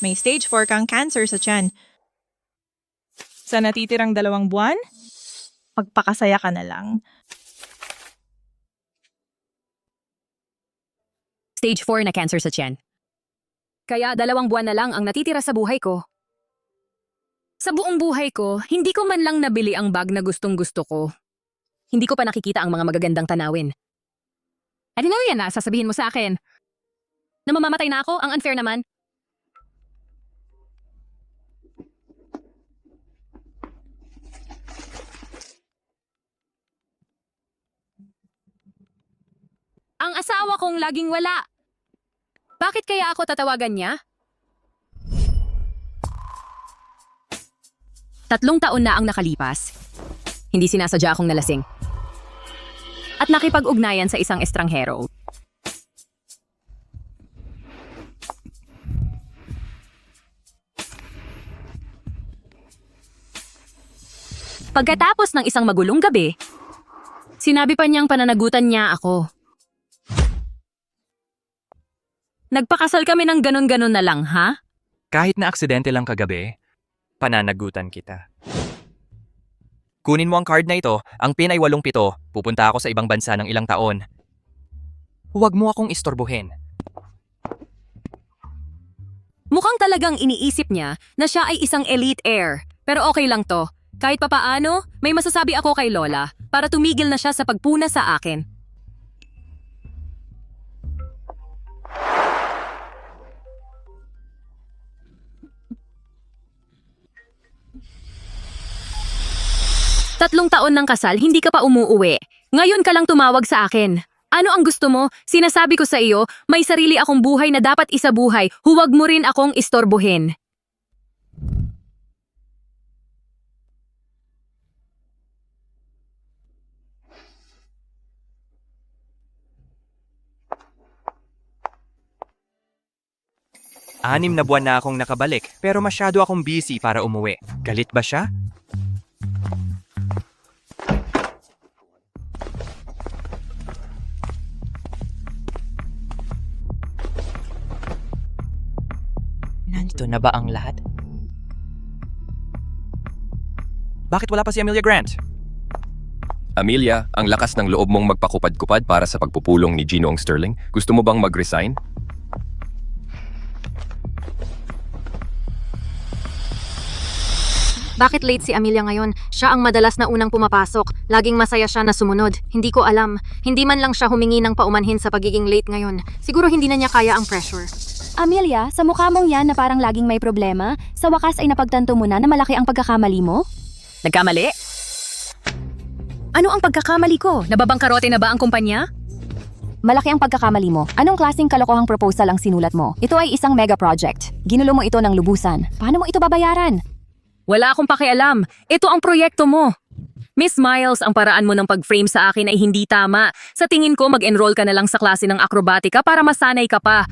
May stage 4 kang cancer sa tiyan. Sa natitirang 2 buwan, pagpakasaya ka na lang. Stage 4 na cancer sa tiyan. Kaya 2 buwan na lang ang natitira sa buhay ko. Sa buong buhay ko, hindi ko man lang nabili ang bag na gustong-gusto ko. Hindi ko pa nakikita ang mga magagandang tanawin. Ano yan na sasabihin mo sa akin? Na mamamatay na ako? Ang unfair naman. Ang asawa kong laging wala. Bakit kaya ako tatawagan niya? 3 taon na ang nakalipas. Hindi sinasadya akong nalasing. At nakipag-ugnayan sa isang estranghero. Pagkatapos ng isang magulong gabi, sinabi pa niyang pananagutan niya ako. Nagpakasal kami ng ganon-ganon na lang, ha? Kahit na aksidente lang kagabi, pananagutan kita. Kunin mo ang card na ito, ang PIN ay 87, pupunta ako sa ibang bansa ng ilang taon. Huwag mo akong istorbohin. Mukhang talagang iniisip niya na siya ay isang elite heir. Pero okay lang to. Kahit papaano, may masasabi ako kay Lola para tumigil na siya sa pagpuna sa akin. Tatlong taon ng kasal, hindi ka pa umuuwi. Ngayon ka lang tumawag sa akin. Ano ang gusto mo? Sinasabi ko sa iyo, may sarili akong buhay na dapat isabuhay. Huwag mo rin akong istorbohin. Anim na buwan na akong nakabalik, pero masyado akong busy para umuwi. Galit ba siya? Nandito na ba ang lahat? Bakit wala pa si Amelia Grant? Amelia, ang lakas ng loob mong magpakupad-kupad para sa pagpupulong ni Ginoong Sterling. Gusto mo bang mag-resign? Bakit late si Amelia ngayon? Siya ang madalas na unang pumapasok. Laging masaya siya na sumunod. Hindi ko alam. Hindi man lang siya humingi ng paumanhin sa pagiging late ngayon. Siguro hindi na niya kaya ang pressure. Amelia, sa mukha mong yan na parang laging may problema, sa wakas ay napagtanto mo na malaki ang pagkakamali mo? Nagkamali? Ano ang pagkakamali ko? Nababangkarote na ba ang kumpanya? Malaki ang pagkakamali mo. Anong klaseng kalokohang proposal ang sinulat mo? Ito ay isang mega project. Ginulo mo ito ng lubusan. Paano mo ito babayaran? Wala akong pakialam. Ito ang proyekto mo. Miss Miles, ang paraan mo ng pag-frame sa akin ay hindi tama. Sa tingin ko, mag-enroll ka na lang sa klase ng akrobatika para masanay ka pa.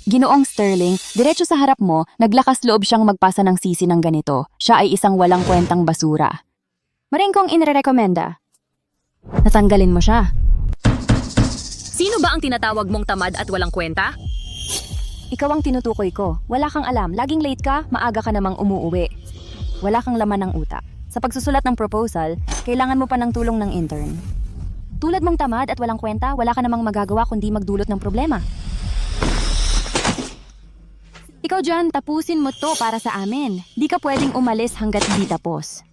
Ginoong Sterling, diretso sa harap mo, naglakas loob siyang magpasa ng sisi ng ganito. Siya ay isang walang kwentang basura. Maring kong inirekomenda. Natanggalin mo siya. Sino ba ang tinatawag mong tamad at walang kwenta? Ikaw ang tinutukoy ko. Wala kang alam. Laging late ka, maaga ka namang umuuwi. Wala kang laman ng utak. Sa pagsusulat ng proposal, kailangan mo pa ng tulong ng intern. Tulad mong tamad at walang kwenta, wala ka namang magagawa kundi magdulot ng problema. Ikaw dyan, tapusin mo to para sa amin. Di ka pwedeng umalis hanggat di tapos.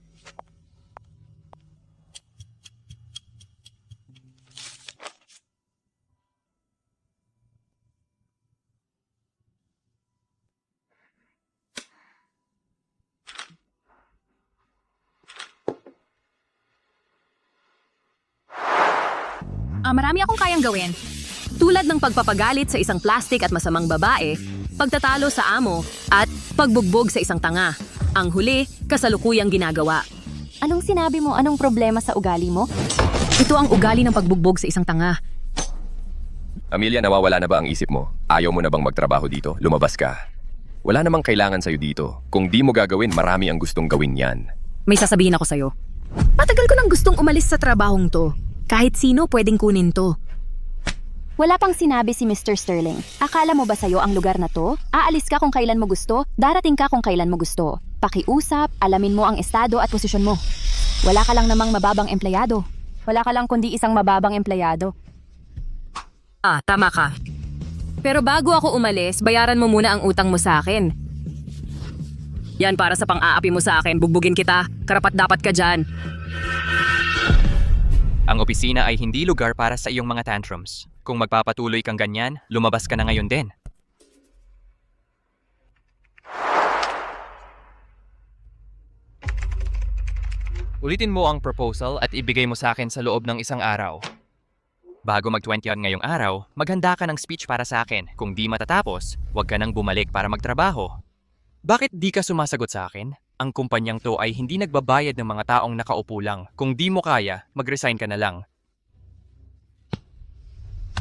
Marami akong kayang gawin. Tulad ng pagpapagalit sa isang plastic at masamang babae, pagtatalo sa amo, at pagbugbog sa isang tanga. Ang huli, kasalukuyang ginagawa. Anong sinabi mo? Anong problema sa ugali mo? Ito ang ugali ng pagbugbog sa isang tanga. Amelia, nawawala na ba ang isip mo? Ayaw mo na bang magtrabaho dito? Lumabas ka. Wala namang kailangan sa'yo dito. Kung di mo gagawin, marami ang gustong gawin yan. May sasabihin ako sa'yo. Matagal ko nang gustong umalis sa trabahong to. Kahit sino pwedeng kunin to. Wala pang sinabi si Mr. Sterling. Akala mo ba sa'yo ang lugar na to? Aalis ka kung kailan mo gusto, darating ka kung kailan mo gusto. Pakiusap, alamin mo ang estado at posisyon mo. Wala ka lang namang mababang empleyado. Wala ka lang kundi isang mababang empleyado. Tama ka. Pero bago ako umalis, bayaran mo muna ang utang mo sa akin. Yan para sa pang-aapi mo sa akin, bugbugin kita. Karapat-dapat ka dyan. Ang opisina ay hindi lugar para sa iyong mga tantrums. Kung magpapatuloy kang ganyan, lumabas ka na ngayon din. Ulitin mo ang proposal at ibigay mo sa akin sa loob ng isang araw. Bago mag-20 ngayong araw, maghanda ka ng speech para sa akin. Kung di matatapos, huwag ka nang bumalik para magtrabaho. Bakit di ka sumasagot sa akin? Ang kumpanyang to ay hindi nagbabayad ng mga taong nakaupo lang. Kung di mo kaya, mag-resign ka na lang.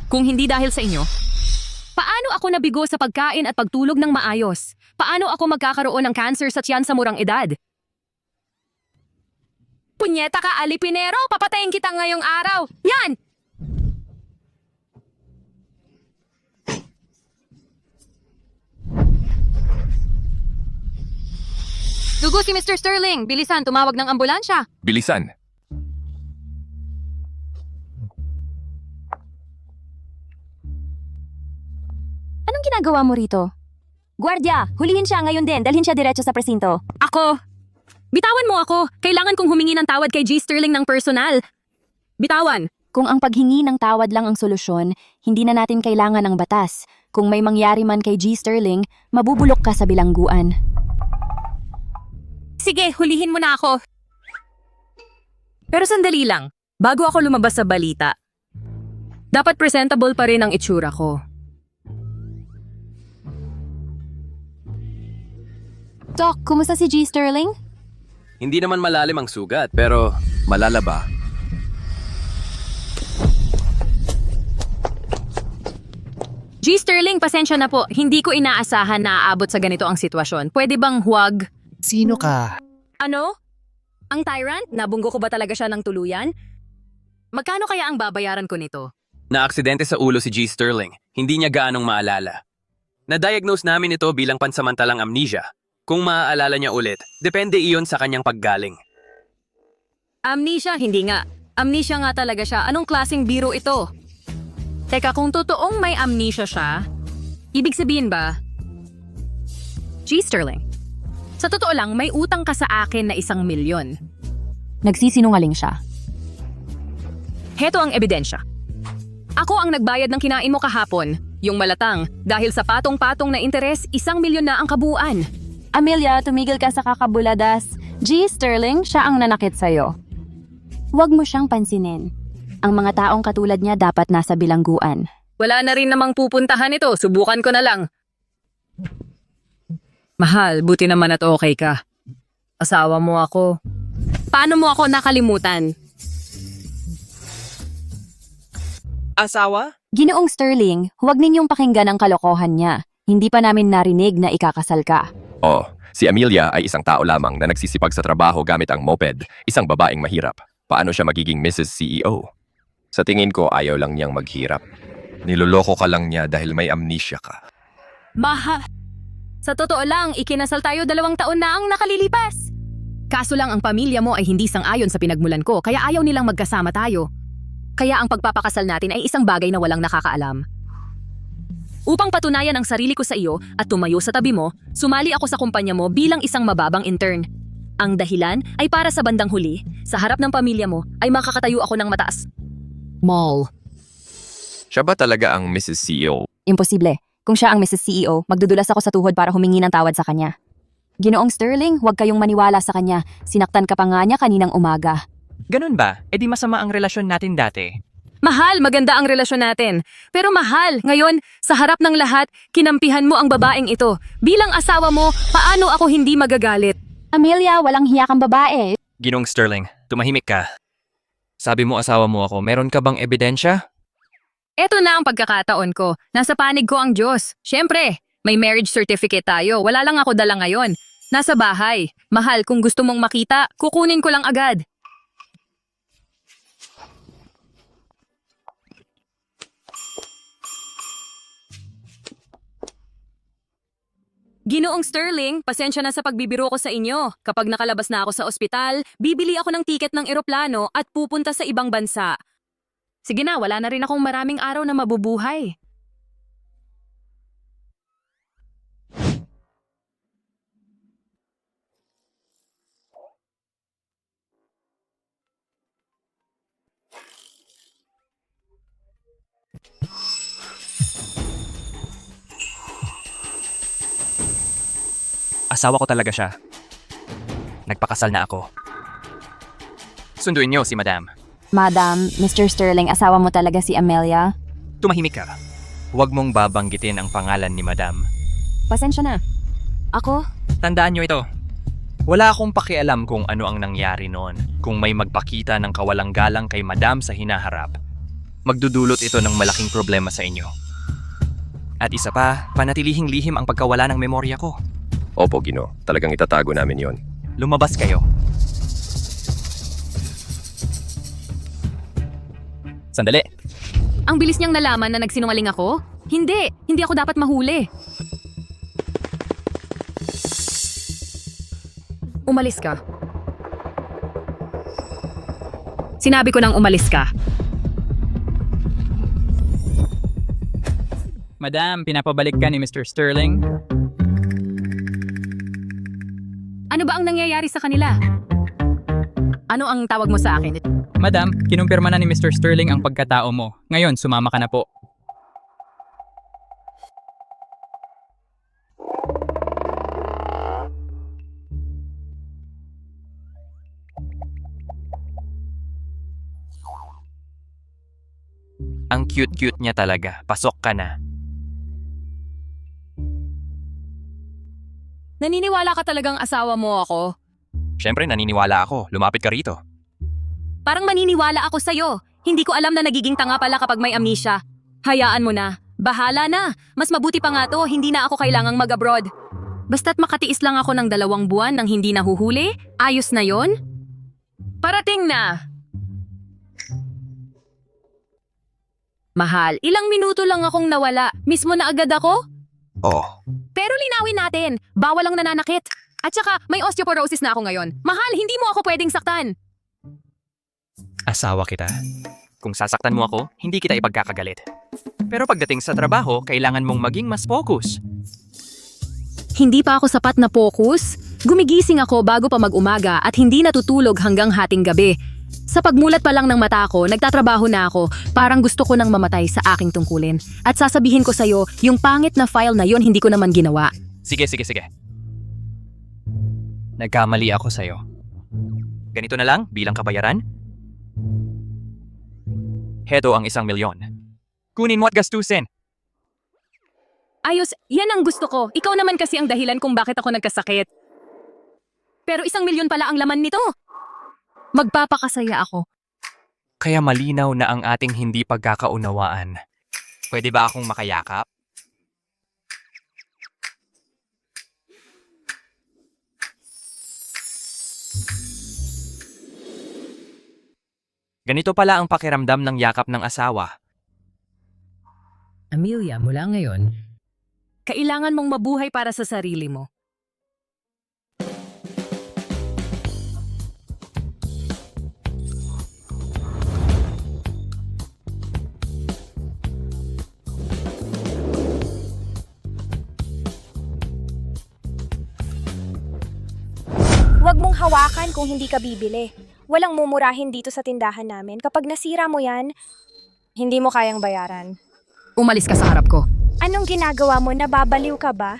Kung hindi dahil sa inyo, paano ako nabigo sa pagkain at pagtulog ng maayos? Paano ako magkakaroon ng cancer sa tiyan sa murang edad? Punyeta ka, Alipinero! Papatayin kita ngayong araw! Yan! Dugo si Mr. Sterling. Bilisan, tumawag ng ambulansya. Bilisan. Anong ginagawa mo rito? Guardia, hulihin siya ngayon din. Dalhin siya diretso sa presinto. Ako! Bitawan mo ako! Kailangan kong humingi ng tawad kay G. Sterling ng personal. Bitawan! Kung ang paghingi ng tawad lang ang solusyon, hindi na natin kailangan ng batas. Kung may mangyari man kay G. Sterling, mabubulok ka sa bilangguan. Sige, hulihin mo na ako. Pero sandali lang, bago ako lumabas sa balita, dapat presentable pa rin ang itsura ko. Doc, kumusta si G. Sterling? Hindi naman malalim ang sugat, pero malalaba. G. Sterling, pasensya na po. Hindi ko inaasahan na aabot sa ganito ang sitwasyon. Pwede bang huwag? Sino ka? Ano? Ang tyrant? Nabunggo ko ba talaga siya ng tuluyan? Magkano kaya ang babayaran ko nito? Naaksidente sa ulo si G. Sterling. Hindi niya gaanong maalala. Na-diagnose namin ito bilang pansamantalang amnesia. Kung maaalala niya ulit, depende iyon sa kanyang paggaling. Amnesia? Hindi nga. Amnesia nga talaga siya. Anong klaseng biro ito? Teka, kung totoong may amnesia siya, ibig sabihin ba? G. Sterling, sa totoo lang, may utang ka sa akin na 1 milyon. Nagsisinungaling siya. Heto ang ebidensya. Ako ang nagbayad ng kinain mo kahapon, yung malatang, dahil sa patong-patong na interes, 1 milyon na ang kabuuan. Amelia, tumigil ka sa kakabuladas. G. Sterling, siya ang nanakit sa'yo. Huwag mo siyang pansinin. Ang mga taong katulad niya dapat nasa bilangguan. Wala na rin namang pupuntahan ito, subukan ko na lang. Mahal, buti naman at okay ka. Asawa mo ako. Paano mo ako nakalimutan? Asawa? Ginoong Sterling, huwag ninyong pakinggan ang kalokohan niya. Hindi pa namin narinig na ikakasal ka. Oh, si Amelia ay isang tao lamang na nagsisipag sa trabaho gamit ang moped, isang babaeng mahirap. Paano siya magiging Mrs. CEO? Sa tingin ko, ayaw lang niyang maghirap. Niloloko ka lang niya dahil may amnesia ka. Sa totoo lang, ikinasal tayo 2 taon na ang nakalilipas. Kaso lang ang pamilya mo ay hindi sang-ayon sa pinagmulan ko, kaya ayaw nilang magkasama tayo. Kaya ang pagpapakasal natin ay isang bagay na walang nakakaalam. Upang patunayan ang sarili ko sa iyo at tumayo sa tabi mo, sumali ako sa kumpanya mo bilang isang mababang intern. Ang dahilan ay para sa bandang huli, sa harap ng pamilya mo ay makakatayo ako ng mataas. Mall. Siya ba talaga ang Mrs. CEO? Imposible. Kung siya ang Mrs. CEO, magdudulas ako sa tuhod para humingi ng tawad sa kanya. Ginoong Sterling, huwag kayong maniwala sa kanya. Sinaktan ka pa nga niya kaninang umaga. Ganun ba? E di masama ang relasyon natin dati. Mahal, maganda ang relasyon natin. Pero mahal, ngayon, sa harap ng lahat, kinampihan mo ang babaeng ito. Bilang asawa mo, paano ako hindi magagalit? Amelia, walang hiya kang babae. Ginong Sterling, tumahimik ka. Sabi mo asawa mo ako, meron ka bang ebidensya? Eto na ang pagkakataon ko. Nasa panig ko ang Diyos. Siyempre, may marriage certificate tayo. Wala lang ako dala ngayon. Nasa bahay. Mahal, kung gusto mong makita, kukunin ko lang agad. Ginoong Sterling, pasensya na sa pagbibiro ko sa inyo. Kapag nakalabas na ako sa ospital, bibili ako ng tiket ng eroplano at pupunta sa ibang bansa. Sige na, wala na rin akong maraming araw na mabubuhay. Asawa ko talaga siya. Nagpakasal na ako. Sunduin niyo si Madam. Madam, Mr. Sterling, asawa mo talaga si Amelia? Tumahimik ka. Huwag mong babanggitin ang pangalan ni Madam. Pasensya na. Ako? Tandaan niyo ito. Wala akong pakialam kung ano ang nangyari noon. Kung may magpakita ng kawalang galang kay Madam sa hinaharap, magdudulot ito ng malaking problema sa inyo. At isa pa, panatilihing lihim ang pagkawala ng memorya ko. Opo, Gino. Talagang itatago namin yon. Lumabas kayo. Sandali. Ang bilis niyang nalaman na nagsinungaling ako? Hindi ako dapat mahuli. Umalis ka. Sinabi ko nang umalis ka. Madam, pinapabalik ka ni Mr. Sterling. Ano ba ang nangyayari sa kanila? Ano ang tawag mo sa akin? Madam, kinumpirma na ni Mr. Sterling ang pagkatao mo. Ngayon, sumama ka na po. Ang cute-cute niya talaga. Pasok ka na. Naniniwala ka talagang asawa mo ako? Siyempre, naniniwala ako. Lumapit ka rito. Parang maniniwala ako sa'yo. Hindi ko alam na nagiging tanga pala kapag may amnesia. Hayaan mo na. Bahala na. Mas mabuti pa nga to, hindi na ako kailangang mag-abroad. Basta't makatiis lang ako ng 2 buwan nang hindi nahuhuli, ayos na yon? Parating na! Mahal, ilang minuto lang akong nawala. Mismo na agad ako? Oh. Pero linawin natin, bawal ang nananakit. At saka, may osteoporosis na ako ngayon. Mahal, hindi mo ako pwedeng saktan. Asawa kita. Kung sasaktan mo ako, hindi kita ipagkakagalit. Pero pagdating sa trabaho, kailangan mong maging mas focus. Hindi pa ako sapat na focus. Gumigising ako bago pa mag-umaga at hindi natutulog hanggang hating gabi. Sa pagmulat pa lang ng mata ko, nagtatrabaho na ako. Parang gusto ko nang mamatay sa aking tungkulin. At sasabihin ko sa'yo, yung pangit na file na yon hindi ko naman ginawa. Sige. Nagkamali ako sa'yo. Ganito na lang, bilang kabayaran. Heto ang 1 milyon. Kunin mo at gastusin. Ayos, yan ang gusto ko. Ikaw naman kasi ang dahilan kung bakit ako nagkasakit. Pero 1 milyon pala ang laman nito. Magpapakasaya ako. Kaya malinaw na ang ating hindi pagkakaunawaan. Pwede ba akong makayakap? Ganito pala ang pakiramdam ng yakap ng asawa. Amelia, mula ngayon, kailangan mong mabuhay para sa sarili mo. Huwag mong hawakan kung hindi ka bibili. Walang mumurahin dito sa tindahan namin. Kapag nasira mo yan, hindi mo kayang bayaran. Umalis ka sa harap ko. Anong ginagawa mo? Nababaliw ka ba?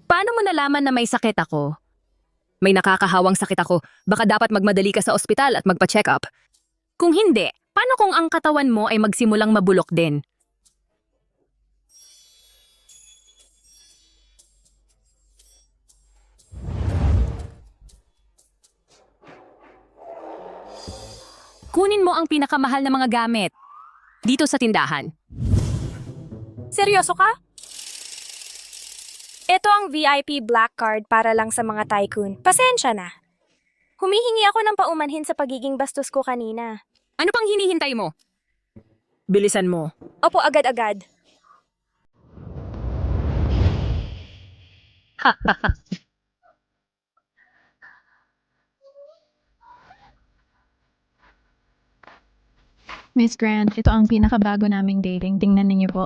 Paano mo nalaman na may sakit ako? May nakakahawang sakit ako. Baka dapat magmadali ka sa ospital at magpa-check up. Kung hindi, paano kung ang katawan mo ay magsimulang mabulok din? Kunin mo ang pinakamahal na mga gamit dito sa tindahan. Seryoso ka? Ito ang VIP Black Card para lang sa mga tycoon. Pasensya na. Humihingi ako ng paumanhin sa pagiging bastos ko kanina. Ano pang hinihintay mo? Bilisan mo. Opo, agad-agad. Miss Grant, ito ang pinakabago naming dating. Tingnan ninyo po.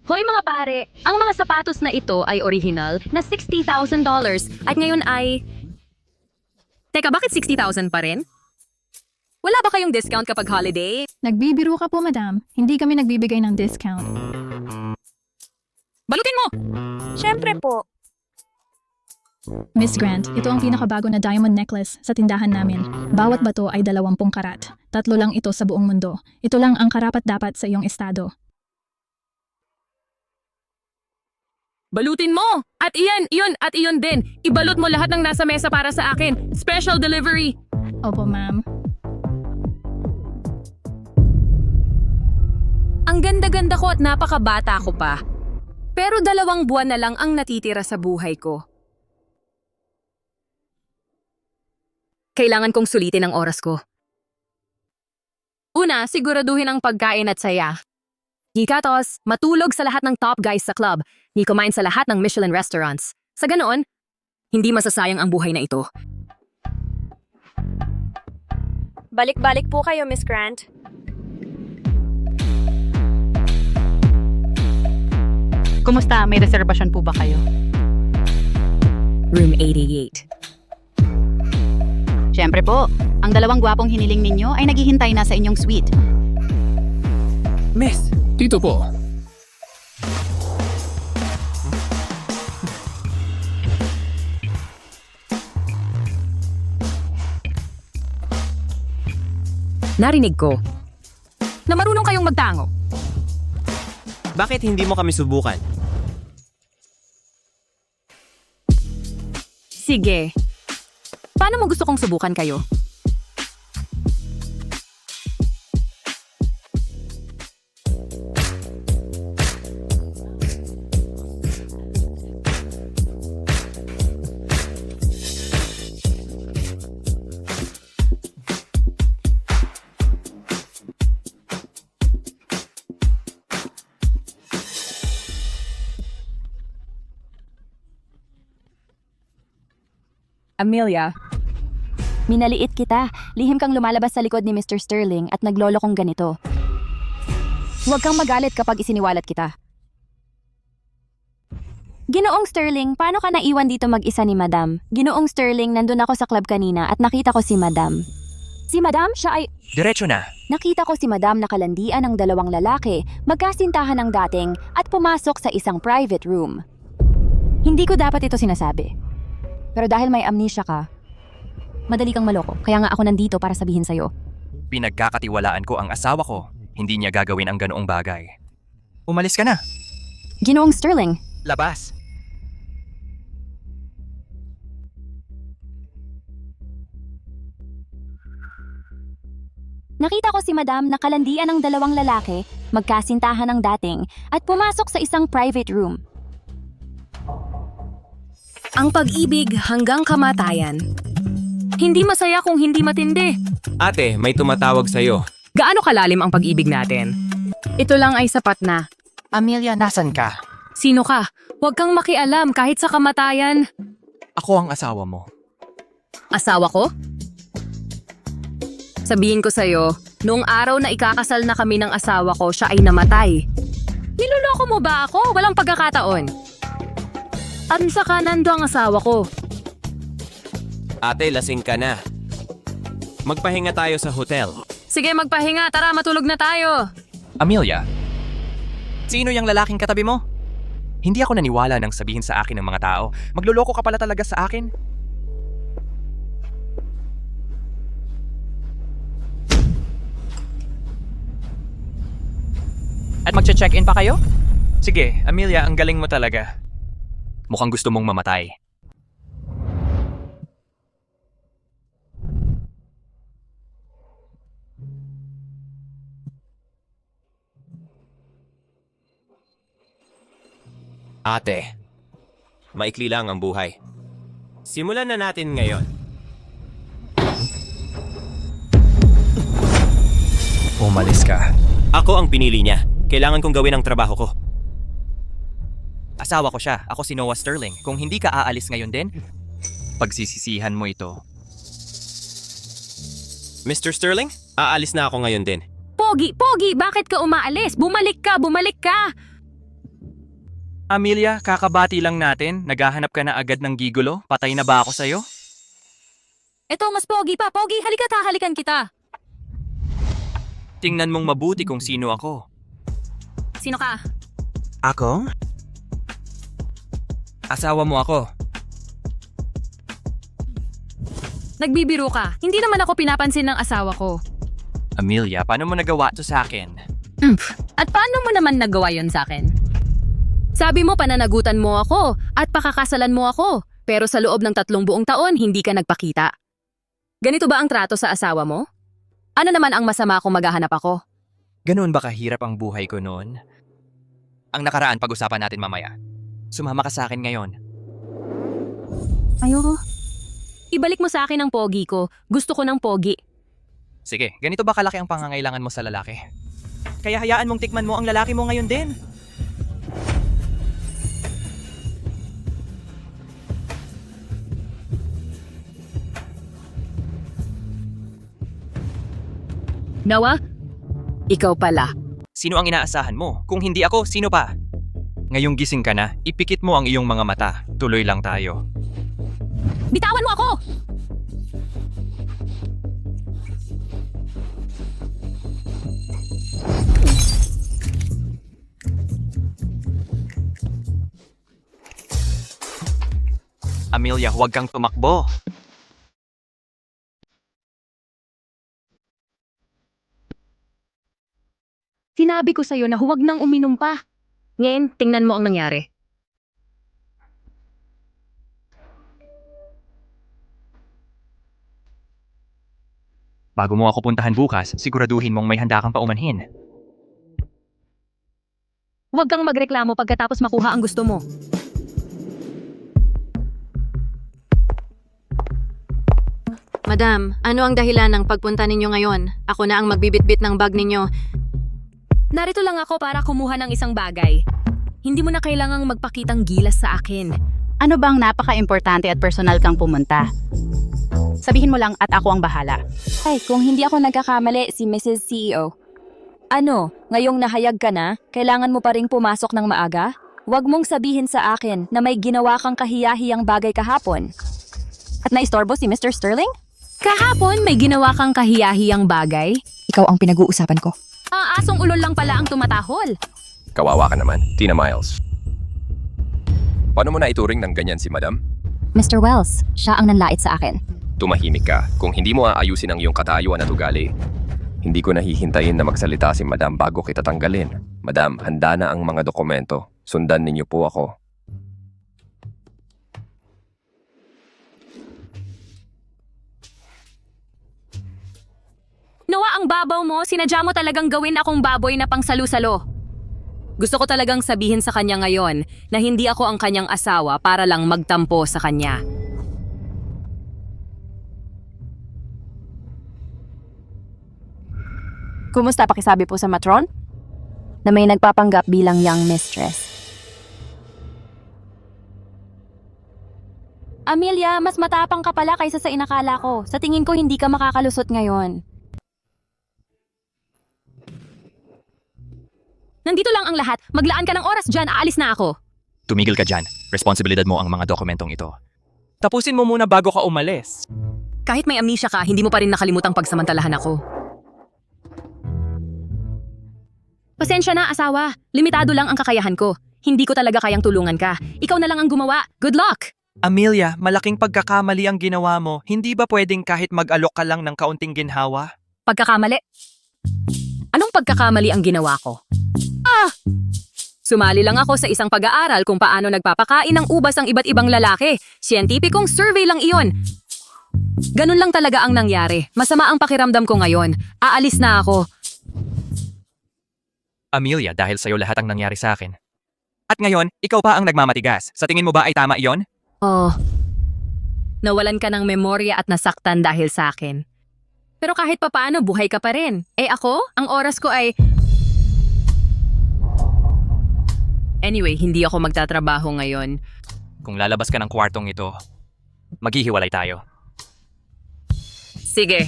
Hoy mga pare, ang mga sapatos na ito ay original na $60,000 at ngayon ay... Teka, bakit 60,000 pa rin? Wala ba kayong discount kapag holiday? Nagbibiro ka po, madam. Hindi kami nagbibigay ng discount. Balutin mo! Siyempre po. Miss Grant, ito ang pinakabago na diamond necklace sa tindahan namin. Bawat bato ay 20 karat. 3 lang ito sa buong mundo. Ito lang ang karapat-dapat sa iyong estado. Balutin mo! At iyon din. Ibalot mo lahat ng nasa mesa para sa akin. Special delivery! Opo, ma'am. Ang ganda-ganda ko at napakabata ko pa. Pero 2 buwan na lang ang natitira sa buhay ko. Kailangan kong sulitin ang oras ko. Una, siguraduhin ang pagkain at saya. Ikatos, matulog sa lahat ng top guys sa club. Di kumain sa lahat ng Michelin restaurants. Sa ganoon, hindi masasayang ang buhay na ito. Balik-balik po kayo, Miss Grant. Kumusta? May reservasyon po ba kayo? Room 88. Siyempre po, ang 2 gwapong hiniling ninyo ay naghihintay na sa inyong suite. Miss, Dito po. Narinig ko na marunong kayong magtango. bakit hindi mo kami subukan? Sige. Paano mo gusto kong subukan kayo? Amelia, minaliit kita. Lihim kang lumalabas sa likod ni Mr. Sterling at naglolo kong ganito. Huwag kang magalit kapag isiniwalat kita. Ginoong Sterling, paano ka naiwan dito mag-isa ni Madam? Ginoong Sterling, nandun ako sa club kanina at nakita ko si Madam. Si Madam, siya ay... Diretso na. Nakita ko si Madam nakalandian ng 2 lalaki, magkasintahan ng dating at pumasok sa isang private room. Hindi ko dapat ito sinasabi. Pero dahil may amnesia ka, madali kang maloko. Kaya nga ako nandito para sabihin sa'yo. Pinagkakatiwalaan ko ang asawa ko. Hindi niya gagawin ang ganoong bagay. Umalis ka na. Ginoong Sterling, Labas. nakita ko si Madam nakalandian ng 2 lalaki, magkasintahan ng dating, at pumasok sa isang private room. Ang pag-ibig hanggang kamatayan. Hindi masaya kung hindi matindi. Ate, may tumatawag sa'yo. Gaano kalalim ang pag-ibig natin? Ito lang ay sapat na. Amelia, nasan ka? Sino ka? Huwag kang makialam kahit sa kamatayan. Ako ang asawa mo. Asawa ko? Sabihin ko sa'yo, noong araw na ikakasal na kami ng asawa ko, siya ay namatay. Niloloko mo ba ako? Walang pagkakataon. At sa kanan do ang asawa ko. Ate, lasing ka na. Magpahinga tayo sa hotel. Sige, magpahinga. Tara, matulog na tayo. Amelia, sino yung lalaking katabi mo? Hindi ako naniwala nang sabihin sa akin ng mga tao. Magluloko ka pala talaga sa akin? At magche-check-in pa kayo? Sige, Amelia, ang galing mo talaga. Mukhang gusto mong mamatay. Ate, maikli lang ang buhay. Simulan na natin ngayon. Umalis ka. Ako ang pinili niya. Kailangan kong gawin ang trabaho ko. Asawa ko siya. Ako si Noah Sterling. Kung hindi ka aalis ngayon din, pagsisisihan mo ito. Mr. Sterling, aalis na ako ngayon din. Pogi, bakit ka umaalis? Bumalik ka! Amelia, kakabati lang natin. Naghahanap ka na agad ng gigolo. Patay na ba ako sa'yo? Eto, mas pogi pa. Pogi, halika halikan kita. Tingnan mong mabuti kung sino ako. Sino ka? Ako? Asawa mo ako. Nagbibiro ka. Hindi naman ako pinapansin ng asawa ko. Amelia, paano mo nagawa to sa akin? At paano mo naman nagawa yon sa akin? Sabi mo pananagutan mo ako at pakakasalan mo ako. Pero sa loob ng 3 buong taon, hindi ka nagpakita. Ganito ba ang trato sa asawa mo? Ano naman ang masama kung maghahanap ako? Ganoon ba kahirap ang buhay ko noon? Ang nakaraan pag-usapan natin mamaya. Sumama ka sa akin ngayon. Ayoko. Ibalik mo sa akin ang pogi ko. Gusto ko ng pogi. Sige, ganito ba kalaki ang pangangailangan mo sa lalaki? Kaya hayaan mong tikman mo ang lalaki mo ngayon din. Noah? Ikaw pala. Sino ang inaasahan mo? Kung hindi ako, sino pa? Ngayong gising ka na, ipikit mo ang iyong mga mata. Tuloy lang tayo. Bitawan mo ako! Amelia, huwag kang tumakbo. Sinabi ko sa'yo na huwag nang uminom pa. Ngayon, tingnan mo ang nangyari. Bago mo ako puntahan bukas, siguraduhin mong may handa kang paumanhin. Huwag kang magreklamo pagkatapos makuha ang gusto mo. Madam, ano ang dahilan ng pagpunta ninyo ngayon? Ako na ang magbibitbit ng bag ninyo. Narito lang ako para kumuha ng isang bagay. Hindi mo na kailangang magpakitang gilas sa akin. Ano bang napaka-importante at personal kang pumunta? Sabihin mo lang at ako ang bahala. Ay, kung hindi ako nagkakamali, si Mrs. CEO. Ano, ngayong nahayag ka na, kailangan mo pa ring pumasok ng maaga? Huwag mong sabihin sa akin na may ginawa kang kahiyahiyang bagay kahapon. At naistorbo si Mr. Sterling? Kahapon, may ginawa kang kahiyahiyang bagay? Ikaw ang pinag-uusapan ko. Asong ulol lang pala ang tumatahol. Kawawa ka naman, Tina Miles. Paano mo na ituring ng ganyan si Madam? Mr. Wells, siya ang nanlait sa akin. Tumahimik ka. Kung hindi mo aayusin ang iyong katayuan at ugali, hindi ko nahihintayin na magsalita si Madam bago kita tanggalin. Madam, handa na ang mga dokumento. Sundan ninyo po ako. Noah, ang babaw mo, sinadya mo talagang gawin akong baboy na pangsalu-salo. Gusto ko talagang sabihin sa kanya ngayon na hindi ako ang kanyang asawa para lang magtampo sa kanya. Kumusta pakisabi po sa matron? Na may nagpapanggap bilang young mistress. Amelia, mas matapang ka pala kaysa sa inakala ko. Sa tingin ko hindi ka makakalusot ngayon. Nandito lang ang lahat. Maglaan ka ng oras dyan, aalis na ako. Tumigil ka dyan. Responsibilidad mo ang mga dokumentong ito. Tapusin mo muna bago ka umalis. Kahit may amnesia ka, hindi mo pa rin nakalimutang pagsamantalahan ako. Pasensya na, asawa. Limitado lang ang kakayahan ko. Hindi ko talaga kayang tulungan ka. Ikaw na lang ang gumawa. Good luck! Amelia, malaking pagkakamali ang ginawa mo. Hindi ba pwedeng kahit mag-alok ka lang ng kaunting ginhawa? Pagkakamali? Anong pagkakamali ang ginawa ko? Sumali lang ako sa isang pag-aaral kung paano nagpapakain ng ubas ang iba't ibang lalaki. Siyentipikong survey lang iyon. Ganun lang talaga ang nangyari. Masama ang pakiramdam ko ngayon. Aalis na ako. Amelia, dahil sa'yo lahat ang nangyari sa akin. At ngayon, ikaw pa ang nagmamatigas. Sa tingin mo ba ay tama iyon? Oh. Nawalan ka ng memorya at nasaktan dahil sa akin. Pero kahit papaano, buhay ka pa rin. Eh ako, ang oras ko ay... Anyway, hindi ako magtatrabaho ngayon. Kung lalabas ka ng kwartong ito, maghihiwalay tayo. Sige.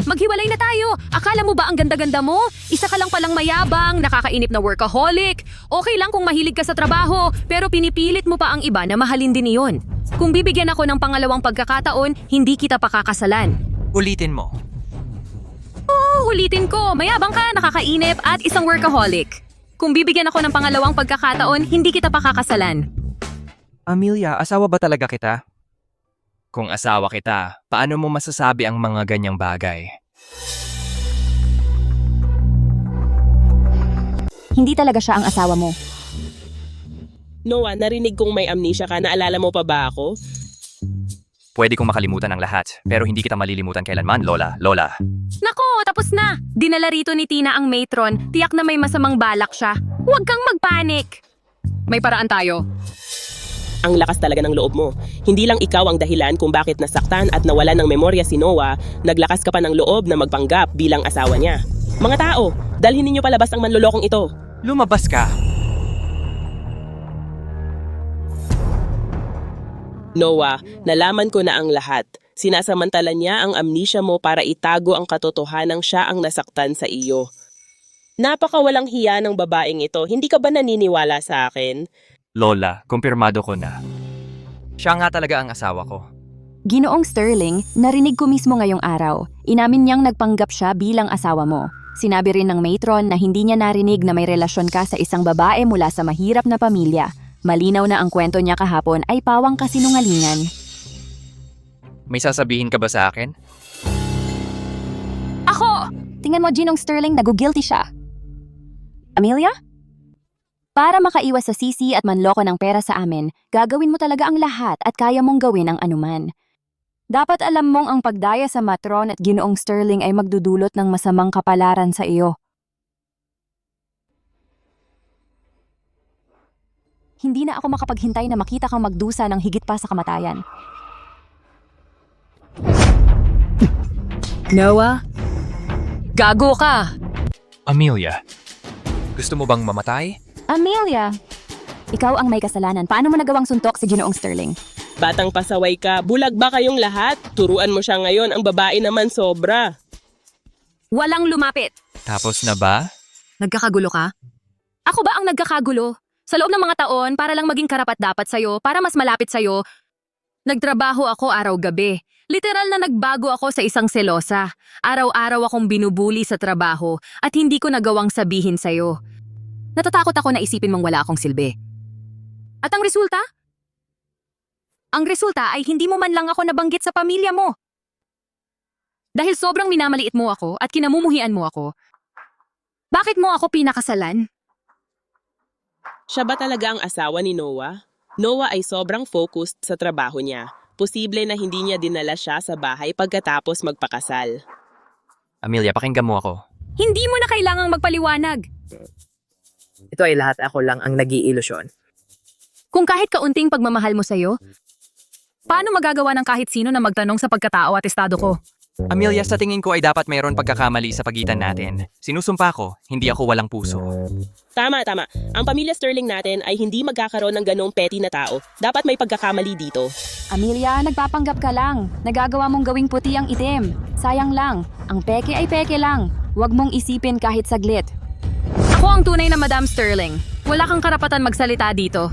Maghiwalay na tayo. Akala mo ba ang ganda-ganda mo? Isa ka lang palang mayabang, nakakainip na workaholic. Okay lang kung mahilig ka sa trabaho, pero pinipilit mo pa ang iba na mahalin din iyon. Kung bibigyan ako ng pangalawang pagkakataon, hindi kita pakakasalan. Ulitin mo. Oo, ulitin ko. Mayabang ka, nakakainip, at isang workaholic. Kung bibigyan ako ng pangalawang pagkakataon, hindi kita pakakasalan. Amelia, asawa ba talaga kita? Kung asawa kita, paano mo masasabi ang mga ganyang bagay? Hindi talaga siya ang asawa mo. Noah, narinig kong may amnesia ka. Naalala mo pa ba ako? Pwede kong makalimutan ang lahat, pero hindi kita malilimutan kailanman, Lola. Lola. Nako, tapos na. Dinala rito ni Tina ang matron. Tiyak na may masamang balak siya. Huwag kang magpanik. May paraan tayo. Ang lakas talaga ng loob mo. Hindi lang ikaw ang dahilan kung bakit nasaktan at nawalan ng memorya si Noah, naglakas ka pa ng loob na magpanggap bilang asawa niya. Mga tao, dalhin ninyo palabas ang manlolokong ito. Lumabas ka. Noah, nalaman ko na ang lahat. Sinasamantala niya ang amnesia mo para itago ang katotohanang siya ang nasaktan sa iyo. Napakawalang hiya ng babaeng ito. Hindi ka ba naniniwala sa akin? Lola, kumpirmado ko na. Siya nga talaga ang asawa ko. Ginoong Sterling, narinig ko mismo ngayong araw. Inamin niyang nagpanggap siya bilang asawa mo. Sinabi rin ng matron na hindi niya narinig na may relasyon ka sa isang babae mula sa mahirap na pamilya. Malinaw na ang kwento niya kahapon ay pawang kasinungalingan. May sasabihin ka ba sa akin? Ako! Tingnan mo, Ginong Sterling, nagugilty siya. Amelia? Para makaiwas sa sisi at manloko ng pera sa amin, gagawin mo talaga ang lahat at kaya mong gawin ang anuman. Dapat alam mong ang pagdaya sa matron at Ginoong Sterling ay magdudulot ng masamang kapalaran sa iyo. Hindi na ako makapaghintay na makita kang magdusa ng higit pa sa kamatayan. Noah? Gago ka! Amelia, gusto mo bang mamatay? Amelia! Ikaw ang may kasalanan. Paano mo nagawang suntok si Ginoong Sterling? Batang pasaway ka, bulag ba kayong lahat? Turuan mo siya ngayon, ang babae naman sobra. Walang lumapit. Tapos na ba? Nagkakagulo ka? Ako ba ang nagkakagulo? Sa loob ng mga taon, para lang maging karapat-dapat sa'yo, para mas malapit sa'yo, nagtrabaho ako araw-gabi. Literal na nagbago ako sa isang selosa. Araw-araw akong binubuli sa trabaho at hindi ko nagawang sabihin sa'yo. Natatakot ako na isipin mong wala akong silbi. At ang resulta? Ang resulta ay hindi mo man lang ako nabanggit sa pamilya mo. Dahil sobrang minamaliit mo ako at kinamumuhian mo ako, bakit mo ako pinakasalan? Siya ba talaga ang asawa ni Noah? Noah ay sobrang focused sa trabaho niya. Posible na hindi niya dinala siya sa bahay pagkatapos magpakasal. Amelia, pakinggan mo ako. Hindi mo na kailangang magpaliwanag. Ito ay lahat ako lang ang nag-iilusyon. Kung kahit kaunting pagmamahal mo sa'yo, paano magagawa ng kahit sino na magtanong sa pagkatao at estado ko? Amelia, sa tingin ko ay dapat mayroon pagkakamali sa pagitan natin. Sinusumpa ko, hindi ako walang puso. Tama. Ang pamilya Sterling natin ay hindi magkakaroon ng ganong petty na tao. Dapat may pagkakamali dito. Amelia, nagpapanggap ka lang. Nagagawa mong gawing puti ang itim. Sayang lang. Ang peke ay peke lang. Huwag mong isipin kahit saglit. Ako ang tunay na Madam Sterling. Wala kang karapatan magsalita dito.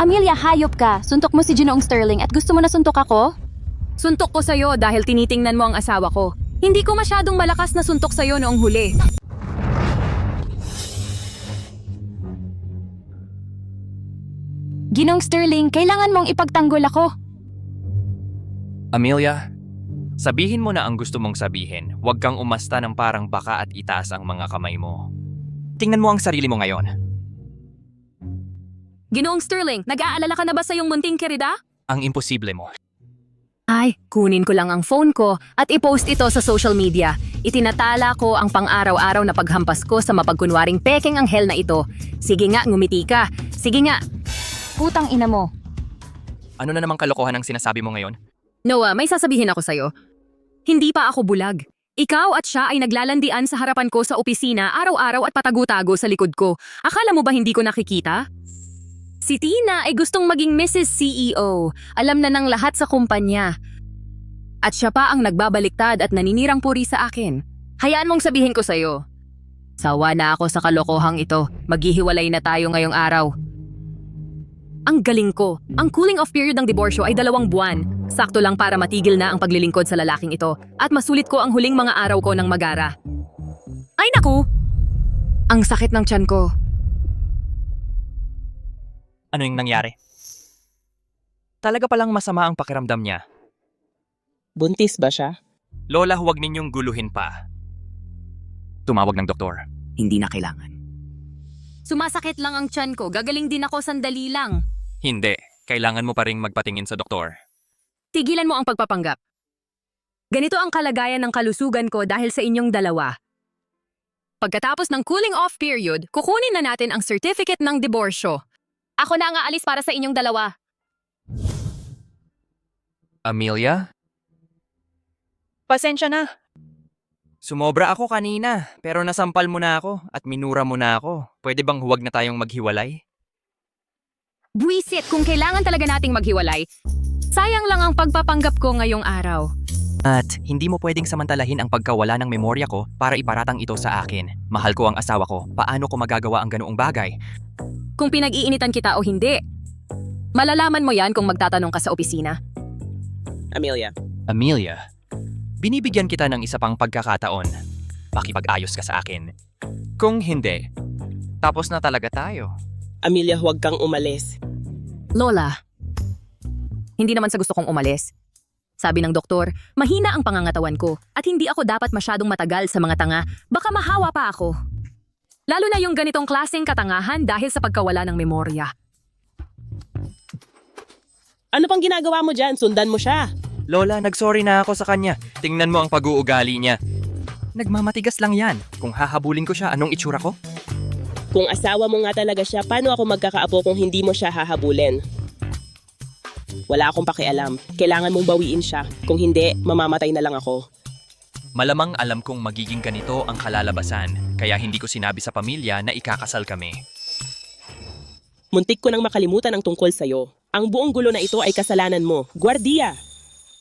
Amelia, hayop ka. Suntok mo si Ginoong Sterling at gusto mo na suntok ako? Suntok ko sa'yo dahil tinitingnan mo ang asawa ko. Hindi ko masyadong malakas na suntok sa'yo noong huli. Ginoong Sterling, kailangan mong ipagtanggol ako. Amelia, sabihin mo na ang gusto mong sabihin. Huwag kang umasta ng parang baka at itaas ang mga kamay mo. Tingnan mo ang sarili mo ngayon. Ginoong Sterling, nag-aalala ka na ba sa iyong munting kerida? Ang imposible mo. Ay, kunin ko lang ang phone ko at i-post ito sa social media. Itinatala ko ang pang-araw-araw na paghampas ko sa mapagkunwaring pekeng anghel na ito. Sige nga, ngumiti ka. Sige nga. Putang ina mo. Ano na namang kalokohan ang sinasabi mo ngayon? Noah, may sasabihin ako sa'yo. Hindi pa ako bulag. Ikaw at siya ay naglalandian sa harapan ko sa opisina araw-araw at patago-tago sa likod ko. Akala mo ba hindi ko nakikita? Si Tina ay gustong maging Mrs. CEO. Alam na ng lahat sa kumpanya. At siya pa ang nagbabaliktad at naninirang puri sa akin. Hayaan mong sabihin ko sa'yo. Sawa na ako sa kalokohang ito. Maghihiwalay na tayo ngayong araw. Ang galing ko. Ang cooling off period ng diborsyo ay 2 buwan. Sakto lang para matigil na ang paglilingkod sa lalaking ito at masulit ko ang huling mga araw ko ng magara. Ay naku! Ang sakit ng tiyan ko. Ano yung nangyari? Talaga palang masama ang pakiramdam niya. Buntis ba siya? Lola, huwag ninyong guluhin pa. Tumawag ng doktor. Hindi na kailangan. Sumasakit lang ang tiyan ko. Gagaling din ako sandali lang. Hindi. Kailangan mo pa ring magpatingin sa doktor. Tigilan mo ang pagpapanggap. Ganito ang kalagayan ng kalusugan ko dahil sa inyong dalawa. Pagkatapos ng cooling off period, kukunin na natin ang certificate ng diborsyo. Ako na ang aalis para sa inyong dalawa. Amelia? Pasensya na. Sumobra ako kanina, pero nasampal mo na ako at minura mo na ako. Pwede bang huwag na tayong maghiwalay? Buisit, kung kailangan talaga nating maghiwalay, sayang lang ang pagpapanggap ko ngayong araw. At hindi mo pwedeng samantalahin ang pagkawala ng memorya ko para iparatang ito sa akin. Mahal ko ang asawa ko. Paano ko magagawa ang ganoong bagay? Kung pinag-iinitan kita o hindi, malalaman mo yan kung magtatanong ka sa opisina. Amelia. Amelia, binibigyan kita ng isa pang pagkakataon. Pakipag-ayos ka sa akin. Kung hindi, tapos na talaga tayo. Amelia, huwag kang umalis. Lola, hindi naman sa gusto kong umalis. Sabi ng doktor, mahina ang pangangatawan ko at hindi ako dapat masyadong matagal sa mga tanga. Baka mahawa pa ako. Lalo na yung ganitong klaseng katangahan dahil sa pagkawala ng memorya. Ano pang ginagawa mo dyan? Sundan mo siya. Lola, nagsorry na ako sa kanya. Tingnan mo ang pag-uugali niya. Nagmamatigas lang yan. Kung hahabulin ko siya, anong itsura ko? Kung asawa mo nga talaga siya, paano ako magkakaapo kung hindi mo siya hahabulin? Wala akong pakialam. Kailangan mong bawiin siya. Kung hindi, mamamatay na lang ako. Malamang alam kong magiging ganito ang kalalabasan, kaya hindi ko sinabi sa pamilya na ikakasal kami. Muntik ko nang makalimutan ang tungkol sa'yo. Ang buong gulo na ito ay kasalanan mo. Guardia!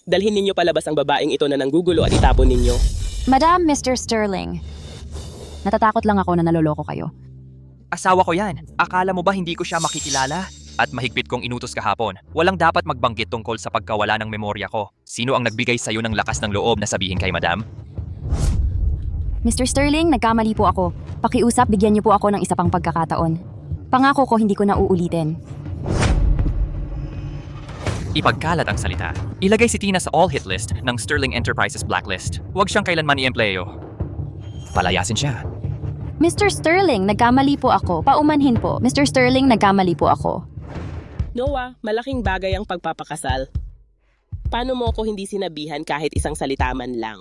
Dalhin ninyo palabas ang babaeng ito na nanggugulo at itapon ninyo. Madam, Mr. Sterling. Natatakot lang ako na naloloko kayo. Asawa ko yan. Akala mo ba hindi ko siya makikilala? At mahigpit kong inutos kahapon. Walang dapat magbanggit tungkol sa pagkawala ng memorya ko. Sino ang nagbigay sa'yo ng lakas ng loob na sabihin kay madam? Mr. Sterling, nagkamali po ako. Pakiusap, bigyan niyo po ako ng isa pang pagkakataon. Pangako ko hindi ko na uulitin. Ipagkalat ang salita. Ilagay si Tina sa all-hit list ng Sterling Enterprises blacklist. Huwag siyang kailanman i-empleyo. Palayasin siya. Mr. Sterling, nagkamali po ako. Paumanhin po. Mr. Sterling, nagkamali po ako. Noah, malaking bagay ang pagpapakasal. Paano mo ako hindi sinabihan kahit isang salita man lang?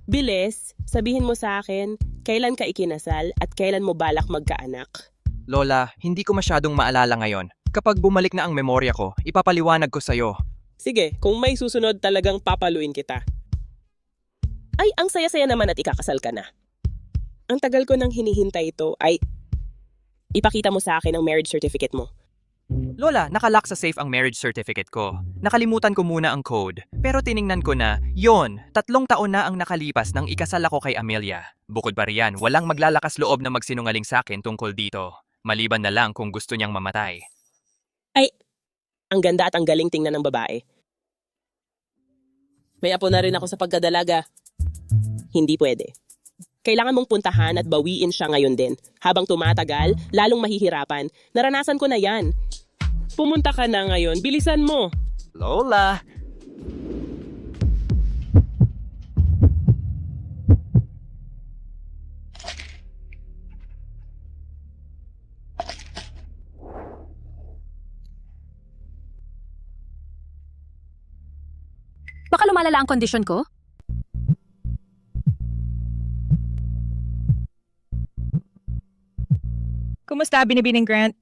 Bilis, sabihin mo sa akin, kailan ka ikinasal at kailan mo balak magkaanak? Lola, hindi ko masyadong maalala ngayon. Kapag bumalik na ang memorya ko, ipapaliwanag ko sa'yo. Sige, kung may susunod talagang papaluin kita. Ay, ang saya-saya naman at ikakasal ka na. Ang tagal ko nang hinihintay ito ay ipakita mo sa akin ang marriage certificate mo. Lola, nakalock sa safe ang marriage certificate ko. Nakalimutan ko muna ang code. Pero tiningnan ko na, 3 taon na ang nakalipas nang ikasal ako kay Amelia. Bukod pa riyan, walang maglalakas loob na magsinungaling sa akin tungkol dito. Maliban na lang kung gusto niyang mamatay. Ay, ang ganda at ang galing tingnan ng babae. May apo na rin ako sa pagdadalaga. Hindi pwede. Kailangan mong puntahan at bawiin siya ngayon din. Habang tumatagal, lalong mahihirapan. Naranasan ko na yan. Pumunta ka na ngayon. Bilisan mo. Lola! Baka lumalala ang kondisyon ko? Kumusta, Binibining Grant?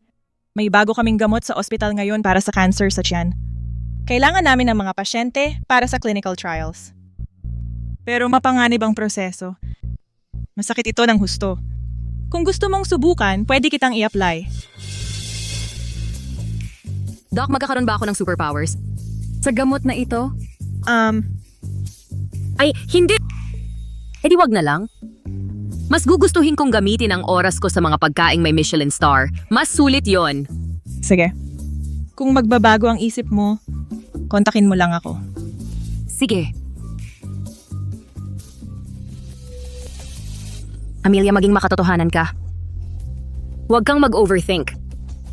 May bago kaming gamot sa ospital ngayon para sa cancer sa tiyan. Kailangan namin ng mga pasyente para sa clinical trials. Pero mapanganib ang proseso. Masakit ito ng husto. Kung gusto mong subukan, pwede kitang i-apply. Doc, magkakaroon ba ako ng superpowers? Sa gamot na ito, Ay, hindi! Eh di wag na lang. Mas gugustuhin kong gamitin ang oras ko sa mga pagkaing may Michelin star. Mas sulit yon. Sige. Kung magbabago ang isip mo, kontakin mo lang ako. Sige. Amelia, maging makatotohanan ka. Huwag kang mag-overthink.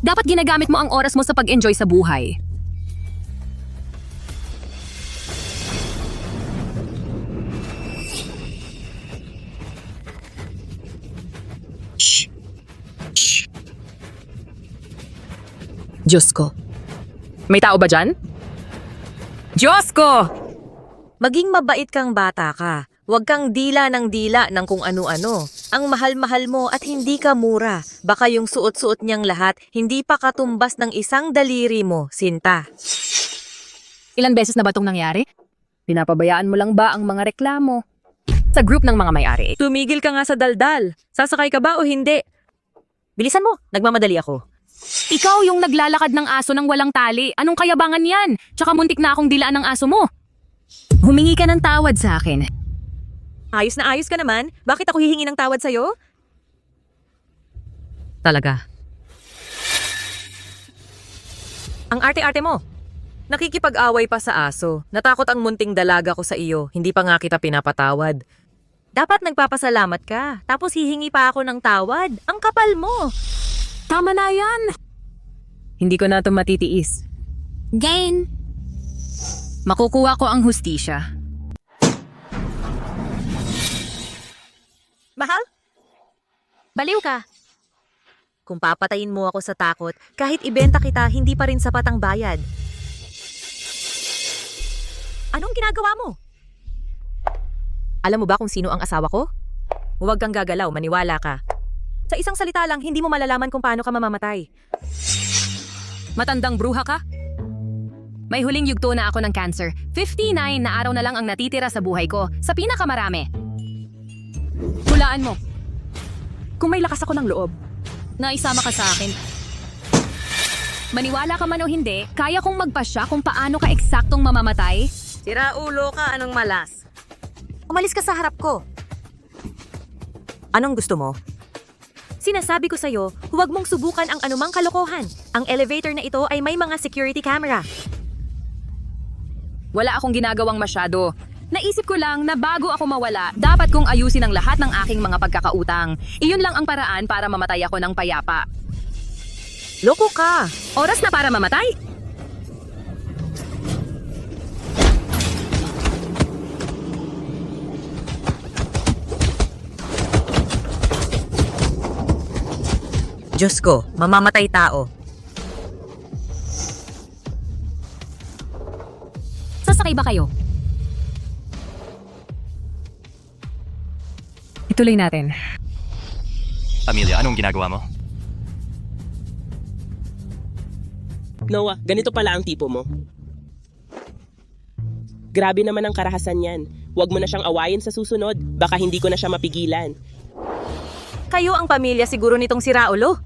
Dapat ginagamit mo ang oras mo sa pag-enjoy sa buhay. Diyos ko. May tao ba dyan? Diyos ko! Maging mabait kang bata ka. Huwag kang dila ng kung ano-ano. Ang mahal-mahal mo at hindi ka mura. Baka yung suot-suot niyang lahat, hindi pa katumbas ng isang daliri mo, Sinta. Ilan beses na ba itong nangyari? Pinapabayaan mo lang ba ang mga reklamo? Sa group ng mga may-ari. Tumigil ka nga sa daldal. Sasakay ka ba o hindi? Bilisan mo, nagmamadali ako. Ikaw yung naglalakad ng aso ng walang tali. Anong kayabangan yan? Tsaka muntik na akong dilaan ng aso mo. Humingi ka ng tawad sa akin. Ayos na ayos ka naman. Bakit ako hihingi ng tawad sa'yo? Talaga. Ang arte-arte mo. Nakikipag-away pa sa aso. Natakot ang munting dalaga ko sa iyo. Hindi pa nga kita pinapatawad. Dapat nagpapasalamat ka. Tapos hihingi pa ako ng tawad. Ang kapal mo. Tama na yan. Hindi ko na ito matitiis. Gain! Makukuha ko ang hustisya. Mahal? Baliw ka. Kung papatayin mo ako sa takot, kahit ibenta kita, hindi pa rin sapat ang bayad. Anong ginagawa mo? Alam mo ba kung sino ang asawa ko? Huwag kang gagalaw, maniwala ka. Sa isang salita lang, hindi mo malalaman kung paano ka mamamatay. Matandang bruha ka? May huling yugto na ako ng cancer. 59 na araw na lang ang natitira sa buhay ko. Sa pinakamarami. Hulaan mo. Kung may lakas ako ng loob, na isama ka sa akin. Maniwala ka man o hindi, kaya kong magpasya kung paano ka eksaktong mamamatay. Sira ulo ka, anong malas? Umalis ka sa harap ko. Anong gusto mo? Sinasabi ko sa'yo, huwag mong subukan ang anumang kalokohan. Ang elevator na ito ay may mga security camera. Wala akong ginagawang masyado. Naisip ko lang na bago ako mawala, dapat kong ayusin ang lahat ng aking mga pagkakautang. Iyon lang ang paraan para mamatay ako ng payapa. Loko ka! Oras na para mamatay? Diyos ko, mamamatay tao. Sasakay ba kayo? Ituloy natin. Amelia, anong ginagawa mo? Noah, ganito pala ang tipo mo. Grabe naman ang karahasan yan. Huwag mo na siyang awayin sa susunod. Baka hindi ko na siya mapigilan. Kayo ang pamilya siguro nitong si Raulo.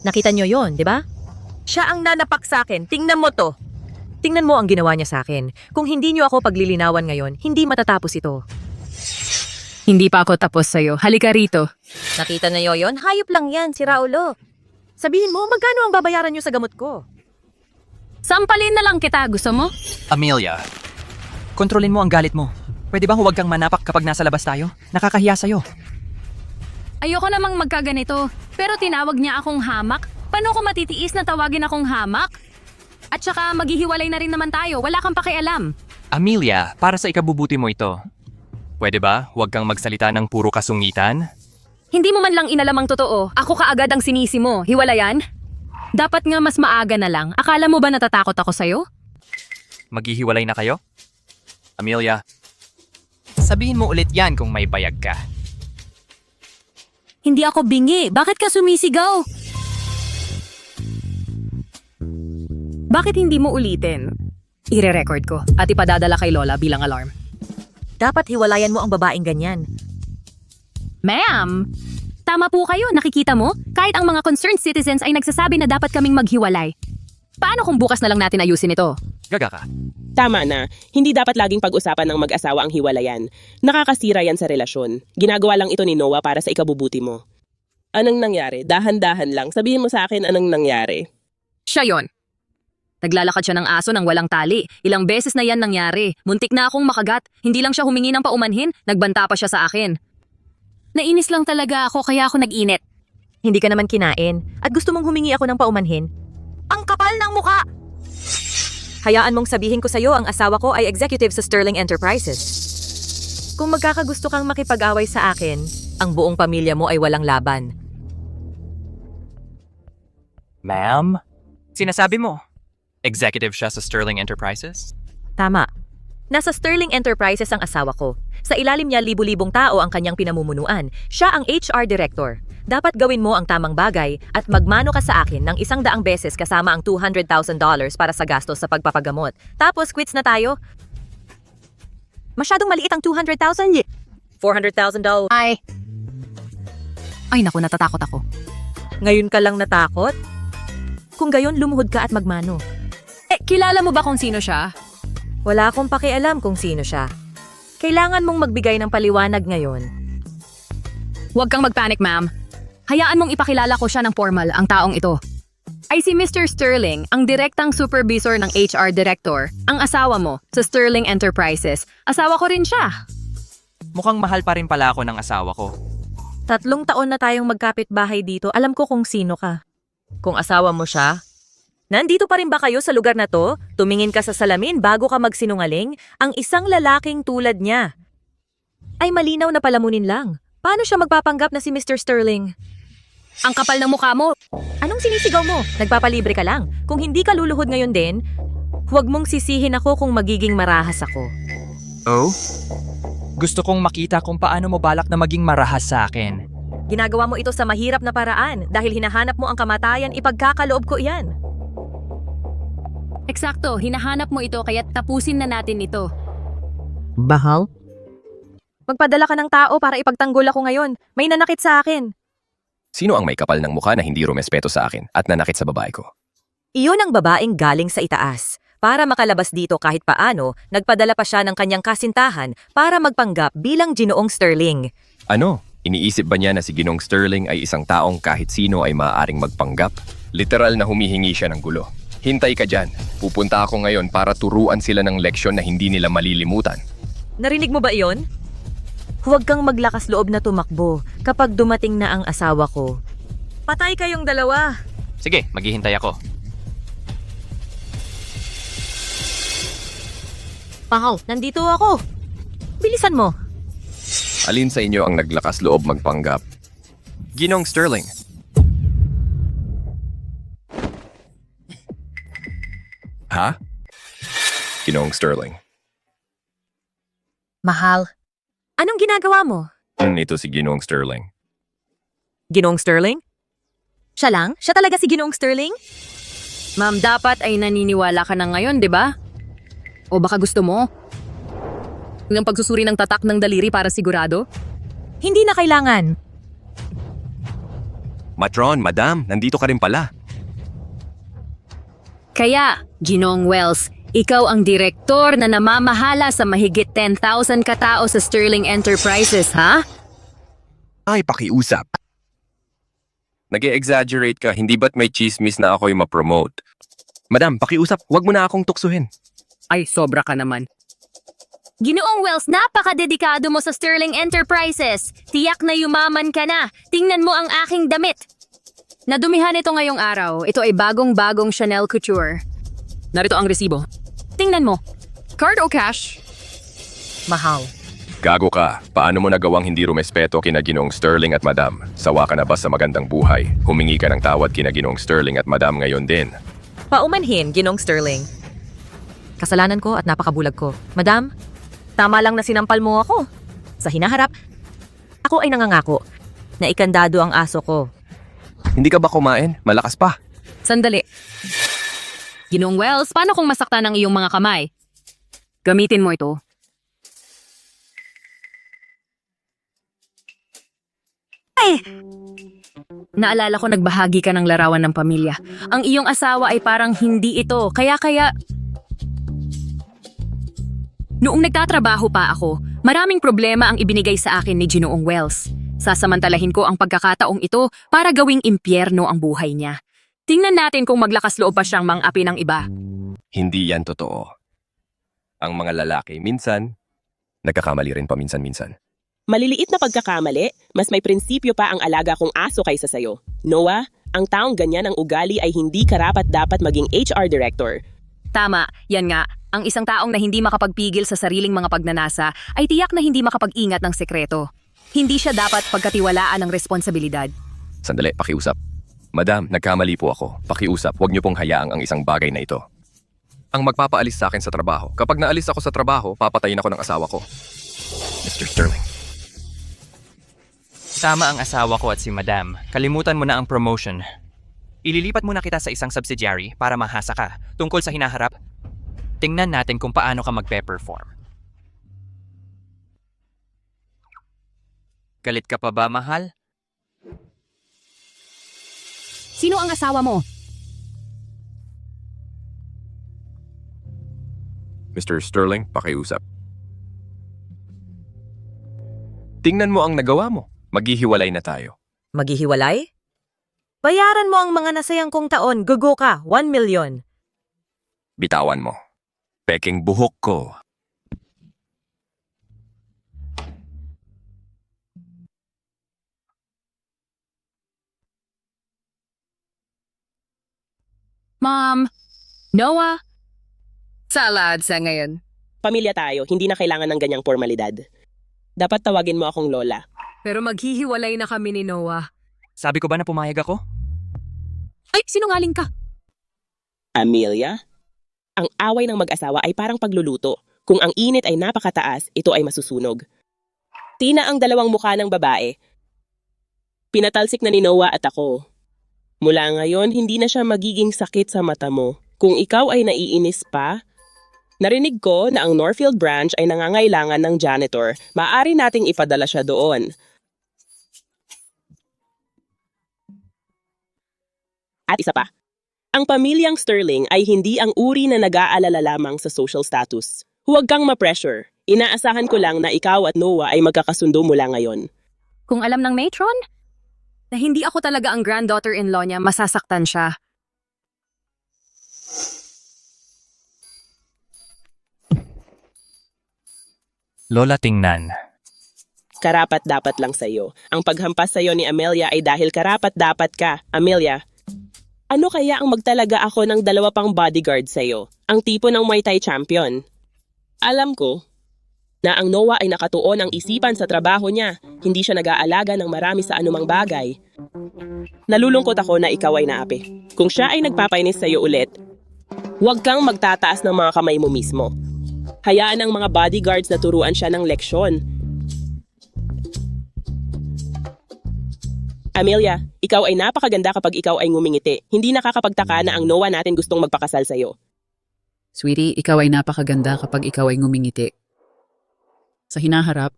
Nakita niyo yon, di ba? Siya ang nanapak sa akin. Tingnan mo to. Tingnan mo ang ginawa niya sa akin. Kung hindi niyo ako paglilinawan ngayon, hindi matatapos ito. Hindi pa ako tapos sa'yo. Halika rito. Nakita niyo yon? Hayop lang yan, si Raulo. Sabihin mo, magkano ang babayaran niyo sa gamot ko? Sampalin na lang kita. Gusto mo? Amelia, kontrolin mo ang galit mo. Pwede ba huwag kang manapak kapag nasa labas tayo? Nakakahiya sa'yo. Ayoko namang magkaganito. Pero tinawag niya akong hamak. Paano ko matitiis na tawagin akong hamak? At saka maghihiwalay na rin naman tayo. Wala kang pakialam. Amelia, para sa ikabubuti mo ito. Pwede ba huwag kang magsalita ng puro kasungitan? Hindi mo man lang inalam ang totoo. Ako kaagad ang sinisi mo. Hiwalayan? Dapat nga mas maaga na lang. Akala mo ba natatakot ako sa'yo? Maghihiwalay na kayo? Amelia, sabihin mo ulit yan kung may bayag ka. Hindi ako bingi. Bakit ka sumisigaw? Bakit hindi mo ulitin? Ire-record ko at ipadadala kay Lola bilang alarm. Dapat hiwalayan mo ang babaeng ganyan. Ma'am, tama po kayo, nakikita mo? Kahit ang mga concerned citizens ay nagsasabi na dapat kaming maghiwalay. Paano kung bukas na lang natin ayusin ito? Gaga ka. Tama na, hindi dapat laging pag-usapan ng mag-asawa ang hiwalayan. Nakakasira yan sa relasyon. Ginagawa lang ito ni Noah para sa ikabubuti mo. Anong nangyari? Dahan-dahan lang. Sabihin mo sa akin anong nangyari. Siya yon. Naglalakad siya ng aso ng walang tali. Ilang beses na yan nangyari. Muntik na akong makagat. Hindi lang siya humingi ng paumanhin, nagbanta pa siya sa akin. Nainis lang talaga ako kaya ako nag-init. Hindi ka naman kinain at gusto mong humingi ako ng paumanhin. Ang kapal ng muka! Hayaan mong sabihin ko sa'yo ang asawa ko ay executive sa Sterling Enterprises. Kung magkakagusto kang makipag-away sa akin, ang buong pamilya mo ay walang laban. Ma'am? Sinasabi mo, executive siya sa Sterling Enterprises? Tama. Nasa Sterling Enterprises ang asawa ko. Sa ilalim niya libu-libong tao ang kanyang pinamumunuan. Siya ang HR director. Dapat gawin mo ang tamang bagay at magmano ka sa akin ng 100 beses kasama ang $200,000 para sa gastos sa pagpapagamot. Tapos quits na tayo. Masyadong maliit ang $200,000. $400,000. Ay naku, natatakot ako. Ngayon ka lang natakot? Kung gayon, lumuhod ka at magmano. Kilala mo ba kung sino siya? Wala akong pakialam kung sino siya. Kailangan mong magbigay ng paliwanag ngayon. Huwag kang magpanik, ma'am. Hayaan mong ipakilala ko siya ng formal, ang taong ito. Ay si Mr. Sterling, ang direktang supervisor ng HR director, ang asawa mo sa Sterling Enterprises. Asawa ko rin siya. Mukhang mahal pa rin pala ako ng asawa ko. 3 taon na tayong magkapit-bahay dito, alam ko kung sino ka. Kung asawa mo siya, nandito pa rin ba kayo sa lugar na to? Tumingin ka sa salamin bago ka magsinungaling? Ang isang lalaking tulad niya ay malinaw na palamunin lang. Paano siya magpapanggap na si Mr. Sterling? Ang kapal ng mukha mo. Anong sinisigaw mo? Nagpapalibre ka lang. Kung hindi ka luluhod ngayon din, huwag mong sisihin ako kung magiging marahas ako. Oh? Gusto kong makita kung paano mo balak na maging marahas sa akin. Ginagawa mo ito sa mahirap na paraan. Dahil hinahanap mo ang kamatayan, ipagkakaloob ko iyan. Eksakto, hinahanap mo ito kaya tapusin na natin ito. Bahal? Magpadala ka ng tao para ipagtanggol ako ngayon. May nanakit sa akin. Sino ang may kapal ng mukha na hindi rumespeto sa akin at nanakit sa babae ko? Iyon ang babaeng galing sa itaas. Para makalabas dito kahit paano, nagpadala pa siya ng kanyang kasintahan para magpanggap bilang Ginoong Sterling. Ano? Iniisip ba niya na si Ginong Sterling ay isang taong kahit sino ay maaaring magpanggap? Literal na humihingi siya ng gulo. Hintay ka dyan. Pupunta ako ngayon para turuan sila ng leksyon na hindi nila malilimutan. Narinig mo ba iyon? Huwag kang maglakas loob na tumakbo kapag dumating na ang asawa ko. Patay kayong dalawa. Sige, maghihintay ako. Pahal, nandito ako. Bilisan mo. Alin sa inyo ang naglakas loob magpanggap? Ginong Sterling. Ha? Ginong Sterling. Mahal. Anong ginagawa mo? Ito si Ginong Sterling. Ginoong Sterling? Siya lang? Siya talaga si Ginoong Sterling? Ma'am, dapat ay naniniwala ka na ngayon, di ba? O baka gusto mo? Ng pagsusuri ng tatak ng daliri para sigurado? Hindi na kailangan. Matron, madam, nandito ka rin pala. Kaya, Ginoong Wells, ikaw ang direktor na namamahala sa mahigit 10,000 katao sa Sterling Enterprises, ha? Ay, pakiusap. Nag-e-exaggerate ka, hindi ba't may chismis na ako'y ma-promote? Madam, pakiusap, huwag mo na akong tuksuhin. Ay, sobra ka naman. Ginoong Wells, napakadedikado mo sa Sterling Enterprises. Tiyak na yumaman ka na. Tingnan mo ang aking damit. Nadumihan ito ngayong araw. Ito ay bagong-bagong Chanel Couture. Narito ang resibo. Tingnan mo. Card o cash? Mahal. Gago ka. Paano mo nagawang hindi rumespeto kina Ginong Sterling at Madam? Sawa ka na ba sa magandang buhay? Humingi ka ng tawad kina Ginong Sterling at Madam ngayon din. Paumanhin, Ginoong Sterling. Kasalanan ko at napakabulag ko. Madam, tama lang na sinampal mo ako. Sa hinaharap, ako ay nangangako na ikandado ang aso ko. Hindi ka ba kumain? Malakas pa. Sandali. Ginoong Wells, paano kung masaktan ang iyong mga kamay? Gamitin mo ito. Naalala ko nagbahagi ka ng larawan ng pamilya. Ang iyong asawa ay parang hindi ito. Kaya... Noong nagtatrabaho pa ako, maraming problema ang ibinigay sa akin ni Ginoong Wells. Sasamantalahin ko ang pagkakataong ito para gawing impyerno ang buhay niya. Tingnan natin kung maglakas loob pa siyang mang-api ng iba. Hindi yan totoo. Ang mga lalaki minsan, nagkakamali rin paminsan-minsan. Maliliit na pagkakamali, mas may prinsipyo pa ang alaga kong aso kaysa sayo. Noah, ang taong ganyan ang ugali ay hindi karapat-dapat maging HR director. Tama, yan nga. Ang isang taong na hindi makapagpigil sa sariling mga pagnanasa ay tiyak na hindi makapag-ingat ng sekreto. Hindi siya dapat pagkatiwalaan ng responsibilidad. Sandali, pakiusap. Madam, nagkamali po ako. Pakiusap, huwag niyo pong hayaang ang isang bagay na ito. Ang magpapaalis sa akin sa trabaho. Kapag naalis ako sa trabaho, papatayin ako ng asawa ko. Mr. Sterling. Tama ang asawa ko at si Madam. Kalimutan mo na ang promotion. Ililipat muna kita sa isang subsidiary para mahasa ka. Tungkol sa hinaharap, tingnan natin kung paano ka magpe-perform. Galit ka pa ba, mahal? Sino ang asawa mo? Mr. Sterling, pakiusap. Tingnan mo ang nagawa mo. Maghihiwalay na tayo. Maghihiwalay? Bayaran mo ang mga nasayang kong taon. Gugo ka, 1 million. Bitawan mo. Peking buhok ko. Mom, Noah, salad sa ngayon. Pamilya tayo, hindi na kailangan ng ganyang formalidad. Dapat tawagin mo akong Lola. Pero maghihiwalay na kami ni Noah. Sabi ko ba na pumayag ako? Ay, sinungaling ka. Amelia? Ang away ng mag-asawa ay parang pagluluto. Kung ang init ay napakataas, ito ay masusunog. Tina ang dalawang mukha ng babae. Pinatalsik na ni Noah at ako. Mula ngayon, hindi na siya magiging sakit sa mata mo. Kung ikaw ay naiinis pa, narinig ko na ang Northfield branch ay nangangailangan ng janitor. Maaari nating ipadala siya doon. At isa pa, ang pamilyang Sterling ay hindi ang uri na nag-aalala lamang sa social status. Huwag kang ma-pressure. Inaasahan ko lang na ikaw at Noah ay magkakasundo mula ngayon. Kung alam ng matron, na hindi ako talaga ang granddaughter-in-law niya, masasaktan siya. Lola, tingnan. Karapat-dapat lang sa'yo. Ang paghampas sa'yo ni Amelia ay dahil karapat-dapat ka, Amelia. Ano kaya ang magtalaga ako ng 2 pang bodyguard sa'yo? Ang tipo ng Muay Thai champion. Alam ko na ang Noah ay nakatuon ang isipan sa trabaho niya. Hindi siya nag-aalaga ng marami sa anumang bagay. Nalulungkot ako na ikaw ay naapi. Kung siya ay nagpapainis sa'yo ulit, huwag kang magtataas ng mga kamay mo mismo. Hayaan ang mga bodyguards na turuan siya ng leksyon. Amelia, ikaw ay napakaganda kapag ikaw ay ngumingiti. Hindi nakakapagtaka na ang Noah natin gustong magpakasal sa'yo. Sweetie, ikaw ay napakaganda kapag ikaw ay ngumingiti. Sa hinaharap,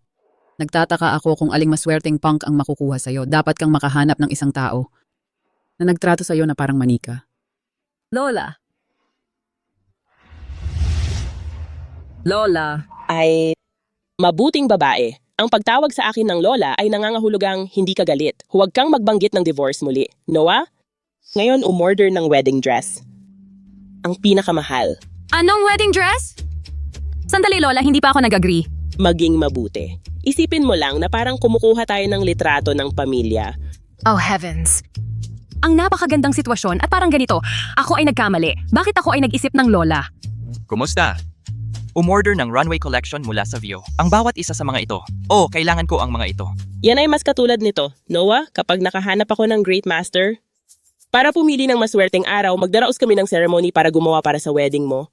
nagtataka ako kung aling maswerteng punk ang makukuha sa'yo. Dapat kang makahanap ng isang tao na nagtrato sa'yo na parang manika. Lola. Ay mabuting babae. Ang pagtawag sa akin ng Lola ay nangangahulugang hindi ka galit. Huwag kang magbanggit ng divorce muli. Noah, ngayon umorder ng wedding dress. Ang pinakamahal. Anong wedding dress? Sandali, Lola, hindi pa ako nag-agree. Maging mabuti. Isipin mo lang na parang kumukuha tayo ng litrato ng pamilya. Oh heavens. Ang napakagandang sitwasyon at parang ganito, ako ay nagkamali. Bakit ako ay nag-isip ng Lola? Kumusta? Umorder ng runway collection mula sa View. Ang bawat isa sa mga ito. Oh, kailangan ko ang mga ito. Yan ay mas katulad nito. Noah, kapag nakahanap ako ng Great Master, para pumili ng maswerteng araw, magdaraos kami ng ceremony para gumawa para sa wedding mo.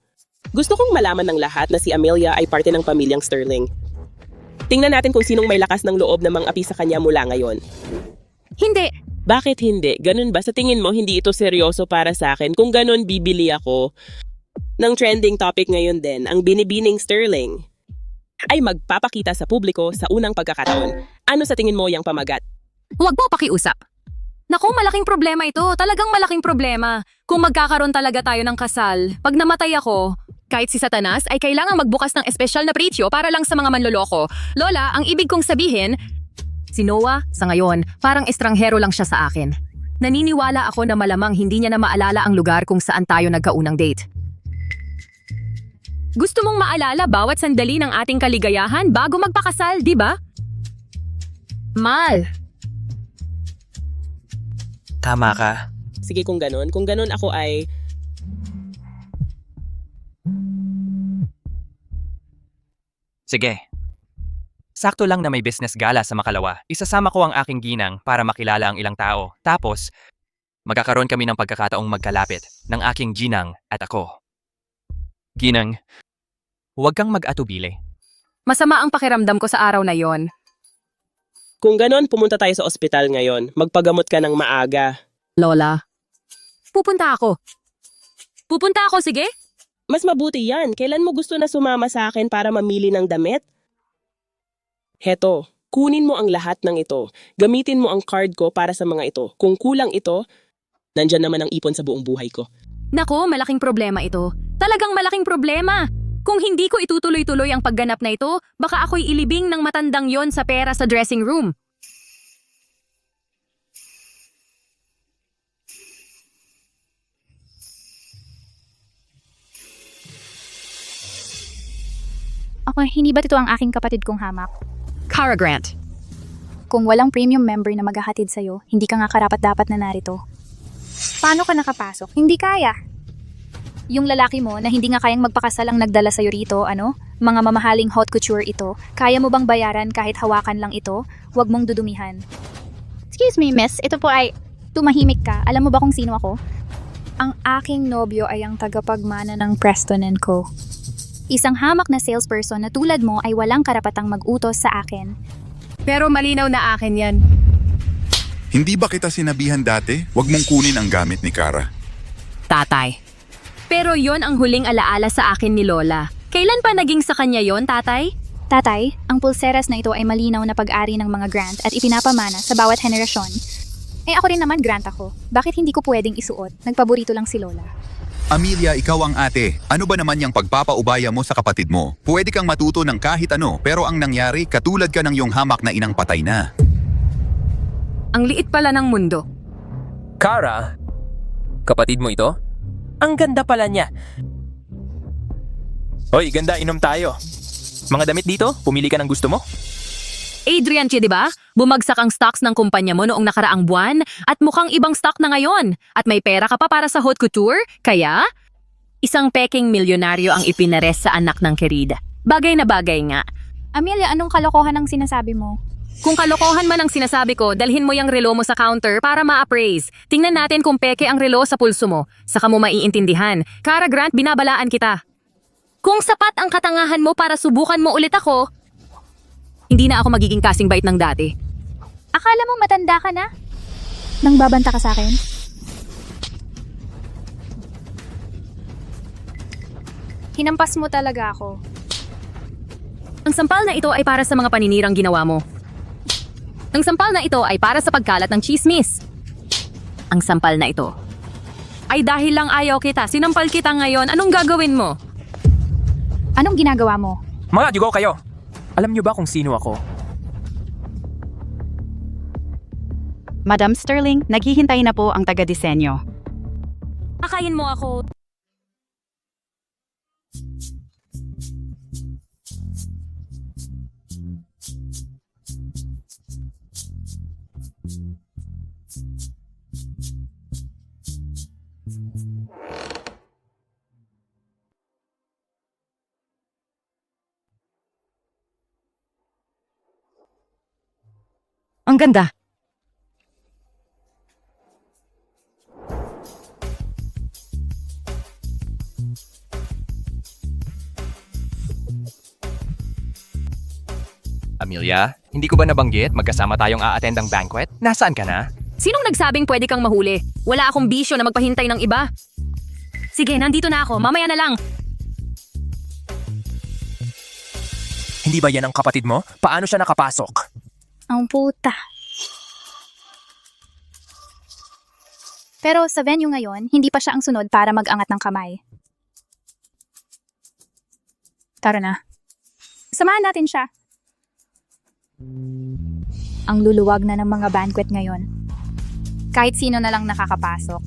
Gusto kong malaman ng lahat na si Amelia ay parte ng pamilyang Sterling. Tingnan natin kung sinong may lakas ng loob na mang-api sa kanya mula ngayon. Hindi. Bakit hindi? Ganun ba? Sa tingin mo, hindi ito seryoso para sa akin? Kung ganun, bibili ako. Ng trending topic ngayon din, ang binibining Sterling ay magpapakita sa publiko sa unang pagkakataon. Ano sa tingin mo yung pamagat? Huwag mo pakiusap. Naku, malaking problema ito. Talagang malaking problema. Kung magkakaroon talaga tayo ng kasal, pag namatay ako, kahit si Satanas ay kailangang magbukas ng espesyal na precho para lang sa mga manloloko. Lola, ang ibig kong sabihin, si Noah, sa ngayon, parang estranghero lang siya sa akin. Naniniwala ako na malamang hindi niya na maalala ang lugar kung saan tayo nagkaunang date. Gusto mong maalala bawat sandali ng ating kaligayahan bago magpakasal, di ba? Mal. Tama ka. Sige kung ganun. Kung ganun ako ay... Sige. Sakto lang na may business gala sa Makalawa. Isasama ko ang aking ginang para makilala ang ilang tao. Tapos, magkakaroon kami ng pagkakataong magkalapit ng aking ginang at ako. Ginang, huwag kang mag-atubili. Masama ang pakiramdam ko sa araw na yon. Kung ganun, pumunta tayo sa ospital ngayon. Magpagamot ka ng maaga. Lola. Pupunta ako. Pupunta ako, sige? Mas mabuti yan. Kailan mo gusto na sumama sa akin para mamili ng damit? Heto, kunin mo ang lahat ng ito. Gamitin mo ang card ko para sa mga ito. Kung kulang ito, nandyan naman ang ipon sa buong buhay ko. Nako, malaking problema ito. Talagang malaking problema. Kung hindi ko itutuloy-tuloy ang pagganap na ito, baka ako'y ilibing ng matandang yon sa pera sa dressing room. Okay, hindi ba ito ang aking kapatid kong hamak? Cara Grant. Kung walang premium member na maghahatid sa'yo, hindi ka nga karapat-dapat na narito. Paano ka nakapasok? Hindi kaya. Yung lalaki mo na hindi nga kayang magpakasal ang nagdala sa'yo rito, ano? Mga mamahaling haute couture ito. Kaya mo bang bayaran kahit hawakan lang ito? Huwag mong dudumihan. Excuse me, miss. Ito po ay... Tumahimik ka. Alam mo ba kung sino ako? Ang aking nobyo ay ang tagapagmana ng Preston & Co. Isang hamak na salesperson na tulad mo ay walang karapatang mag-utos sa akin. Pero malinaw na akin yan. Hindi ba kita sinabihan dati? Huwag mong kunin ang gamit ni Cara. Tatay. Pero yon ang huling alaala sa akin ni Lola. Kailan pa naging sa kanya yon, tatay? Tatay, ang pulseras na ito ay malinaw na pag-ari ng mga Grant at ipinapamana sa bawat henerasyon. Eh ako rin naman Grant ako. Bakit hindi ko pwedeng isuot? Nagpaborito lang si Lola. Amelia, ikaw ang ate. Ano ba naman yung pagpapaubaya mo sa kapatid mo? Pwede kang matuto ng kahit ano, pero ang nangyari, katulad ka ng iyong hamak na inang patay na. Ang liit pala ng mundo. Cara? Kapatid mo ito? Ang ganda pala niya. Hoy, ganda, inom tayo. Mga damit dito, pumili ka ng gusto mo. Adrian, di ba? Bumagsak ang stocks ng kumpanya mo noong nakaraang buwan at mukhang ibang stock na ngayon. At may pera ka pa para sa haute couture, kaya isang peking milyonaryo ang ipinares sa anak ng Querida. Bagay na bagay nga. Amelia, anong kalokohan ang sinasabi mo? Kung kalokohan man ang sinasabi ko, dalhin mo yung relo mo sa counter para ma-appraise. Tingnan natin kung peke ang relo sa pulso mo. Saka mo maiintindihan. Cara Grant, binabalaan kita. Kung sapat ang katangahan mo para subukan mo ulit ako, hindi na ako magiging kasing bait ng dati. Akala mo matanda ka na? Nang babanta ka sa akin? Hinampas mo talaga ako. Ang sampal na ito ay para sa mga paninirang ginawa mo. Ang sampal na ito ay para sa pagkalat ng chismis. Ang sampal na ito ay dahil lang ayaw kita, sinampal kita ngayon, anong gagawin mo? Anong ginagawa mo? Mga digo kayo. Alam niyo ba kung sino ako? Madam Sterling, naghihintay na po ang taga-disenyo. Akayin mo ako. Ang ganda. Amelia, hindi ko ba nabanggit magkasama tayong a-attend ang banquet? Nasaan ka na? Sinong nagsabing pwede kang mahuli? Wala akong bisyo na magpahintay ng iba. Sige, nandito na ako. Mamaya na lang. Hindi ba yan ang kapatid mo? Paano siya nakapasok? Ang puta. Pero sa venue ngayon, hindi pa siya ang sunod para mag-angat ng kamay. Tara na. Samahan natin siya. Ang luluwag na ng mga banquet ngayon. Kahit sino na lang nakakapasok.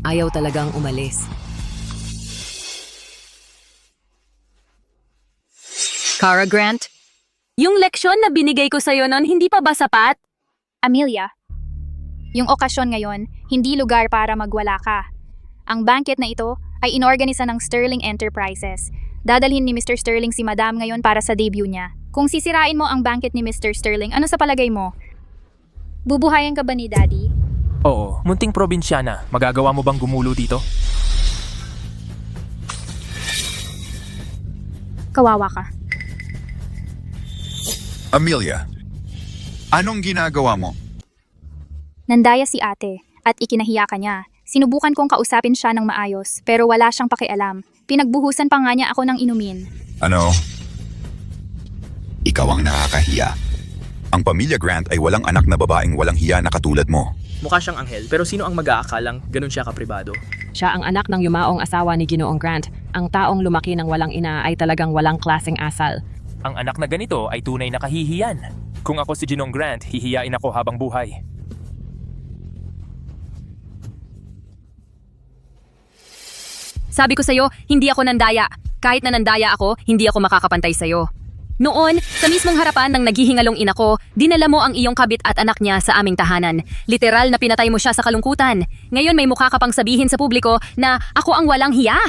Ayaw talagang umalis. Cara Grant, yung leksyon na binigay ko sa'yo noon, hindi pa ba sapat? Amelia, yung okasyon ngayon, hindi lugar para magwala ka. Ang banquet na ito ay inorganisa ng Sterling Enterprises. Dadalhin ni Mr. Sterling si Madam ngayon para sa debut niya. Kung sisirain mo ang banquet ni Mr. Sterling, ano sa palagay mo? Bubuhayan ka ba ni Daddy? Oo, munting probinsyana. Magagawa mo bang gumulo dito? Kawawa ka. Amelia, anong ginagawa mo? Nandaya si ate at ikinahiya ka niya. Sinubukan kong kausapin siya ng maayos pero wala siyang pakialam. Pinagbuhusan pa nga niya ako ng inumin. Ano? Ikaw ang nakakahiya. Ang pamilya Grant ay walang anak na babaeng walang hiya na katulad mo. Mukha siyang anghel, pero sino ang mag-aakalang ganun siya kapribado? Siya ang anak ng yumaong asawa ni Ginoong Grant. Ang taong lumaki ng walang ina ay talagang walang klaseng asal. Ang anak na ganito ay tunay na kahihiyan. Kung ako si Ginoong Grant, hihiyain ako habang buhay. Sabi ko sa'yo, hindi ako nandaya. Kahit na nandaya ako, hindi ako makakapantay sa'yo. Noon, sa mismong harapan ng naghihingalong ina ko, dinala mo ang iyong kabit at anak niya sa aming tahanan. Literal na pinatay mo siya sa kalungkutan. Ngayon may mukha ka pang sabihin sa publiko na ako ang walang hiya.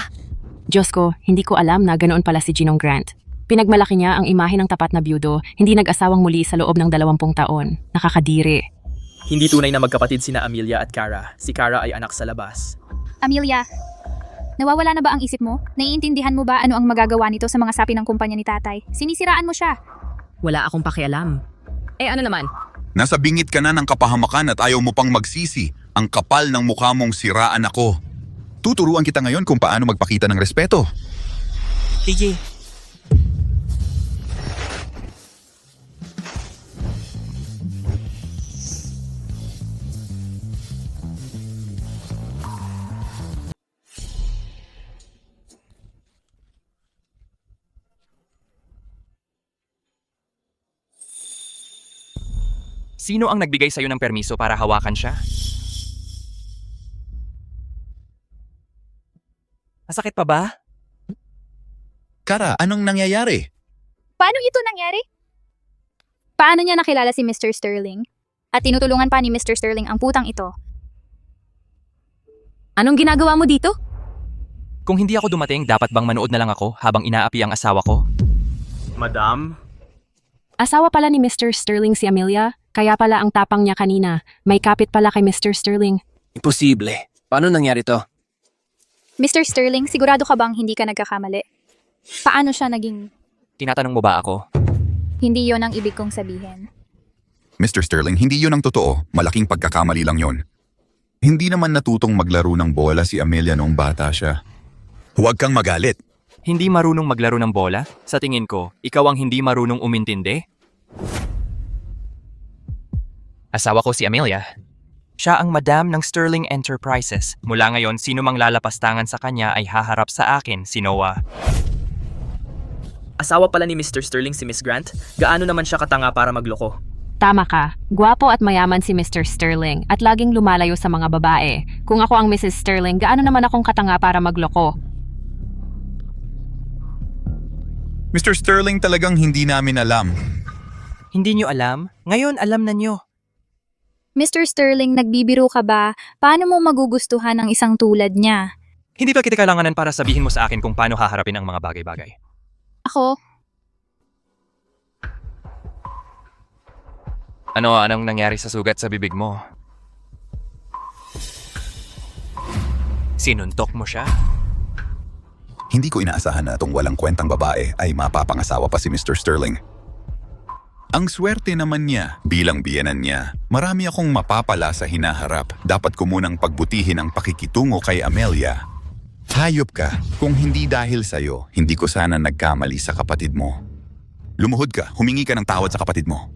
Diyos ko, hindi ko alam na ganoon pala si Ginoong Grant. Pinagmalaki niya ang imahe ng tapat na byudo, hindi nag-asawang muli sa loob ng 20 taon. Nakakadiri. Hindi tunay na magkapatid sina Amelia at Cara. Si Cara ay anak sa labas. Amelia, nawawala na ba ang isip mo? Naiintindihan mo ba ano ang magagawa nito sa mga sapi ng kumpanya ni tatay? Sinisiraan mo siya. Wala akong pakialam. Eh ano naman? Nasa bingit ka na ng kapahamakan at ayaw mo pang magsisi. Ang kapal ng mukha mong siraan ako. Tuturuan kita ngayon kung paano magpakita ng respeto. Sige. Sino ang nagbigay sa'yo ng permiso para hawakan siya? Masakit pa ba? Cara, anong nangyayari? Paano ito nangyari? Paano niya nakilala si Mr. Sterling? At tinutulungan pa ni Mr. Sterling ang putang ito? Anong ginagawa mo dito? Kung hindi ako dumating, dapat bang manood na lang ako habang inaapi ang asawa ko? Madam? Asawa pala ni Mr. Sterling si Amelia, kaya pala ang tapang niya kanina. May kapit pala kay Mr. Sterling. Imposible. Paano nangyari to? Mr. Sterling, sigurado ka bang hindi ka nagkakamali? Paano siya naging... Tinatanong mo ba ako? Hindi yon ang ibig kong sabihin. Mr. Sterling, hindi yun ang totoo. Malaking pagkakamali lang yon. Hindi naman natutong maglaro ng bola si Amelia noong bata siya. Huwag kang magalit. Hindi marunong maglaro ng bola? Sa tingin ko, ikaw ang hindi marunong umintindi? Asawa ko si Amelia. Siya ang madam ng Sterling Enterprises. Mula ngayon, sino mang lalapastangan sa kanya ay haharap sa akin, si Noah. Asawa pala ni Mr. Sterling si Miss Grant? Gaano naman siya katanga para magloko? Tama ka. Gwapo at mayaman si Mr. Sterling at laging lumalayo sa mga babae. Kung ako ang Mrs. Sterling, gaano naman akong katanga para magloko? Mr. Sterling, talagang hindi namin alam. Hindi nyo alam? Ngayon alam na nyo. Mr. Sterling, nagbibiro ka ba? Paano mo magugustuhan ang isang tulad niya? Hindi pa kita kailanganan para sabihin mo sa akin kung paano haharapin ang mga bagay-bagay. Ako? Anong nangyari sa sugat sa bibig mo? Sinuntok mo siya? Hindi ko inaasahan na itong walang kwentang babae ay mapapangasawa pa si Mr. Sterling. Ang swerte naman niya bilang biyenan niya. Marami akong mapapala sa hinaharap. Dapat ko munang pagbutihin ang pakikitungo kay Amelia. Hayop ka. Kung hindi dahil sa'yo, hindi ko sana nagkamali sa kapatid mo. Lumuhod ka. Humingi ka ng tawad sa kapatid mo.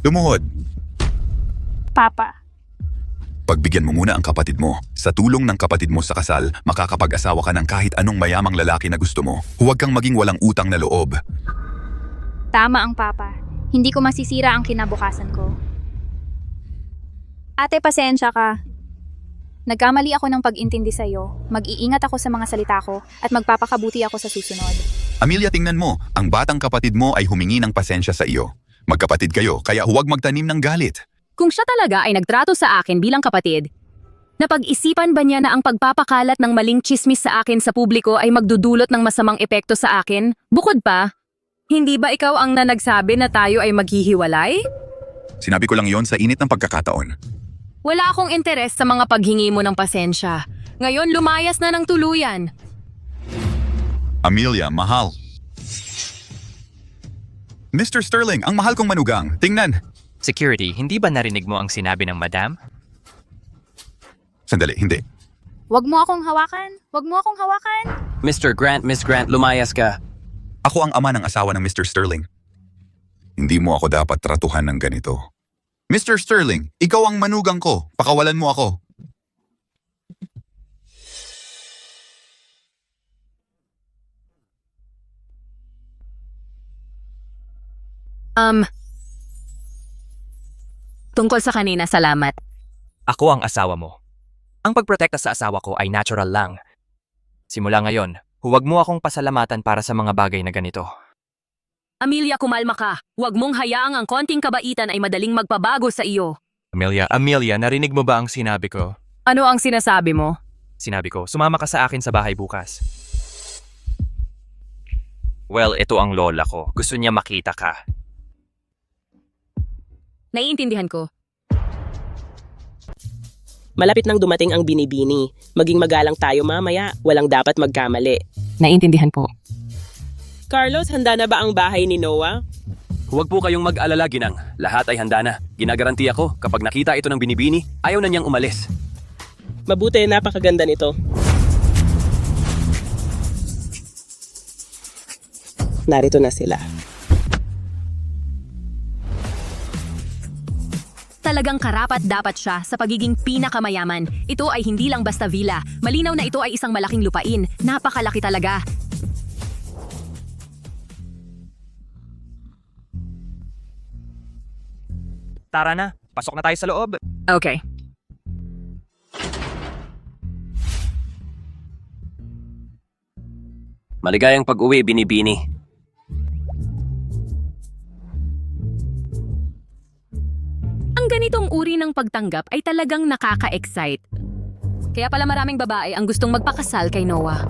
Lumuhod. Papa. Pagbigyan mo muna ang kapatid mo. Sa tulong ng kapatid mo sa kasal, makakapag-asawa ka ng kahit anong mayamang lalaki na gusto mo. Huwag kang maging walang utang na loob. Tama ang papa. Hindi ko masisira ang kinabukasan ko. Ate, pasensya ka. Nagkamali ako ng pag-intindi sa'yo. Mag-iingat ako sa mga salita ko at magpapakabuti ako sa susunod. Amelia, tingnan mo. Ang batang kapatid mo ay humingi ng pasensya sa iyo. Magkapatid kayo, kaya huwag magtanim ng galit. Kung siya talaga ay nagtrato sa akin bilang kapatid, napag-isipan ba niya na ang pagpapakalat ng maling chismis sa akin sa publiko ay magdudulot ng masamang epekto sa akin? Bukod pa, hindi ba ikaw ang nagsabi na tayo ay maghihiwalay? Sinabi ko lang yon sa init ng pagkakataon. Wala akong interes sa mga paghingi mo ng pasensya. Ngayon lumayas na ng tuluyan. Amelia, mahal. Mr. Sterling, ang mahal kong manugang. Tingnan. Security, hindi ba narinig mo ang sinabi ng madam? Sandali, hindi. Huwag mo akong hawakan. Huwag mo akong hawakan. Mr. Grant, Miss Grant, lumayas ka. Ako ang ama ng asawa ng Mr. Sterling. Hindi mo ako dapat tratuhan ng ganito. Mr. Sterling, ikaw ang manugang ko. Pakawalan mo ako. Tungkol sa kanina, salamat. Ako ang asawa mo. Ang pagprotekta sa asawa ko ay natural lang. Simula ngayon, huwag mo akong pasalamatan para sa mga bagay na ganito. Amelia, kumalma ka. Huwag mong hayaang ang konting kabaitan ay madaling magpabago sa iyo. Amelia, narinig mo ba ang sinabi ko? Ano ang sinasabi mo? Sinabi ko, sumama ka sa akin sa bahay bukas. Well, ito ang lola ko. Gusto niya makita ka. Naiintindihan ko. Malapit nang dumating ang binibini. Maging magalang tayo mamaya. Walang dapat magkamali. Naiintindihan po. Carlos, handa na ba ang bahay ni Noah? Huwag po kayong mag-alala, Ginang. Lahat ay handa na. Ginagaranti ako, kapag nakita ito ng binibini, ayaw na niyang umalis. Mabuti, napakaganda nito. Narito na sila. Talagang karapat dapat siya sa pagiging pinakamayaman. Ito ay hindi lang basta villa. Malinaw na ito ay isang malaking lupain. Napakalaki talaga. Tara na, pasok na tayo sa loob. Okay. Maligayang pag-uwi, binibini. Ang ganitong uri ng pagtanggap ay talagang nakaka-excite. Kaya pala maraming babae ang gustong magpakasal kay Noah.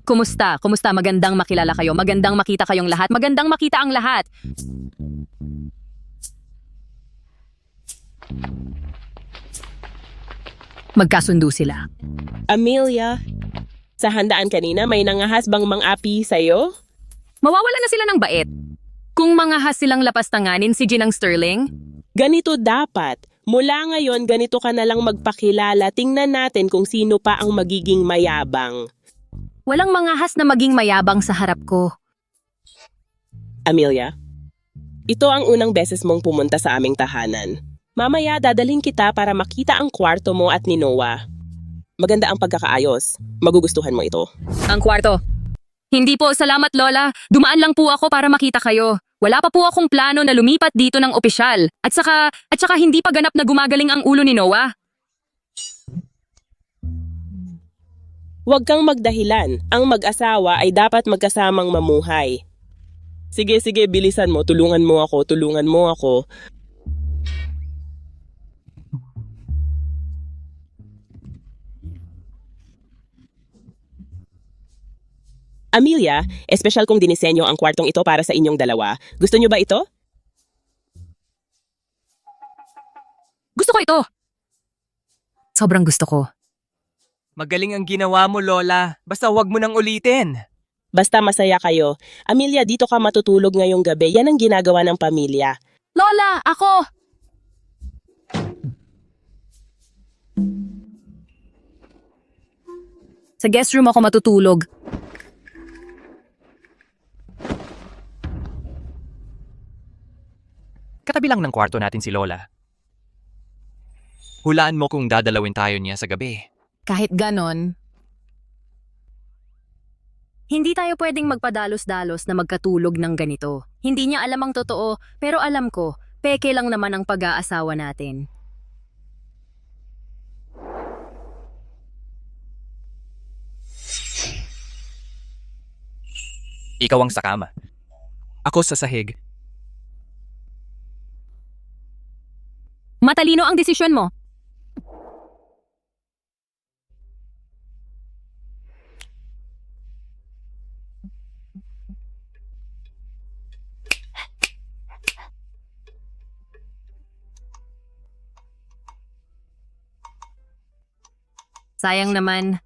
Kumusta? Kumusta? Magandang makilala kayo. Magandang makita kayong lahat. Magandang makita ang lahat. Magkasundo sila. Amelia, sa handaan kanina may nangahas bang mang-api sa'yo? Mawawala na sila ng bait. Kung mangahas silang lapastanganin si Ginang Sterling, Ganito dapat. Mula ngayon, ganito ka na lang magpakilala. Tingnan natin kung sino pa ang magiging mayabang. walang mangahas na maging mayabang sa harap ko. Amelia, ito ang unang beses mong pumunta sa aming tahanan. Mamaya dadalhin kita para makita ang kwarto mo at ni Noah. Maganda ang pagkakaayos. Magugustuhan mo ito. Ang kwarto. Hindi po, salamat Lola. Dumaan lang po ako para makita kayo. Wala pa po akong plano na lumipat dito ng opisyal. At saka hindi pa ganap na gumagaling ang ulo ni Noah. Huwag kang magdahilan. Ang mag-asawa ay dapat magkasamang mamuhay. Sige, bilisan mo. Tulungan mo ako. Amelia, espesyal kong dinisenyo ang kwartong ito para sa inyong dalawa. Gusto niyo ba ito? Gusto ko ito. Sobrang gusto ko. Magaling ang ginawa mo, Lola. Basta wag mo nang ulitin. Basta masaya kayo. Amelia, dito ka matutulog ngayong gabi. Yan ang ginagawa ng pamilya. Lola, ako! Sa guest room ako matutulog. Katabi lang ng kwarto natin si Lola. Hulaan mo kung dadalawin tayo niya sa gabi. Kahit ganon, hindi tayo pwedeng magpadalos-dalos na magkatulog ng ganito. Hindi niya alam ang totoo, pero alam ko, peke lang naman ang pag-aasawa natin. Ikaw ang sa kama. Ako sa sahig. Matalino ang desisyon mo. Sayang naman.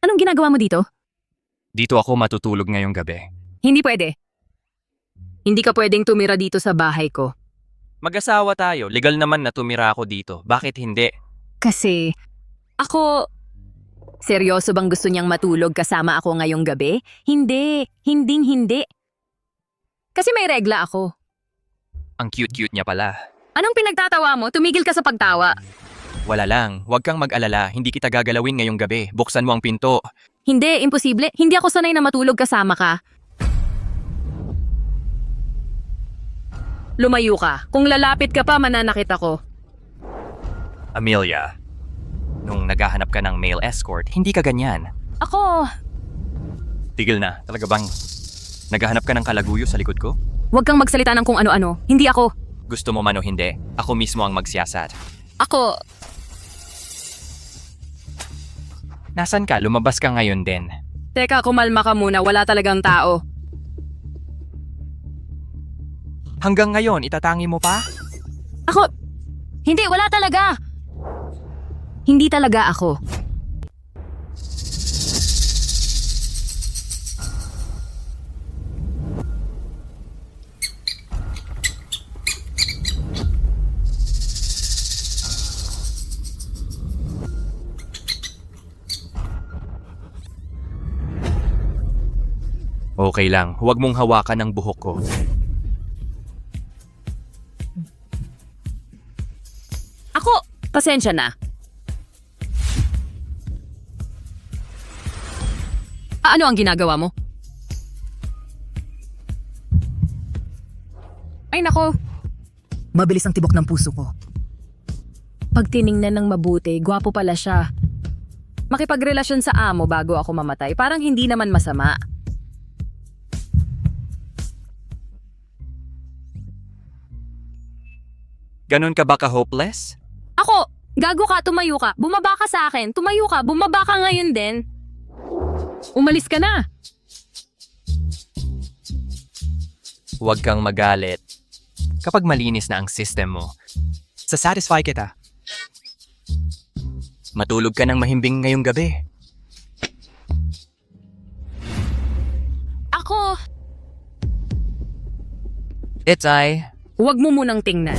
Anong ginagawa mo dito? Dito ako matutulog ngayong gabi. Hindi pwede. Hindi ka pwedeng tumira dito sa bahay ko. Mag-asawa tayo. Legal naman na tumira ako dito. Bakit hindi? Kasi, ako... Seryoso bang gusto niyang matulog kasama ako ngayong gabi? Hindi. Hindi. Kasi may regla ako. Ang cute-cute niya pala. Anong pinagtatawa mo? Tumigil ka sa pagtawa. Wala lang. Huwag kang mag-alala. Hindi kita gagalawin ngayong gabi. Buksan mo ang pinto. Hindi, imposible. Hindi ako sanay na matulog kasama ka. Lumayo ka. Kung lalapit ka pa, mananakit ako. Amelia, nung naghahanap ka ng male escort, hindi ka ganyan. Ako... Tigil na. Talaga bang naghahanap ka ng kalaguyo sa likod ko? Huwag kang magsalita ng kung ano-ano. Hindi ako. Gusto mo man o hindi, ako mismo ang magsiyasat. Ako... Nasaan ka? Lumabas ka ngayon din. Teka, kumalma ka muna. Wala talagang tao. Hanggang ngayon, itatangi mo pa? Ako... Hindi, wala talaga. Hindi talaga ako. Okay lang, huwag mong hawakan ang buhok ko. Ako, pasensya na. Ano ang ginagawa mo? Ay nako. Mabilis ang tibok ng puso ko. Pag tiningnan ng mabuti, gwapo pala siya. Makipagrelasyon sa amo bago ako mamatay, parang hindi naman masama. Ganon ka ba ka-hopeless? Ako, gago ka, tumayo ka. Bumaba ka sa akin. Tumayo ka, bumaba ka ngayon din. Umalis ka na. Huwag kang magalit. Kapag malinis na ang system mo, sasatisfy kita. Matulog ka ng mahimbing ngayong gabi. Ako, It's I. huwag mo munang tingnan.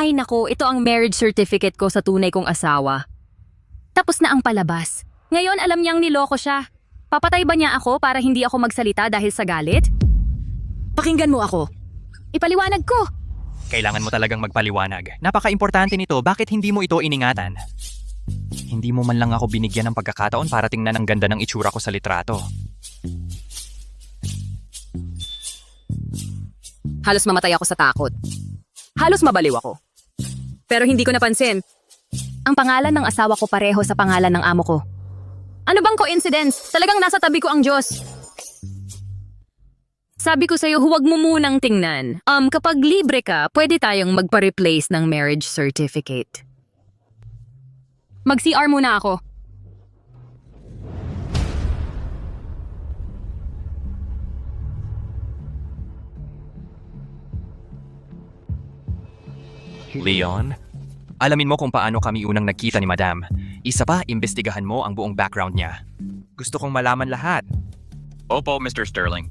Ay nako, ito ang marriage certificate ko sa tunay kong asawa. Tapos na ang palabas. Ngayon alam niyang niloko siya. Papatay ba niya ako para hindi ako magsalita dahil sa galit? Pakinggan mo ako. Ipaliwanag ko. Kailangan mo talagang magpaliwanag. Napaka-importante nito, bakit hindi mo ito iningatan? Hindi mo man lang ako binigyan ng pagkakataon para tingnan ang ganda ng itsura ko sa litrato. Halos mamatay ako sa takot. Halos mabaliw ako. Pero hindi ko napansin. Ang pangalan ng asawa ko pareho sa pangalan ng amo ko. Ano bang coincidence? Talagang nasa tabi ko ang Diyos. Sabi ko sa'yo, huwag mo munang tingnan. Kapag libre ka, pwede tayong magpa-replace ng marriage certificate. Mag-CR muna ako. Leon, alamin mo kung paano kami unang nagkita ni Madam. Isa pa, imbestigahan mo ang buong background niya. Gusto kong malaman lahat. Opo, Mr. Sterling.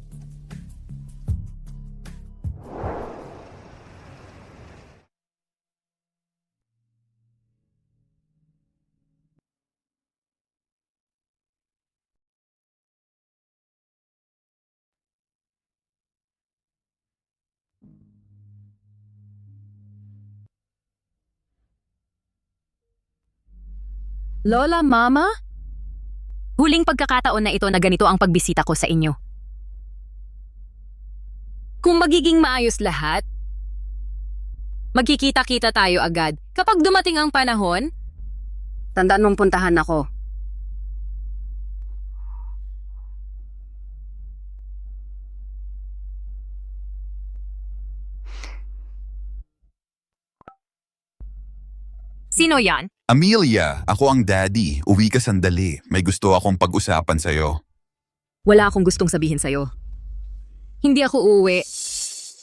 Lola, Mama? Huling pagkakataon na ito na ganito ang pagbisita ko sa inyo. Kung magiging maayos lahat, magkikita-kita tayo agad. Kapag dumating ang panahon, tandaan mong puntahan ako. Sino yan? Amelia, ako ang daddy. Uwi ka sandali. May gusto akong pag-usapan sa'yo. Wala akong gustong sabihin sa'yo. Hindi ako uuwi.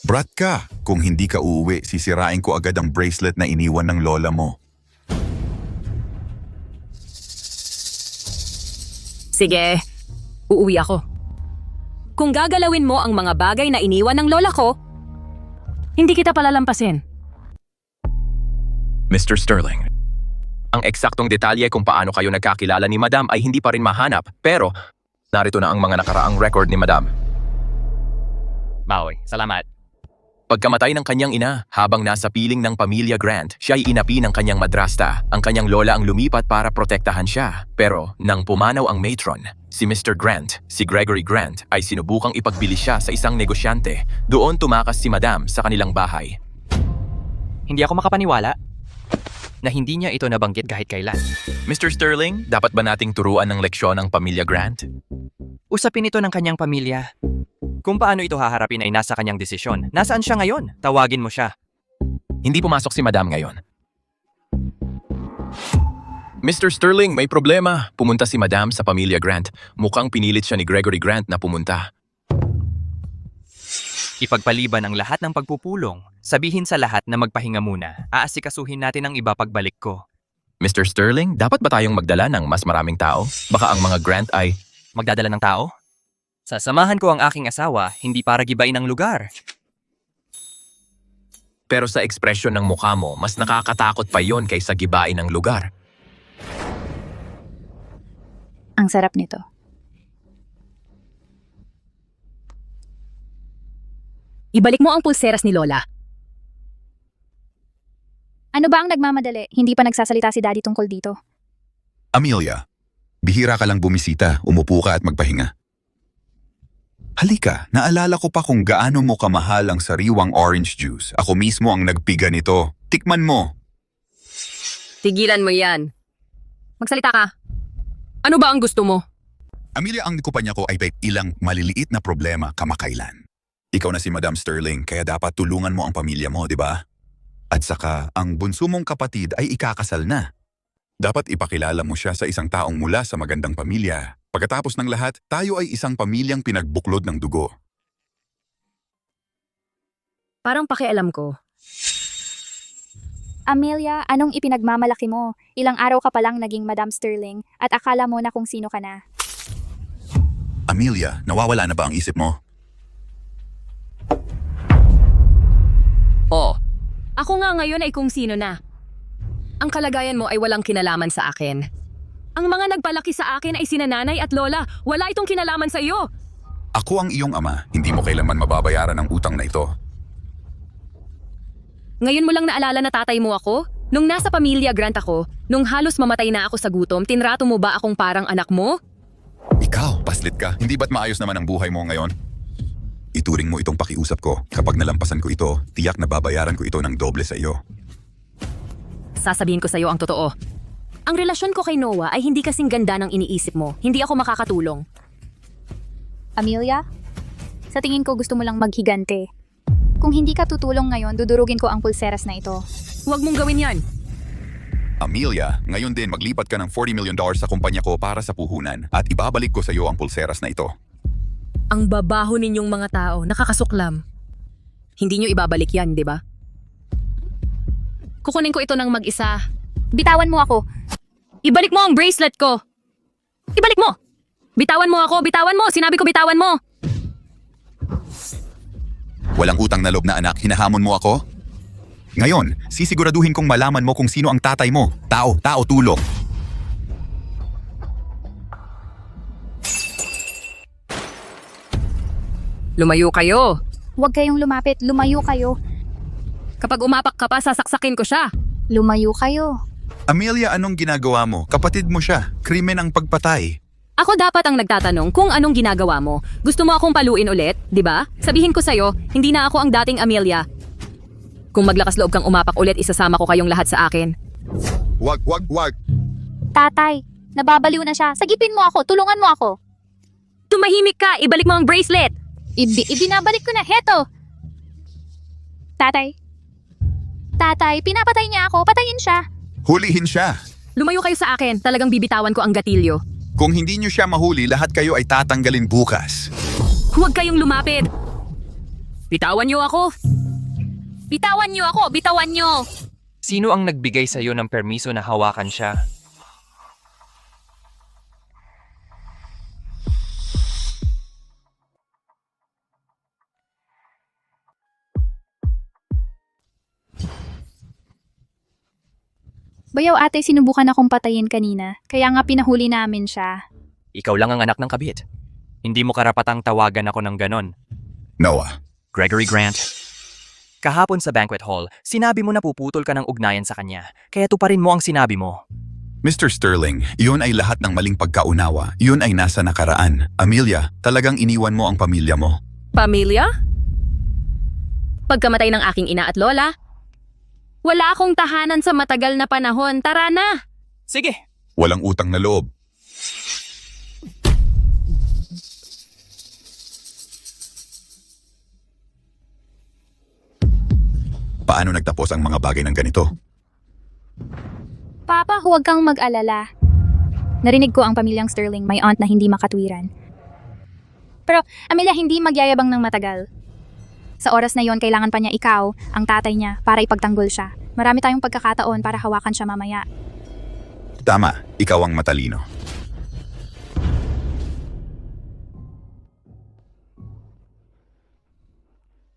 Brat ka. Kung hindi ka uuwi, sisirain ko agad ang bracelet na iniwan ng lola mo. Sige, uuwi ako. Kung gagalawin mo ang mga bagay na iniwan ng lola ko, hindi kita palalampasin. Mr. Sterling, ang eksaktong detalye kung paano kayo nagkakilala ni Madam ay hindi pa rin mahanap, pero narito na ang mga nakaraang record ni Madam. Maoy, salamat. Pagkamatay ng kanyang ina, habang nasa piling ng pamilya Grant, siya ay inapi ng kanyang madrasta. Ang kanyang lola ang lumipat para protektahan siya. Pero nang pumanaw ang matron, si Mr. Grant, si Gregory Grant, ay sinubukang ipagbili siya sa isang negosyante. Doon tumakas si Madam sa kanilang bahay. Hindi ako makapaniwala na hindi niya ito nabanggit kahit kailan. Mr. Sterling, dapat ba nating turuan ng leksyon ang pamilya Grant? Usapin ito ng kanyang pamilya. Kung paano ito haharapin ay nasa kanyang desisyon. Nasaan siya ngayon? Tawagin mo siya. Hindi pumasok si Madam ngayon. Mr. Sterling, may problema. Pumunta si Madam sa pamilya Grant. Mukhang pinilit siya ni Gregory Grant na pumunta. Ipagpaliban ang lahat ng pagpupulong. Sabihin sa lahat na magpahinga muna. Aasikasuhin natin ang iba pagbalik ko. Mr. Sterling, dapat ba tayong magdala ng mas maraming tao? Baka ang mga Grant ay... Magdadala ng tao? Sasamahan ko ang aking asawa, hindi para gibain ang lugar. Pero sa ekspresyon ng mukha mo, mas nakakatakot pa yon kaysa gibain ang lugar. Ang sarap nito. Ibalik mo ang pulseras ni Lola. Ano ba ang nagmamadali? Hindi pa nagsasalita si Daddy tungkol dito. Amelia, bihira ka lang bumisita. Umupo ka at magpahinga. Halika, naalala ko pa kung gaano mo kamahal ang sariwang orange juice. Ako mismo ang nagpiga nito. Tikman mo. Tigilan mo yan. Magsalita ka. Ano ba ang gusto mo? Amelia, ang kumpanya ko ay may ilang maliliit na problema kamakailan. Ikaw na si Madam Sterling, kaya dapat tulungan mo ang pamilya mo, di ba? At saka, ang bunso mong kapatid ay ikakasal na. Dapat ipakilala mo siya sa isang taong mula sa magandang pamilya. Pagkatapos ng lahat, tayo ay isang pamilyang pinagbuklod ng dugo. Parang pakialam ko. Amelia, anong ipinagmamalaki mo? Ilang araw ka pa lang naging Madam Sterling at akala mo na kung sino ka na. Amelia, nawawala na ba ang isip mo? Oo. Ako nga ngayon ay kung sino na. Ang kalagayan mo ay walang kinalaman sa akin. Ang mga nagpalaki sa akin ay sina nanay at lola. Wala itong kinalaman sa iyo. Ako ang iyong ama. Hindi mo kailanman mababayaran ang utang na ito. Ngayon mo lang naalala na tatay mo ako? Nung nasa pamilya Grant ako, nung halos mamatay na ako sa gutom, tinrato mo ba akong parang anak mo? Ikaw, paslit ka. Hindi ba't maayos naman ang buhay mo ngayon? Ituring mo itong pakiusap ko. Kapag nalampasan ko ito, tiyak na babayaran ko ito ng doble sa iyo. Sasabihin ko sa iyo ang totoo. Ang relasyon ko kay Noah ay hindi kasing ganda ng iniisip mo. Hindi ako makakatulong. Amelia, sa tingin ko gusto mo lang maghigante. Kung hindi ka tutulong ngayon, dudurugin ko ang pulseras na ito. Huwag mong gawin yan. Amelia, ngayon din maglipat ka ng $40 million sa kumpanya ko para sa puhunan at ibabalik ko sa iyo ang pulseras na ito. Ang babaho ninyong mga tao, nakakasuklam. Hindi nyo ibabalik yan, di ba? Kukunin ko ito ng mag-isa. Bitawan mo ako. Ibalik mo ang bracelet ko! Ibalik mo! Bitawan mo ako! Bitawan mo! Sinabi ko bitawan mo! Walang utang na loob na anak, hinahamon mo ako? Ngayon, sisiguraduhin kong malaman mo kung sino ang tatay mo. Tao, tulong. Lumayo kayo! Huwag kayong lumapit. Lumayo kayo. Kapag umapak ka pa, sasaksakin ko siya! Lumayo kayo. Amelia, anong ginagawa mo? Kapatid mo siya. Krimen ang pagpatay. Ako dapat ang nagtatanong kung anong ginagawa mo. Gusto mo akong paluin ulit, di ba? Sabihin ko sa'yo, hindi na ako ang dating Amelia. Kung maglakas loob kang umapak ulit, isasama ko kayong lahat sa akin. Wag. Tatay, nababaliw na siya. Sagipin mo ako. Tulungan mo ako. Tumahimik ka! Ibalik mo ang bracelet! Ibinabalik ko na. Heto. Tatay, pinapatay niya ako. Patayin siya. Hulihin siya. Lumayo kayo sa akin. Talagang bibitawan ko ang gatilyo. Kung hindi niyo siya mahuli, lahat kayo ay tatanggalin bukas. Huwag kayong lumapit! Bitawan niyo ako! Bitawan niyo ako! Bitawan niyo! Sino ang nagbigay sa'yo ng permiso na hawakan siya? Bayaw ate, sinubukan akong patayin kanina. Kaya nga pinahuli namin siya. Ikaw lang ang anak ng kabit. Hindi mo karapatang tawagan ako ng ganon. Noah. Gregory Grant. Kahapon sa banquet hall, sinabi mo na puputol ka ng ugnayan sa kanya. Kaya tuparin mo ang sinabi mo. Mr. Sterling, yun ay lahat ng maling pagkaunawa. Yun ay nasa nakaraan. Amelia, talagang iniwan mo ang pamilya mo. Pamilya? Pagkamatay ng aking ina at lola, wala akong tahanan sa matagal na panahon. Tara na! Sige! Walang utang na loob. Paano nagtapos ang mga bagay ng ganito? Papa, huwag kang mag-alala. Narinig ko ang pamilyang Sterling, may aunt na hindi makatwiran. Pero, Amelia, hindi magyayabang ng matagal. Sa oras na yon, kailangan pa niya ikaw, ang tatay niya, para ipagtanggol siya. Marami tayong pagkakataon para hawakan siya mamaya. Tama, ikaw ang matalino.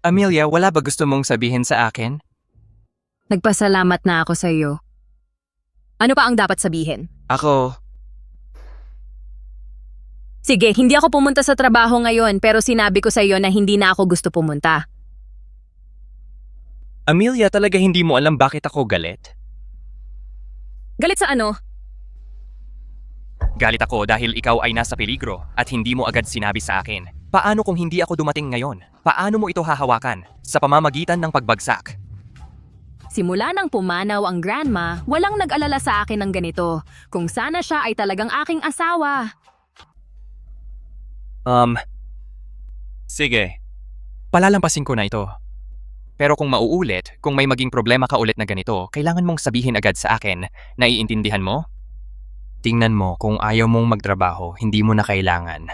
Amelia, wala ba gusto mong sabihin sa akin? Nagpasalamat na ako sa iyo. Ano pa ang dapat sabihin? Ako, Sige, hindi ako pumunta sa trabaho ngayon pero sinabi ko sa iyo na hindi na ako gusto pumunta. Amelia, talaga hindi mo alam bakit ako galit? Galit sa ano? Galit ako dahil ikaw ay nasa peligro at hindi mo agad sinabi sa akin. Paano kung hindi ako dumating ngayon? Paano mo ito hahawakan? Sa pamamagitan ng pagbagsak. Simula nang pumanaw ang grandma, walang nag-alala sa akin ng ganito. Kung sana siya ay talagang aking asawa. Sige. Palalampasin ko na ito. Pero kung mauulit, kung may maging problema ka ulit na ganito, kailangan mong sabihin agad sa akin. Naiintindihan mo? Tingnan mo, kung ayaw mong magtrabaho, hindi mo na kailangan.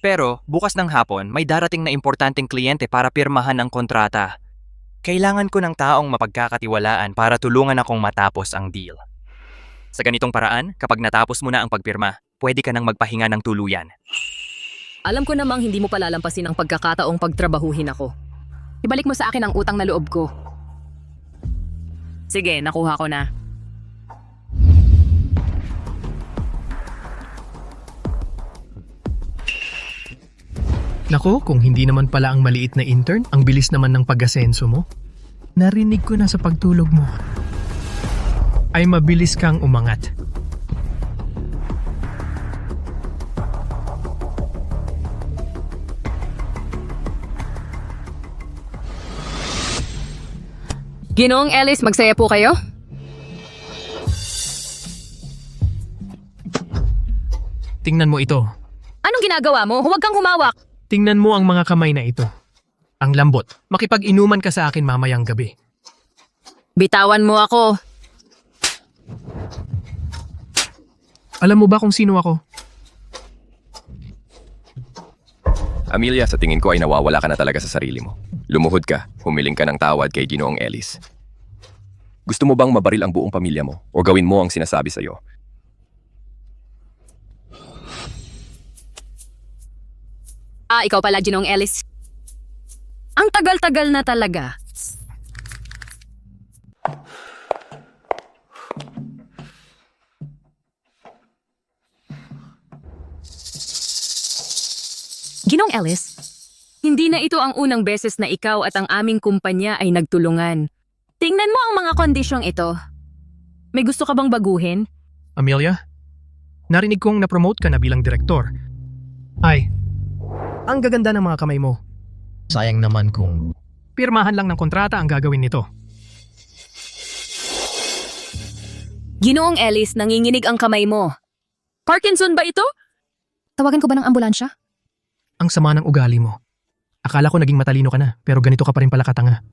Pero, bukas ng hapon, may darating na importanteng kliyente para pirmahan ang kontrata. Kailangan ko ng taong mapagkakatiwalaan para tulungan akong matapos ang deal. Sa ganitong paraan, kapag natapos mo na ang pagpirma, pwede ka nang magpahinga ng tuluyan. Alam ko namang hindi mo palalampasin ang pagkakataong pagtrabahuhin ako. Ibalik mo sa akin ang utang na loob ko. Sige, nakuha ko na. Nako, kung hindi naman pala ang maliit na intern, ang bilis naman ng pag-asenso mo. Narinig ko na sa pagtulog mo ay mabilis kang umangat. Ginoong Ellis, magsaya po kayo? Tingnan mo ito. Anong ginagawa mo? Huwag kang humawak. Tingnan mo ang mga kamay na ito. Ang lambot. Makipag-inuman ka sa akin mamayang gabi. Bitawan mo ako. Alam mo ba kung sino ako? Amelia, sa tingin ko ay nawawala ka na talaga sa sarili mo. Lumuhod ka, humiling ka ng tawad kay Ginoong Ellis. Gusto mo bang mabaril ang buong pamilya mo o gawin mo ang sinasabi sa'yo? Ikaw pala, Ginong Ellis. Ang tagal-tagal na talaga. Ginong Ellis, hindi na ito ang unang beses na ikaw at ang aming kumpanya ay nagtulungan. Tingnan mo ang mga kondisyong ito. May gusto ka bang baguhin? Amelia, narinig kong na-promote ka na bilang direktor. Ay, ang gaganda ng mga kamay mo. Sayang naman kung pirmahan lang ng kontrata ang gagawin nito. Ginoong Ellis, nanginginig ang kamay mo. Parkinson ba ito? Tawagan ko ba ng ambulansya? Ang sama ng ugali mo. Akala ko naging matalino ka na, pero ganito ka pa rin pala katanga.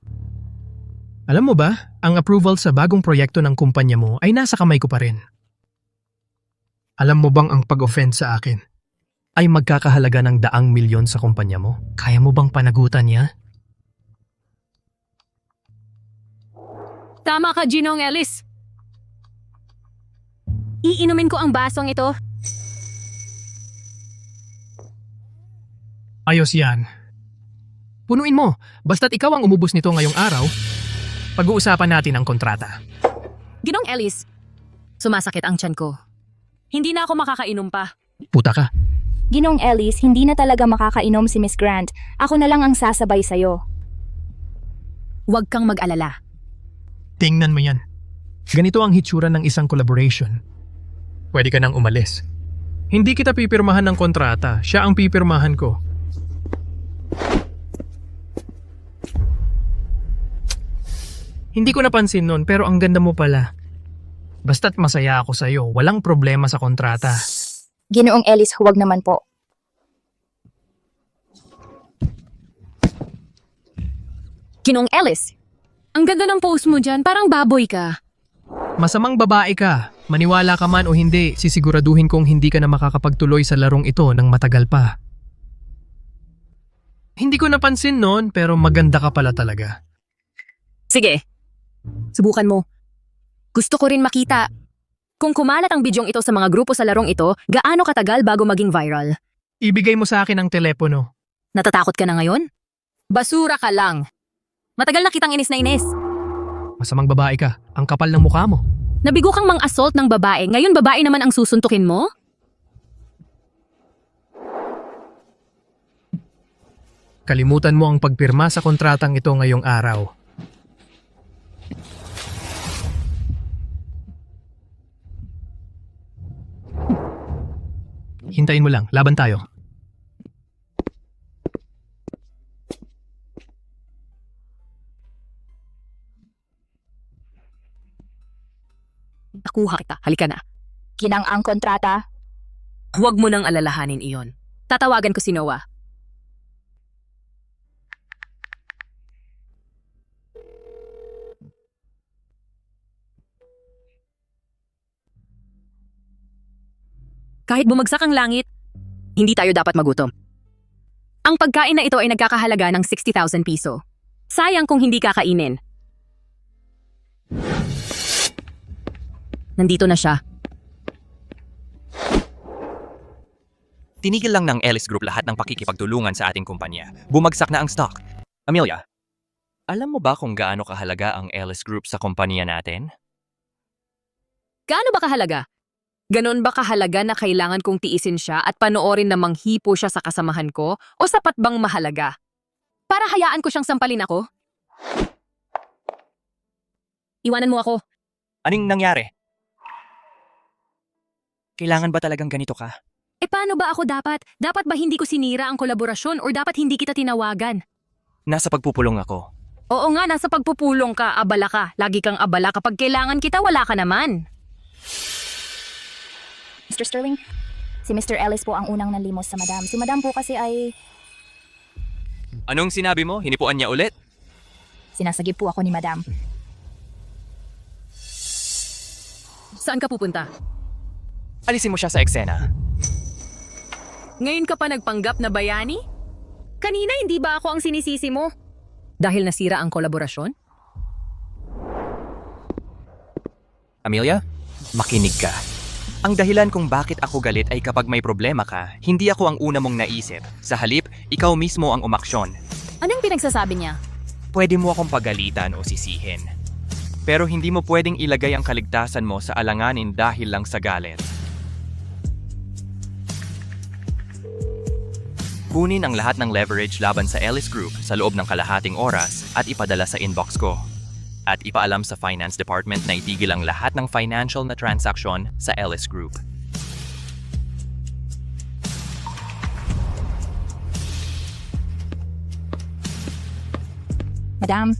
Alam mo ba, ang approval sa bagong proyekto ng kumpanya mo ay nasa kamay ko pa rin. Alam mo bang ang pag-offend sa akin ay magkakahalaga ng 100 milyon sa kumpanya mo? Kaya mo bang panagutan niya? Tama ka, Ginong Ellis. Iinumin ko ang basong ito. Ayos yan. Punuin mo, basta't ikaw ang umubos nito ngayong araw, pag-uusapan natin ang kontrata. Ginong Ellis, sumasakit ang tiyan ko. Hindi na ako makakainom pa. Puta ka. Ginong Ellis, hindi na talaga makakainom si Miss Grant. Ako na lang ang sasabay sa'yo. Huwag kang mag-alala. Tingnan mo yan. Ganito ang hitsura ng isang collaboration. Pwede ka nang umalis. Hindi kita pipirmahan ng kontrata, siya ang pipirmahan ko. Hindi ko napansin nun pero ang ganda mo pala. Basta't masaya ako sa'yo, walang problema sa kontrata. Ginoong Ellis, huwag naman po. Ginong Ellis, ang ganda ng pose mo dyan, parang baboy ka. Masamang babae ka, maniwala ka man o hindi, sisiguraduhin kong hindi ka na makakapagtuloy sa larong ito ng matagal pa. Hindi ko napansin nun pero maganda ka pala talaga. Sige, subukan mo. Gusto ko rin makita. Kung kumalat ang bidyong ito sa mga grupo sa larong ito, gaano katagal bago maging viral? Ibigay mo sa akin ang telepono. Natatakot ka na ngayon? Basura ka lang. Matagal na kitang inis na inis. Masamang babae ka, ang kapal ng mukha mo. Nabigo kang mang-assault ng babae, ngayon babae naman ang susuntukin mo? Kalimutan mo ang pagpirma sa kontratang ito ngayong araw. Hintayin mo lang, laban tayo. Nakuha kita, halika na. Ginang ang kontrata. Huwag mo nang alalahanin iyon. Tatawagan ko si Noah. Kahit bumagsak ang langit, hindi tayo dapat magutom. Ang pagkain na ito ay nagkakahalaga ng 60,000 piso. Sayang kung hindi kakainin. Nandito na siya. Tinigil lang ng Ellis Group lahat ng pakikipagtulungan sa ating kumpanya. Bumagsak na ang stock. Amelia, alam mo ba kung gaano kahalaga ang Ellis Group sa kumpanya natin? Gaano ba kahalaga? Ganon ba kahalaga na kailangan kong tiisin siya at panoorin na manghipo siya sa kasamahan ko? O sapat bang mahalaga? Para hayaan ko siyang sampalin ako? Iwanan mo ako. Anong nangyari? Kailangan ba talagang ganito ka? Paano ba ako dapat? Dapat ba hindi ko sinira ang kolaborasyon or dapat hindi kita tinawagan? Nasa pagpupulong ako. Oo nga, nasa pagpupulong ka, abala ka. Lagi kang abala kapag kailangan kita, wala ka naman. Mr. Sterling, si Mr. Ellis po ang unang nalimos sa Madam. Si Madam po kasi ay Anong sinabi mo? Hinipuan niya ulit? sinasagip po ako ni Madam. Saan ka pupunta? Alisin mo siya sa eksena. Ngayon ka pa nagpanggap na bayani? Kanina hindi ba ako ang sinisisi mo? Dahil nasira ang kolaborasyon? Amelia, makinig ka. Ang dahilan kung bakit ako galit ay kapag may problema ka, hindi ako ang una mong naisip. Sa halip, ikaw mismo ang umaksyon. Anong pinagsasabi niya? Pwede mo akong pagalitan o sisihin. Pero hindi mo pwedeng ilagay ang kaligtasan mo sa alanganin dahil lang sa galit. Kunin ang lahat ng leverage laban sa Ellis Group sa loob ng kalahating oras at ipadala sa inbox ko. At ipaalam sa finance department na itigil ang lahat ng financial na transaksyon sa Ellis Group. Madam,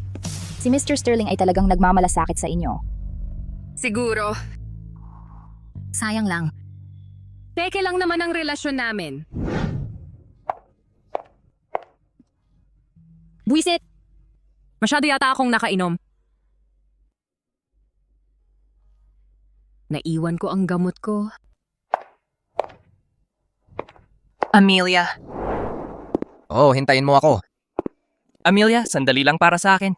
si Mr. Sterling ay talagang nagmamalasakit sa inyo. Siguro. Sayang lang. Peke lang naman ang relasyon namin. Buisit! Masyado yata akong nakainom. Naiwan ko ang gamot ko. Amelia. Oh, hintayin mo ako. Amelia, sandali lang para sa akin.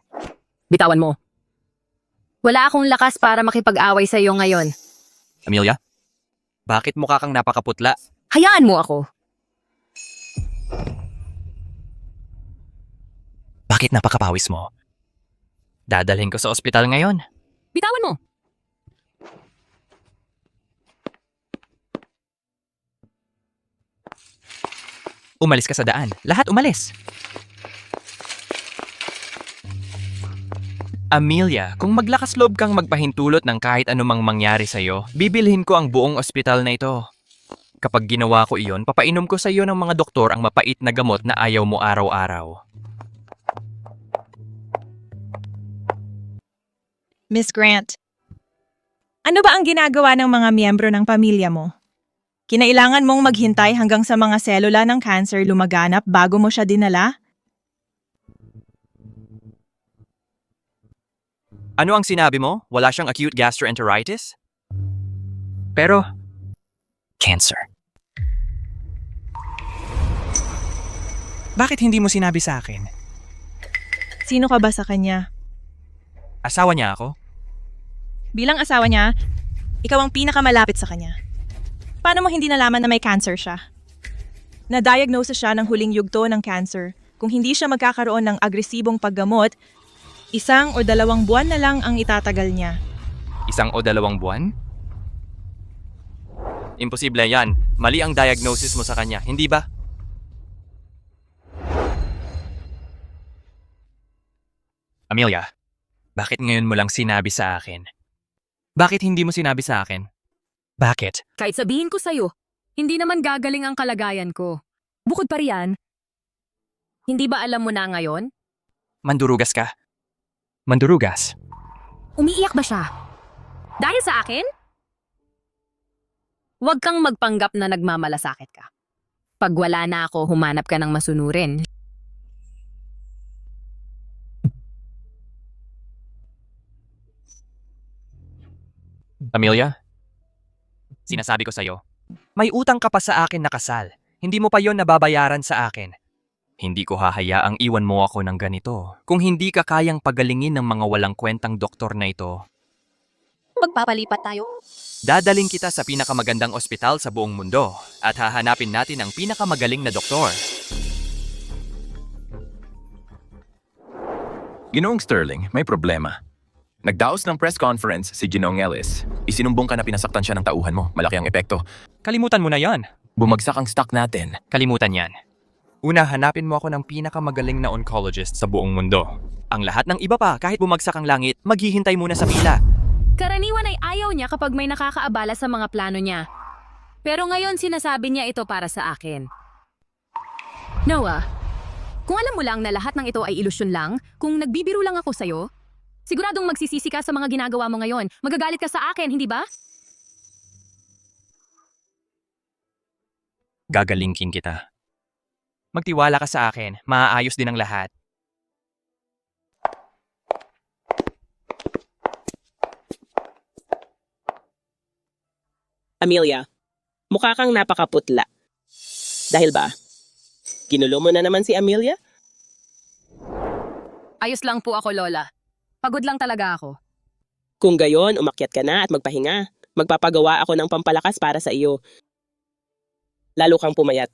Bitawan mo. Wala akong lakas para makipag-away sa iyo ngayon. Amelia, bakit mukha kang napakaputla? Hayaan mo ako. Bakit napakapawis mo? Dadalhin ko sa ospital ngayon. Bitawan mo. Umalis ka sa daan. Lahat umalis. Amelia, kung maglakas loob kang magpahintulot ng kahit anumang mangyari sa'yo, bibilhin ko ang buong ospital na ito. Kapag ginawa ko iyon, papainom ko sa iyo ng mga doktor ang mapait na gamot na ayaw mo araw-araw. Miss Grant, ano ba ang ginagawa ng mga miyembro ng pamilya mo? Kinailangan mong maghintay hanggang sa mga selula ng cancer lumaganap bago mo siya dinala? Ano ang sinabi mo? Wala siyang acute gastroenteritis? Pero, cancer. Bakit hindi mo sinabi sa akin? Sino ka ba sa kanya? Asawa niya ako? Bilang asawa niya, ikaw ang pinakamalapit sa kanya. Paano mo hindi nalaman na may cancer siya? Na-diagnose siya ng huling yugto ng cancer. Kung hindi siya magkakaroon ng agresibong paggamot, 1 o 2 buwan na lang ang itatagal niya. 1 o 2 buwan? Imposible yan. Mali ang diagnosis mo sa kanya, hindi ba? Amelia, bakit ngayon mo lang sinabi sa akin? Bakit hindi mo sinabi sa akin? Bakit? Kahit sabihin ko sa'yo, hindi naman gagaling ang kalagayan ko. Bukod pa riyan, hindi ba alam mo na ngayon? Mandurugas ka? Mandurugas? Umiiyak ba siya? Dahil sa akin? Huwag kang magpanggap na nagmamalasakit ka. Pag wala na ako, humanap ka ng masunurin. Amelia? Sinasabi ko sa'yo, may utang ka pa sa akin na kasal. Hindi mo pa yon nababayaran sa akin. Hindi ko hahayaang iwan mo ako ng ganito. Kung hindi ka kayang pagalingin ng mga walang kwentang doktor na ito, Magpapalipat tayo. dadaling kita sa pinakamagandang ospital sa buong mundo at hahanapin natin ang pinakamagaling na doktor. Ginoong Sterling, may problema. Nagdaos ng press conference si Ginoong Ellis. Isinumbong ka na pinasaktan siya ng tauhan mo. Malaki ang epekto. Kalimutan mo na yan. Bumagsak ang stock natin. Kalimutan yan. Una, hanapin mo ako ng pinakamagaling na oncologist sa buong mundo. Ang lahat ng iba pa, kahit bumagsak ang langit, maghihintay muna sa pila. Karaniwan ay ayaw niya kapag may nakakaabala sa mga plano niya. Pero ngayon sinasabi niya ito para sa akin. Noah, kung alam mo lang na lahat ng ito ay ilusyon lang, kung nagbibiro lang ako sa'yo, siguradong magsisisi ka sa mga ginagawa mo ngayon. Magagalit ka sa akin, hindi ba? Gagalingkin kita. Magtiwala ka sa akin, maaayos din ang lahat. Amelia, mukha kang napakaputla. Dahil ba? Ginulo mo na naman si Amelia? Ayos lang po ako, Lola. Pagod lang talaga ako. Kung gayon, umakyat ka na at magpahinga. Magpapagawa ako ng pampalakas para sa iyo. Lalo kang pumayat.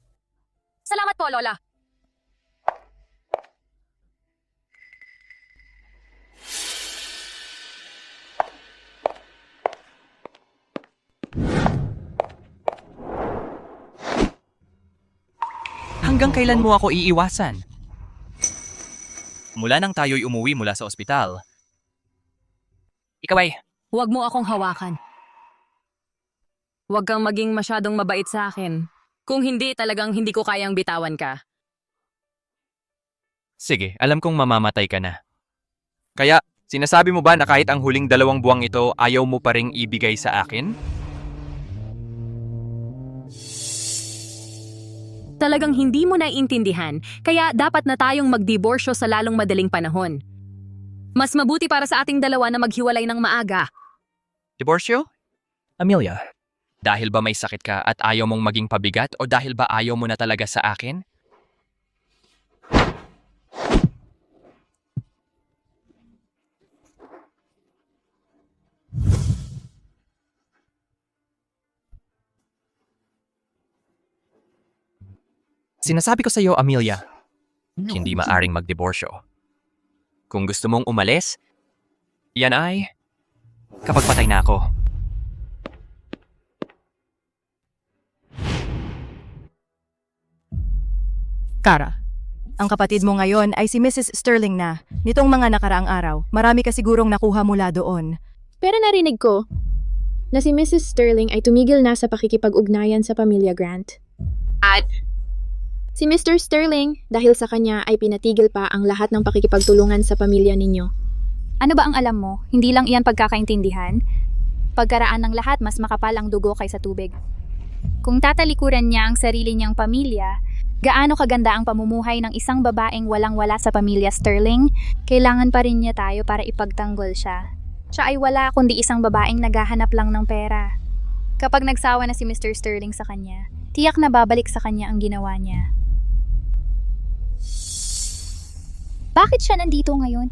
Salamat po, Lola. Hanggang kailan mo ako iiwasan? Mula nang tayo'y umuwi mula sa ospital. Ikaw ay, Huwag mo akong hawakan. Huwag kang maging masyadong mabait sa akin. Kung hindi, talagang hindi ko kayang bitawan ka. sige, alam kong mamamatay ka na. Kaya, sinasabi mo ba na kahit ang huling 2 buwang ito ayaw mo pa ring ibigay sa akin? Talagang hindi mo naiintindihan, kaya dapat na tayong magdiborsyo sa lalong madaling panahon. Mas mabuti para sa ating dalawa na maghiwalay ng maaga. Diborsyo? Amelia, dahil ba may sakit ka at ayaw mong maging pabigat o dahil ba ayaw mo na talaga sa akin? Sinasabi ko sa iyo, Amelia, hindi maaring magdiborsyo. Kung gusto mong umalis, yan ay kapag patay na ako. Kara, ang kapatid mo ngayon ay si Mrs. Sterling na. Nitong mga nakaraang araw, marami ka sigurong nakuha mula doon. Pero narinig ko na si Mrs. Sterling ay tumigil na sa pakikipag-ugnayan sa pamilya Grant. At si Mr. Sterling, dahil sa kanya ay pinatigil pa ang lahat ng pakikipagtulungan sa pamilya ninyo. Ano ba ang alam mo? Hindi lang iyan pagkakaintindihan. Pagkaraan ng lahat, mas makapal ang dugo kaysa tubig. Kung tatalikuran niya ang sarili niyang pamilya, gaano kaganda ang pamumuhay ng isang babaeng walang-wala sa pamilya Sterling, kailangan pa rin niya tayo para ipagtanggol siya. Siya ay wala kundi isang babaeng naghahanap lang ng pera. Kapag nagsawa na si Mr. Sterling sa kanya, tiyak na babalik sa kanya ang ginawa niya. Bakit siya nandito ngayon?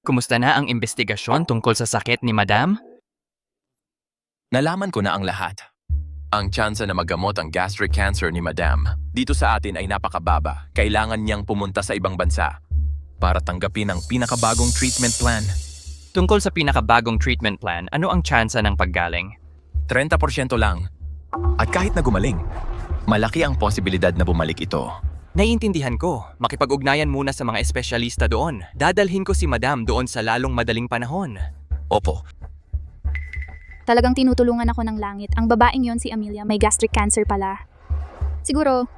Kumusta na ang investigasyon tungkol sa sakit ni Madam? Nalaman ko na ang lahat. Ang tsansa na magamot ang gastric cancer ni Madam dito sa atin ay napakababa. Kailangan niyang pumunta sa ibang bansa para tanggapin ang pinakabagong treatment plan. Tungkol sa pinakabagong treatment plan, ano ang tsansa ng paggaling? 30% lang. At kahit na gumaling, malaki ang posibilidad na bumalik ito. Naiintindihan ko. Makipag-ugnayan muna sa mga espesyalista doon. Dadalhin ko si Madam doon sa lalong madaling panahon. Opo. Talagang tinutulungan ako ng langit. Ang babaeng yon si Amelia, may gastric cancer pala. Siguro,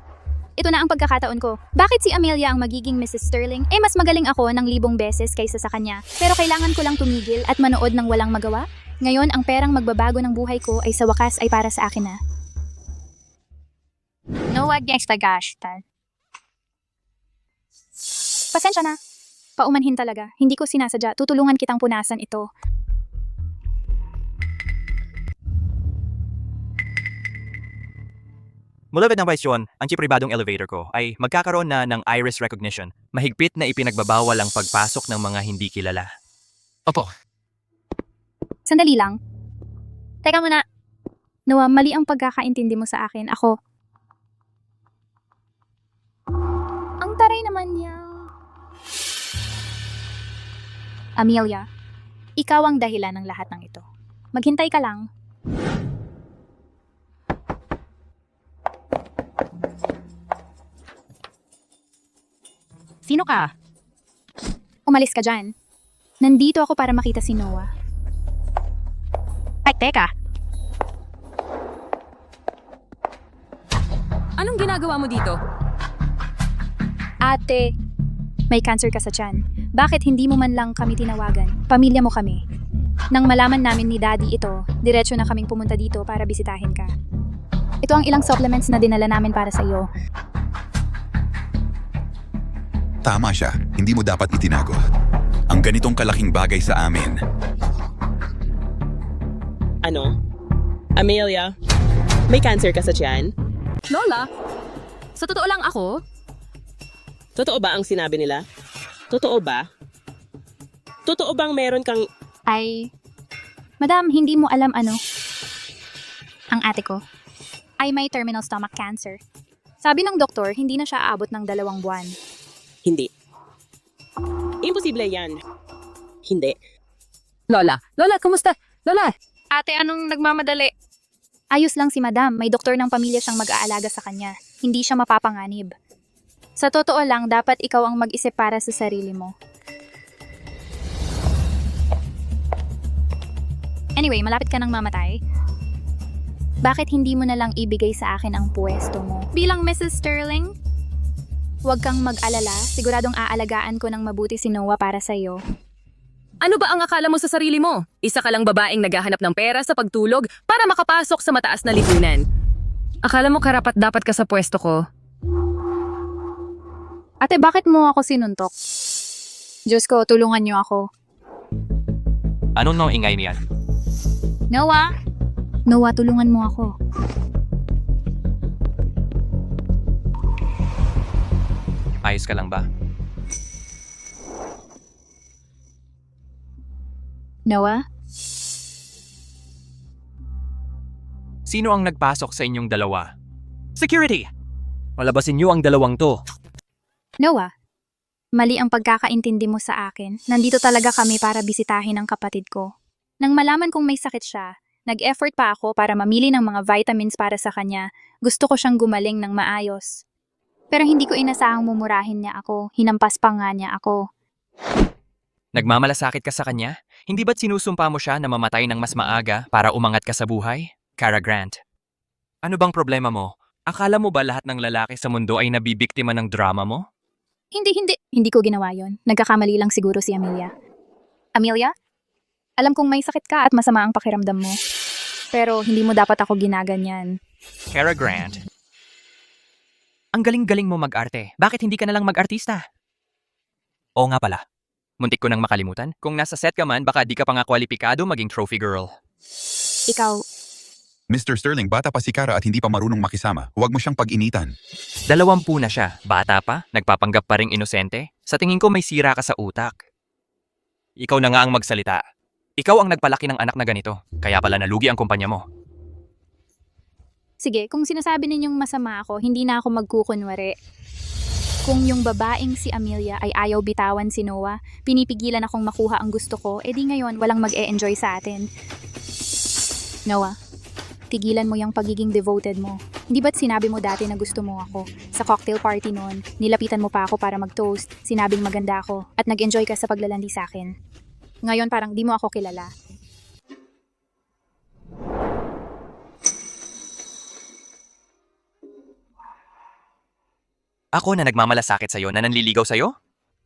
ito na ang pagkakataon ko. Bakit si Amelia ang magiging Mrs. Sterling? Mas magaling ako ng 1,000 beses kaysa sa kanya. Pero kailangan ko lang tumigil at manood ng walang magawa. Ngayon, ang perang magbabago ng buhay ko ay sa wakas ay para sa akin na. No, wag niya istagashtan. Pasensya na. Paumanhin talaga. Hindi ko sinasadya. Tutulungan kitang punasan ito. Mula ng Vice ang pribadong elevator ko ay magkakaroon na ng iris recognition. Mahigpit na ipinagbabawal ang pagpasok ng mga hindi kilala. Opo. Sandali lang. Teka muna. Noah, mali ang pagkakaintindi mo sa akin. Ako. Ang taray naman niya. Amelia, ikaw ang dahilan ng lahat ng ito. Maghintay ka lang. Sino ka? Umalis ka dyan. Nandito ako para makita si Noah. Ay, teka. Anong ginagawa mo dito? Ate, may cancer ka sa tiyan. Bakit hindi mo man lang kami tinawagan? Pamilya mo kami. Nang malaman namin ni Daddy ito, diretso na kaming pumunta dito para bisitahin ka. Ito ang ilang supplements na dinala namin para sa iyo. Tama siya, hindi mo dapat itinago. Ang ganitong kalaking bagay sa amin. Ano? Amelia, may cancer ka sa tiyan? Lola, sa totoo lang ako, Totoo ba ang sinabi nila? Totoo ba? Totoo bang meron kang... Madam, hindi mo alam ano. Ang ate ko ay may terminal stomach cancer. Sabi ng doktor, hindi na siya aabot ng 2 buwan. Hindi. Imposible yan. Hindi. Lola, kumusta? Lola! Ate, anong nagmamadali? Ayos lang si madam. May doktor ng pamilya siyang mag-aalaga sa kanya. Hindi siya mapapanganib. Sa totoo lang, dapat ikaw ang mag-isip para sa sarili mo. Anyway, malapit ka nang mamatay. Bakit hindi mo na lang ibigay sa akin ang pwesto mo? Bilang Mrs. Sterling, huwag kang mag-alala. Siguradong aalagaan ko ng mabuti si Noah para sa'yo. Ano ba ang akala mo sa sarili mo? Isa ka lang babaeng naghahanap ng pera sa pagtulog para makapasok sa mataas na lipunan. Akala mo karapat dapat ka sa pwesto ko? Ate, bakit mo ako sinuntok? Diyos ko, tulungan niyo ako. Anong nang ingay niyan? Noah! Noah, tulungan mo ako. Ayos ka lang ba? Noah? Sino ang nagpasok sa inyong dalawa? Security! Palabasin niyo ang dalawang to. Noah, mali ang pagkakaintindi mo sa akin. Nandito talaga kami para bisitahin ang kapatid ko. Nang malaman kong may sakit siya, nag-effort pa ako para mamili ng mga vitamins para sa kanya. Gusto ko siyang gumaling ng maayos. Pero hindi ko inasahang mumurahin niya ako. Hinampas pa nga niya ako. Nagmamalasakit ka sa kanya? Hindi ba't sinusumpa mo siya na mamatay ng mas maaga para umangat ka sa buhay? Cara Grant. Ano bang problema mo? Akala mo ba lahat ng lalaki sa mundo ay nabibiktima ng drama mo? Hindi. Hindi ko ginawa yon. Nagkakamali lang siguro si Amelia. Amelia? Alam kong may sakit ka at masama ang pakiramdam mo. Pero hindi mo dapat ako ginaganyan. Cara Grant. Ang galing-galing mo mag-arte. Bakit hindi ka na lang mag-artista? Oo nga pala. Muntik ko nang makalimutan. Kung nasa set ka man, baka di ka pa nga kwalipikado maging trophy girl. Ikaw, Mr. Sterling, bata pa si Cara at hindi pa marunong makisama. Huwag mo siyang pag-initan. 20 na siya. Bata pa? Nagpapanggap pa ring inosente? Sa tingin ko may sira ka sa utak. Ikaw na nga ang magsalita. Ikaw ang nagpalaki ng anak na ganito. Kaya pala nalugi ang kumpanya mo. sige, kung sinasabi ninyong masama ako, hindi na ako magkukunwari. Kung yung babaeng si Amelia ay ayaw bitawan si Noah, pinipigilan akong makuha ang gusto ko, edi ngayon walang mag-e-enjoy sa atin. Noah, tigilan mo yung pagiging devoted mo. Hindi ba't sinabi mo dati na gusto mo ako? Sa cocktail party noon, nilapitan mo pa ako para mag-toast, sinabing maganda ako, at nag-enjoy ka sa paglalandi sa akin. Ngayon parang di mo ako kilala. Ako na nagmamalasakit sa'yo na nanliligaw sa'yo?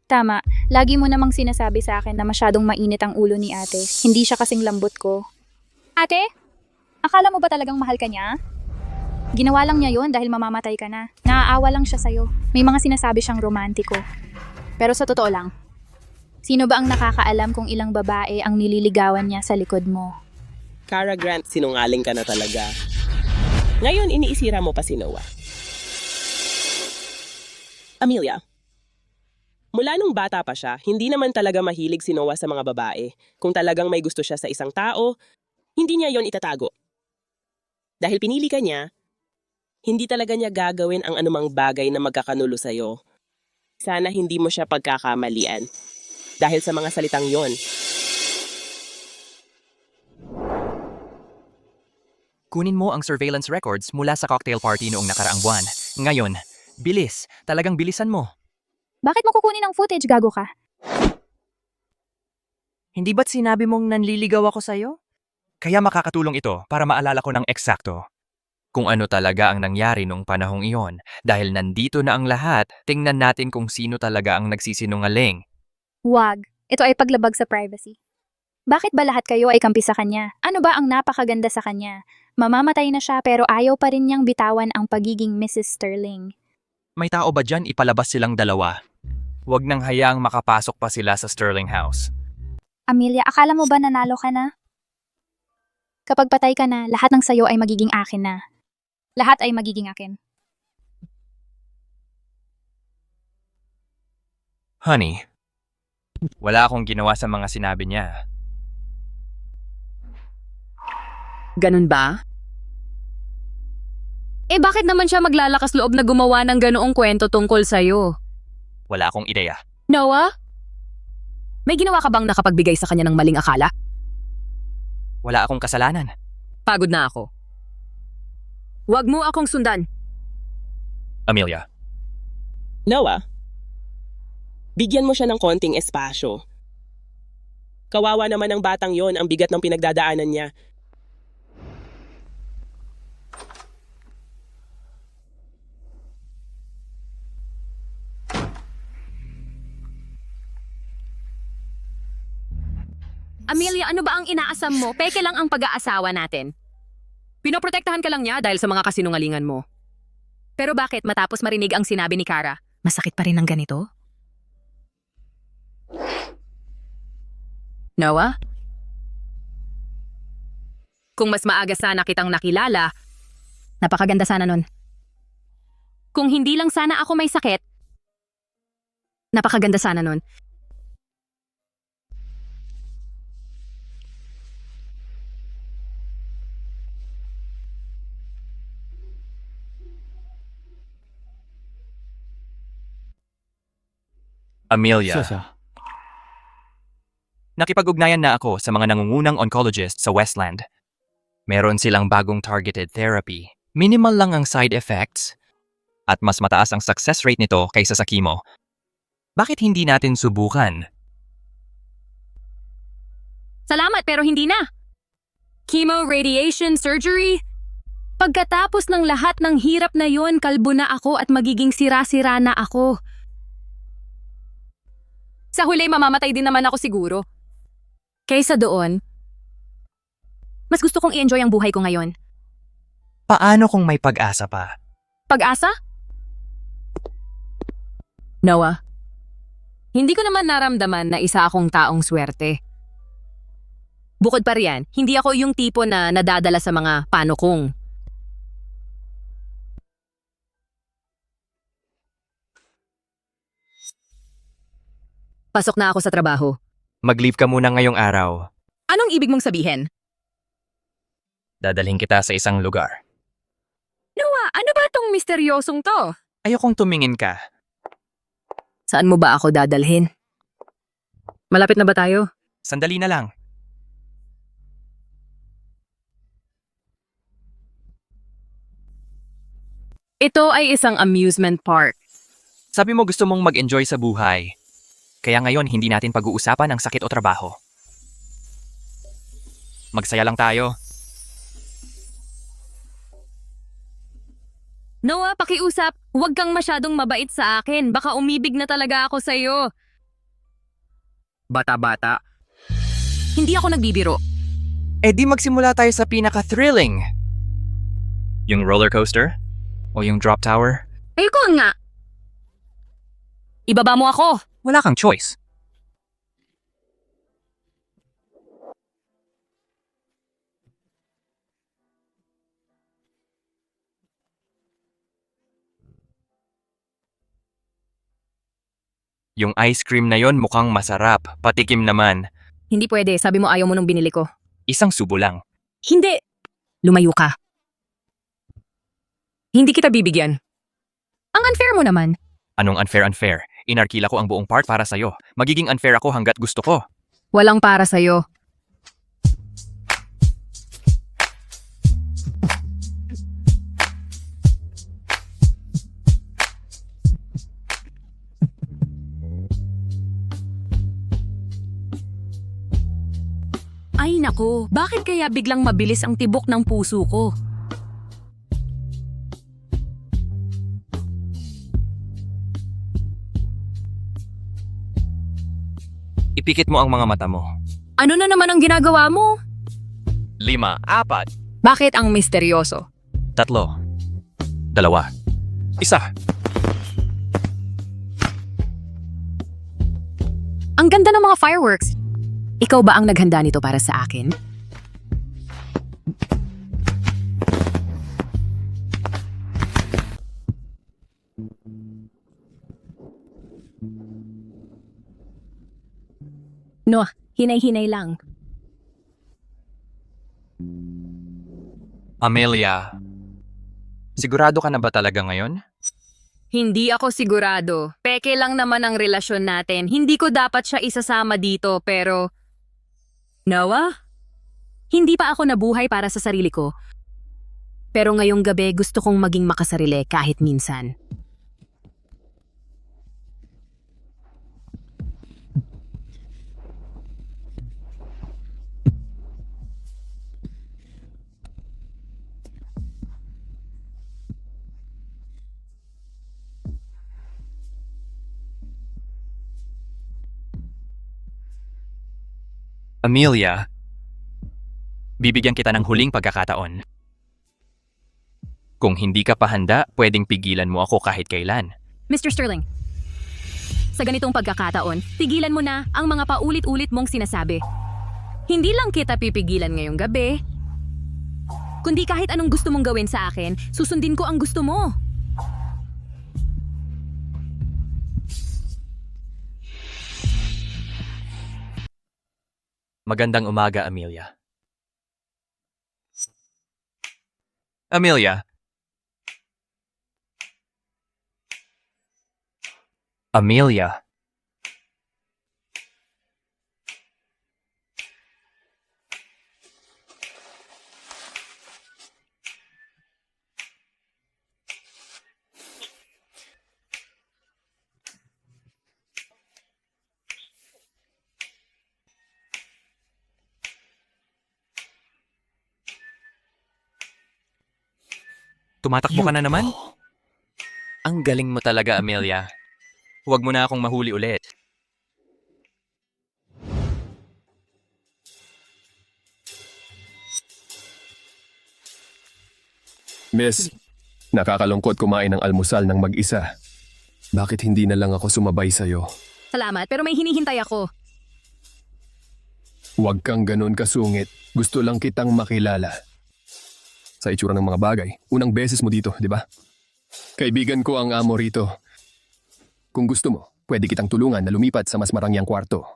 Tama, lagi mo namang sinasabi sa akin na masyadong mainit ang ulo ni ate. Hindi siya kasing lambot ko. Ate? Akala mo ba talagang mahal ka niya? Ginawa lang niya yon dahil mamamatay ka na. Naaawa lang siya sa'yo. May mga sinasabi siyang romantiko. Pero sa totoo lang, sino ba ang nakakaalam kung ilang babae ang nililigawan niya sa likod mo? Cara Grant, sinungaling ka na talaga. Ngayon, iniisira mo pa si Noah. Amelia, mula nung bata pa siya, hindi naman talaga mahilig si Noah sa mga babae. Kung talagang may gusto siya sa isang tao, hindi niya yon itatago. Dahil pinili ka niya, hindi talaga niya gagawin ang anumang bagay na magkakanulo sa'yo. Sana hindi mo siya pagkakamalian. Dahil sa mga salitang yon. Kunin mo ang surveillance records mula sa cocktail party noong nakaraang buwan. Ngayon, bilis. Talagang bilisan mo. Bakit mo kukunin ang footage, gago ka? Hindi ba't sinabi mong nanliligaw ako sa'yo? Kaya makakatulong ito para maalala ko ng eksakto kung ano talaga ang nangyari nung panahong iyon. Dahil nandito na ang lahat, tingnan natin kung sino talaga ang nagsisinungaling. Wag. Ito ay paglabag sa privacy. Bakit ba lahat kayo ay kampi sa kanya? Ano ba ang napakaganda sa kanya? Mamamatay na siya pero ayaw pa rin niyang bitawan ang pagiging Mrs. Sterling. May tao ba dyan ipalabas silang dalawa? Huwag nang hayaang makapasok pa sila sa Sterling House. Amelia, akala mo ba nanalo ka na? Kapag patay ka na, lahat ng sayo ay magiging akin na. Lahat ay magiging akin. Honey, wala akong ginawa sa mga sinabi niya. Ganun ba? Eh bakit naman siya maglalakas loob na gumawa ng ganoong kwento tungkol sa'yo? Wala akong ideya. Noah? May ginawa ka bang nakapagbigay sa kanya ng maling akala? Wala akong kasalanan. Pagod na ako. Huwag mo akong sundan. Amelia, Noah, bigyan mo siya ng konting espasyo. Kawawa naman ang batang yon, ang bigat ng pinagdadaanan niya. Amelia, ano ba ang inaasam mo? Peke lang ang pag-aasawa natin. Pinoprotektahan ka lang niya dahil sa mga kasinungalingan mo. Pero bakit matapos marinig ang sinabi ni Kara, masakit pa rin ang ganito? Noah? Kung mas maaga sana kitang nakilala, napakaganda sana nun. Kung hindi lang sana ako may sakit, napakaganda sana nun. Amelia. Nakipag-ugnayan na ako sa mga nangungunang oncologist sa Westland. Meron silang bagong targeted therapy. Minimal lang ang side effects at mas mataas ang success rate nito kaysa sa chemo. Bakit hindi natin subukan? Salamat pero hindi na. Chemo, radiation, surgery. Pagkatapos ng lahat ng hirap na yon, kalbo na ako at magiging sira-sira na ako. Sa huli, mamamatay din naman ako siguro. Kaysa doon, mas gusto kong i-enjoy ang buhay ko ngayon. Paano kung may pag-asa pa? Pag-asa? Noah, hindi ko naman naramdaman na isa akong taong swerte. Bukod pa riyan, hindi ako yung tipo na nadadala sa mga panukong. Pasok na ako sa trabaho. Mag-leave ka muna ngayong araw. Anong ibig mong sabihin? Dadalhin kita sa isang lugar. Noah, ano ba tong misteryosong to? Ayokong tumingin ka. Saan mo ba ako dadalhin? Malapit na ba tayo? Sandali na lang. Ito ay isang amusement park. Sabi mo gusto mong mag-enjoy sa buhay. Kaya ngayon hindi natin pag-uusapan ang sakit o trabaho. Magsaya lang tayo. Noah, pakiusap. Huwag kang masyadong mabait sa akin. Baka umibig na talaga ako sa'yo. Bata-bata. Hindi ako nagbibiro. Eh di magsimula tayo sa pinaka-thrilling. Yung roller coaster? O yung drop tower? Ayoko nga. Ibaba mo ako. Wala kang choice. Yung ice cream na yon mukhang masarap. Patikim naman. Hindi pwede. Sabi mo ayaw mo nung binili ko. Isang subo lang. Hindi. Lumayo ka. Hindi kita bibigyan. Ang unfair mo naman. Anong unfair? Inarkila ko ang buong park para sa'yo. Magiging unfair ako hanggat gusto ko. Walang para sa'yo. Ay nako, bakit kaya biglang mabilis ang tibok ng puso ko? Ipikit mo ang mga mata mo. Ano na naman ang ginagawa mo? 5, 4, Bakit ang misteryoso? 3, 2, 1. Ang ganda ng mga fireworks. Ikaw ba ang naghanda nito para sa akin? No, hinay-hinay lang. Amelia, sigurado ka na ba talaga ngayon? Hindi ako sigurado. Peke lang naman ang relasyon natin. Hindi ko dapat siya isasama dito, pero... Noah? Hindi pa ako nabuhay para sa sarili ko. Pero ngayong gabi gusto kong maging makasarili kahit minsan. Amelia, bibigyan kita ng huling pagkakataon. Kung hindi ka pa handa, pwedeng pigilan mo ako kahit kailan. Mr. Sterling, sa ganitong pagkakataon, tigilan mo na ang mga paulit-ulit mong sinasabi. Hindi lang kita pipigilan ngayong gabi, kundi kahit anong gusto mong gawin sa akin, susundin ko ang gusto mo. Magandang umaga, Amelia. Amelia. Amelia. Tumatakbo ka na naman? Ang galing mo talaga, Amelia. Huwag mo na akong mahuli ulit. Miss, nakakalungkot kumain ng almusal ng mag-isa. Bakit hindi na lang ako sumabay sa'yo? Salamat, pero may hinihintay ako. Huwag kang ganun kasungit. Gusto lang kitang makilala. Sa itsura ng mga bagay, unang beses mo dito, di ba? Kaibigan ko ang amo rito. Kung gusto mo, pwede kitang tulungan na lumipat sa mas marangyang kwarto.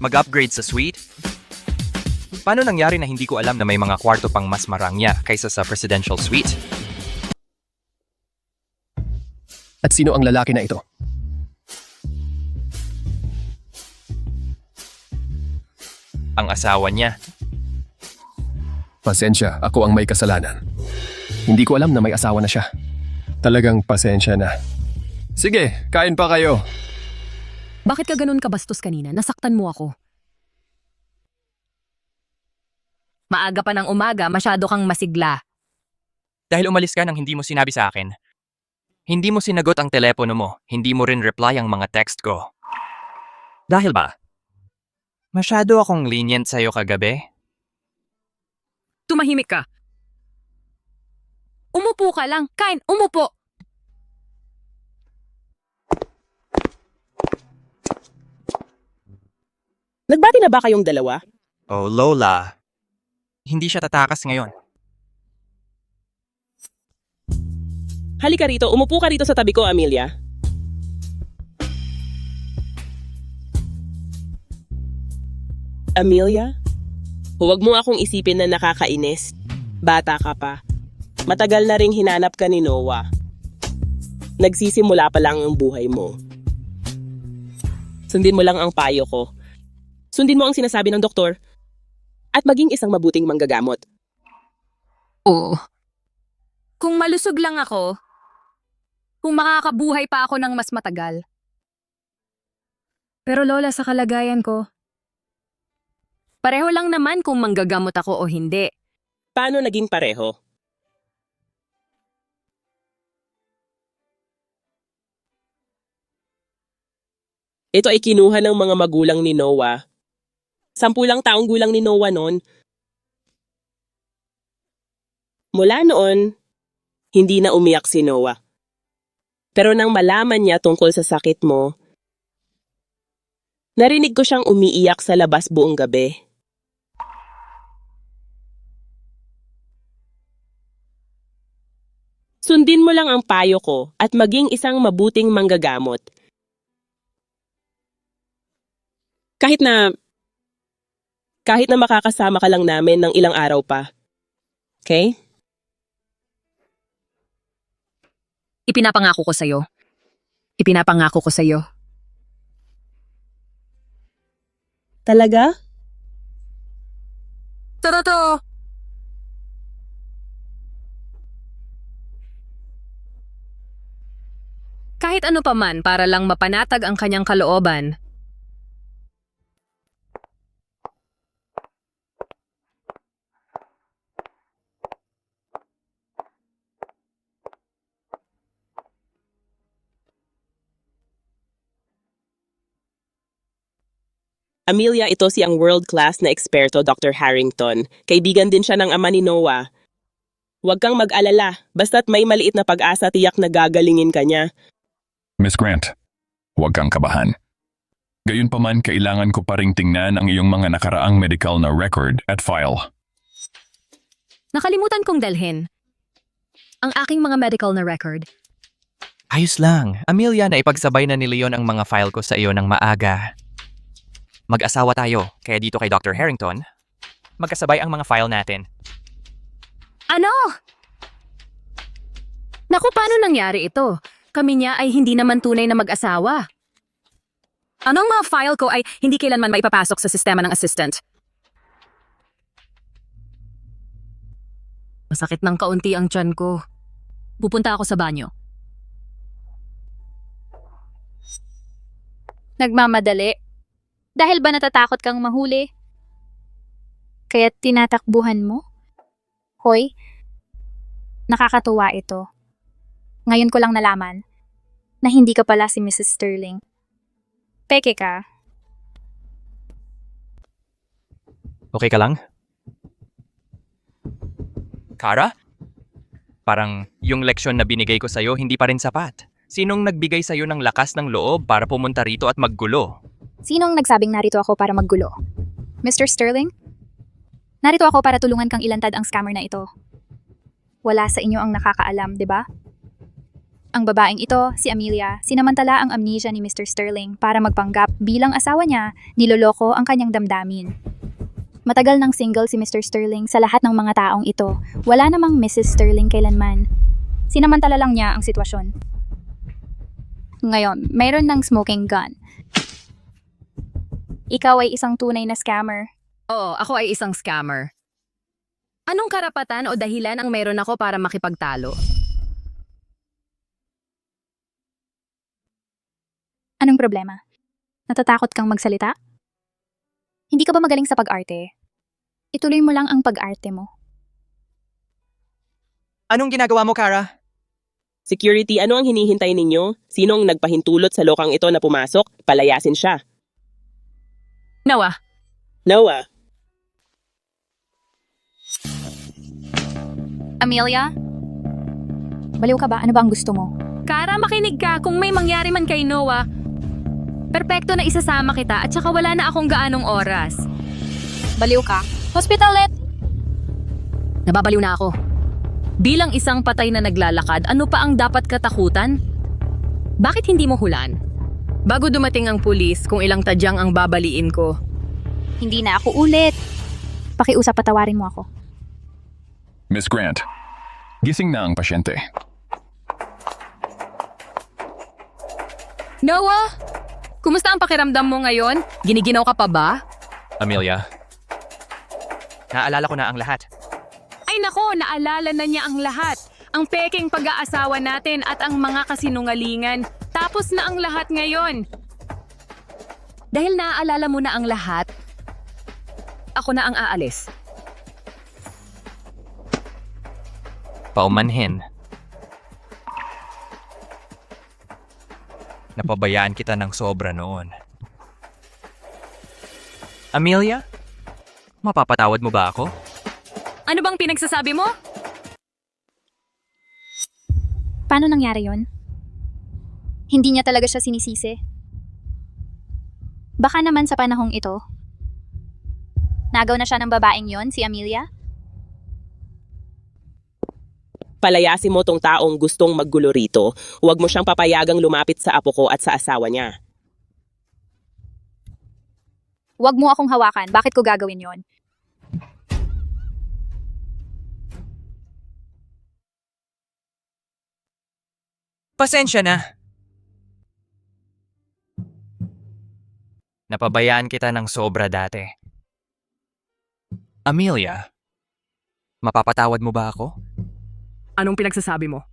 Mag-upgrade sa suite? Paano nangyari na hindi ko alam na may mga kwarto pang mas marangya kaysa sa presidential suite? At sino ang lalaki na ito? Ang asawa niya. Pasensya, ako ang may kasalanan. Hindi ko alam na may asawa na siya. Talagang pasensya na. Sige, kain pa kayo. Bakit ka ganun kabastos kanina? Nasaktan mo ako. Maaga pa ng umaga, masyado kang masigla. Dahil umalis ka nang hindi mo sinabi sa akin. Hindi mo sinagot ang telepono mo, hindi mo rin reply ang mga text ko. Dahil ba? Masyado akong lenient sa'yo kagabi? Tumahimik ka. Umupo ka lang. Kain, umupo. Nagbati na ba kayong dalawa? Oh, Lola. Hindi siya tatakas ngayon. Halika rito, umupo ka rito sa tabi ko, Amelia. Amelia? Huwag mo akong isipin na nakakainis. Bata ka pa. Matagal na ring hinanap ka ni Noah. Nagsisimula pa lang ang buhay mo. Sundin mo lang ang payo ko. Sundin mo ang sinasabi ng doktor. At maging isang mabuting manggagamot. Oo. Kung malusog lang ako, kung makakabuhay pa ako ng mas matagal. Pero Lola, sa kalagayan ko, pareho lang naman kung manggagamot ako o hindi. Paano naging pareho? Ito ay kinuha ng mga magulang ni Noah. 10 taong gulang ni Noah noon. Mula noon, hindi na umiyak si Noah. Pero nang malaman niya tungkol sa sakit mo, narinig ko siyang umiiyak sa labas buong gabi. Sundin mo lang ang payo ko at maging isang mabuting manggagamot. Kahit na makakasama ka lang namin ng ilang araw pa. Okay? Ipinapangako ko sa'yo. Ipinapangako ko sa'yo. Talaga? Totoo. Kahit ano pa man para lang mapanatag ang kanyang kalooban. Amelia, ito si ang world-class na eksperto Dr. Harrington. Kaibigan din siya ng ama ni Noah. Huwag kang mag-alala, basta't may maliit na pag-asa tiyak na gagalingin ka niya. Miss Grant, huwag kang kabahan. Gayunpaman, kailangan ko pa ring tingnan ang iyong mga nakaraang medical na record at file. Nakalimutan kong dalhin ang aking mga medical na record. Ayos lang. Amelia, naipagsabay na ni Leon ang mga file ko sa iyo ng maaga. Mag-asawa tayo, kaya dito kay Dr. Harrington, magkasabay ang mga file natin. Ano? Naku, paano nangyari ito? Kami niya ay hindi naman tunay na mag-asawa. Anong mga file ko ay hindi kailanman maipapasok sa sistema ng assistant? Masakit ng kaunti ang tiyan ko. Pupunta ako sa banyo. Nagmamadali. Dahil ba natatakot kang mahuli? Kaya tinatakbuhan mo? Hoy, nakakatuwa ito. Ngayon ko lang nalaman na hindi ka pala si Mrs. Sterling. Peke ka. Okay ka lang? Kara? Parang yung leksyon na binigay ko sa'yo hindi pa rin sapat. Sinong nagbigay sa'yo ng lakas ng loob para pumunta rito at maggulo? Sinong nagsabing narito ako para maggulo? Mr. Sterling? Narito ako para tulungan kang ilantad ang scammer na ito. Wala sa inyo ang nakakaalam, di ba? Ang babaeng ito, si Amelia, sinamantala ang amnesia ni Mr. Sterling para magpanggap bilang asawa niya, niloloko ang kanyang damdamin. Matagal nang single si Mr. Sterling sa lahat ng mga taong ito. Wala namang Mrs. Sterling kailanman. Sinamantala lang niya ang sitwasyon. Ngayon, mayroon ng smoking gun. Ikaw ay isang tunay na scammer. Oo, ako ay isang scammer. Anong karapatan o dahilan ang meron ako para makipagtalo? Anong problema? Natatakot kang magsalita? Hindi ka ba magaling sa pag-arte? Ituloy mo lang ang pag-arte mo. Anong ginagawa mo, Kara? Security, ano ang hinihintay ninyo? Sinong nagpahintulot sa lokang ito na pumasok? Palayasin siya. Noah. Noah. Amelia? Baliw ka ba? Ano ba ang gusto mo? Kara, makinig ka kung may mangyari man kay Noah. Perpekto na isasama kita at saka wala na akong gaanong oras. Baliw ka? Hospitalet! Nababaliw na ako. Bilang isang patay na naglalakad, ano pa ang dapat katakutan? Bakit hindi mo hulaan? Bago dumating ang pulis, kung ilang tadyang ang babaliin ko. Hindi na ako ulit. Pakiusap, patawarin mo ako. Miss Grant, gising na ang pasyente. Noah! Kumusta ang pakiramdam mo ngayon? Giniginaw ka pa ba? Amelia, naalala ko na ang lahat. Ay nako, naalala na niya ang lahat. Ang peking pag-aasawa natin at ang mga kasinungalingan. Tapos na ang lahat ngayon. Dahil naaalala mo na ang lahat, ako na ang aalis. Paumanhin. Napabayaan kita ng sobra noon. Amelia, mapapatawad mo ba ako? Ano bang pinagsasabi mo? Paano nangyari yon? Hindi niya talaga siya sinisisi. Baka naman sa panahong ito, nagaw na siya ng babaeng yon, si Amelia? Palayasin mo tong taong gustong maggulo rito. Huwag mo siyang papayagang lumapit sa apo ko at sa asawa niya. Huwag mo akong hawakan. Bakit ko gagawin yon? Pasensya na. Napabayaan kita ng sobra dati. Amelia, mapapatawad mo ba ako? Anong pinagsasabi mo?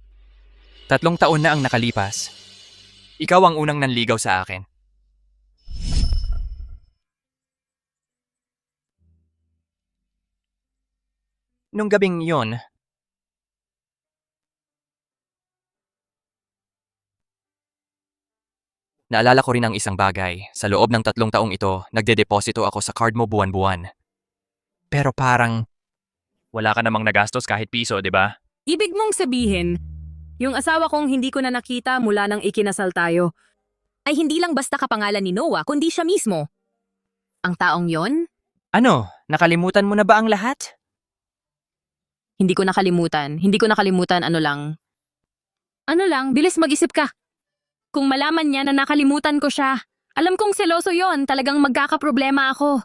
3 taon na ang nakalipas. Ikaw ang unang nanligaw sa akin. Nung gabing yon, naalala ko rin ang isang bagay. Sa loob ng 3 taong ito, nagdedeposito ako sa card mo buwan-buwan. Pero parang, wala ka namang nagastos kahit piso, di ba? Ibig mong sabihin, yung asawa kong hindi ko na nakita mula nang ikinasal tayo, ay hindi lang basta kapangalan ni Noah, kundi siya mismo. Ang taong yon? Ano, nakalimutan mo na ba ang lahat? Hindi ko nakalimutan, ano lang. Ano lang, bilis mag-isip ka. Kung malaman niya na nakalimutan ko siya, alam kong seloso yon, talagang magkakaproblema ako.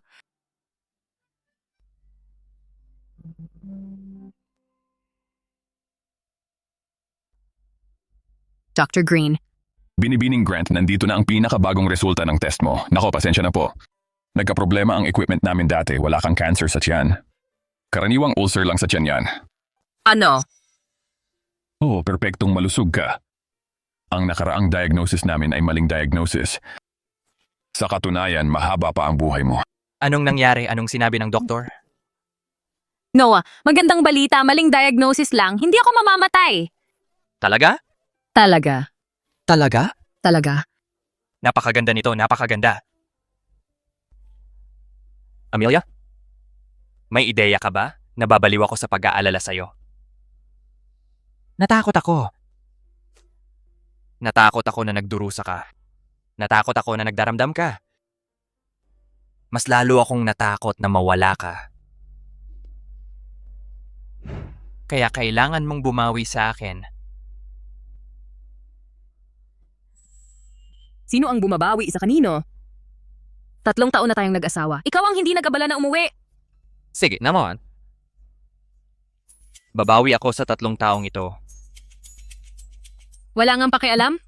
Dr. Green. Binibining Grant, nandito na ang pinakabagong resulta ng test mo. Nako, pasensya na po. Nagkaproblema ang equipment namin dati, wala kang cancer sa tiyan. Karaniwang ulcer lang sa tiyan yan. Ano? Oo, perpektong malusog ka. Ang nakaraang diagnosis namin ay maling diagnosis. Sa katunayan, mahaba pa ang buhay mo. Anong nangyari? Anong sinabi ng doktor? Noah, magandang balita, maling diagnosis lang, hindi ako mamamatay. Talaga? Talaga. Talaga? Talaga. Napakaganda nito, napakaganda. Amelia? May ideya ka ba? Nababaliw ako sa pag-aalala sa'yo. Natakot ako. Natakot ako na nagdurusa ka. Natakot ako na nagdaramdam ka. Mas lalo akong natakot na mawala ka. Kaya kailangan mong bumawi sa akin. Sino ang bumabawi sa kanino? 3 taon na tayong nag-asawa. Ikaw ang hindi nag-abala na umuwi. Sige, naman. Babawi ako sa 3 taong ito. Wala ngang pakialam?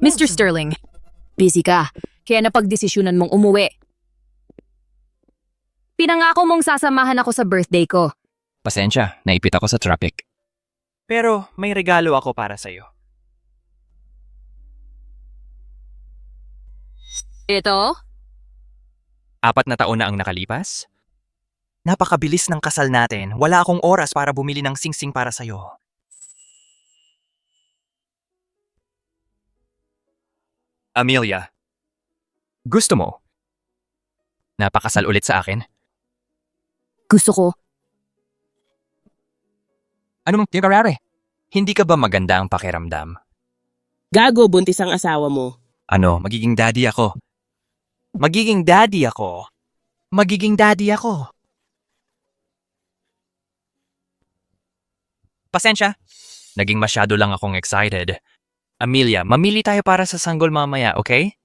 Mr. Sterling, busy ka, kaya napagdesisyonan mong umuwi. Pinangako mong sasamahan ako sa birthday ko. Pasensya, naipit ako sa traffic. Pero may regalo ako para sa'yo. Ito? 4 na taon na ang nakalipas. Napakabilis ng kasal natin. Wala akong oras para bumili ng singsing para sa'yo. Amelia, gusto mo? Napakasal ulit sa akin? Gusto ko. Ano mong tigarare? Hindi ka ba maganda ang pakiramdam? Gago, buntis ang asawa mo. Ano, magiging daddy ako. Magiging daddy ako. Magiging daddy ako. Pasensya. Naging masyado lang akong excited. Amelia, mamili tayo para sa sanggol mamaya, okay?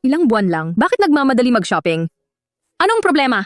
Ilang buwan lang, bakit nagmamadali mag-shopping? Anong problema?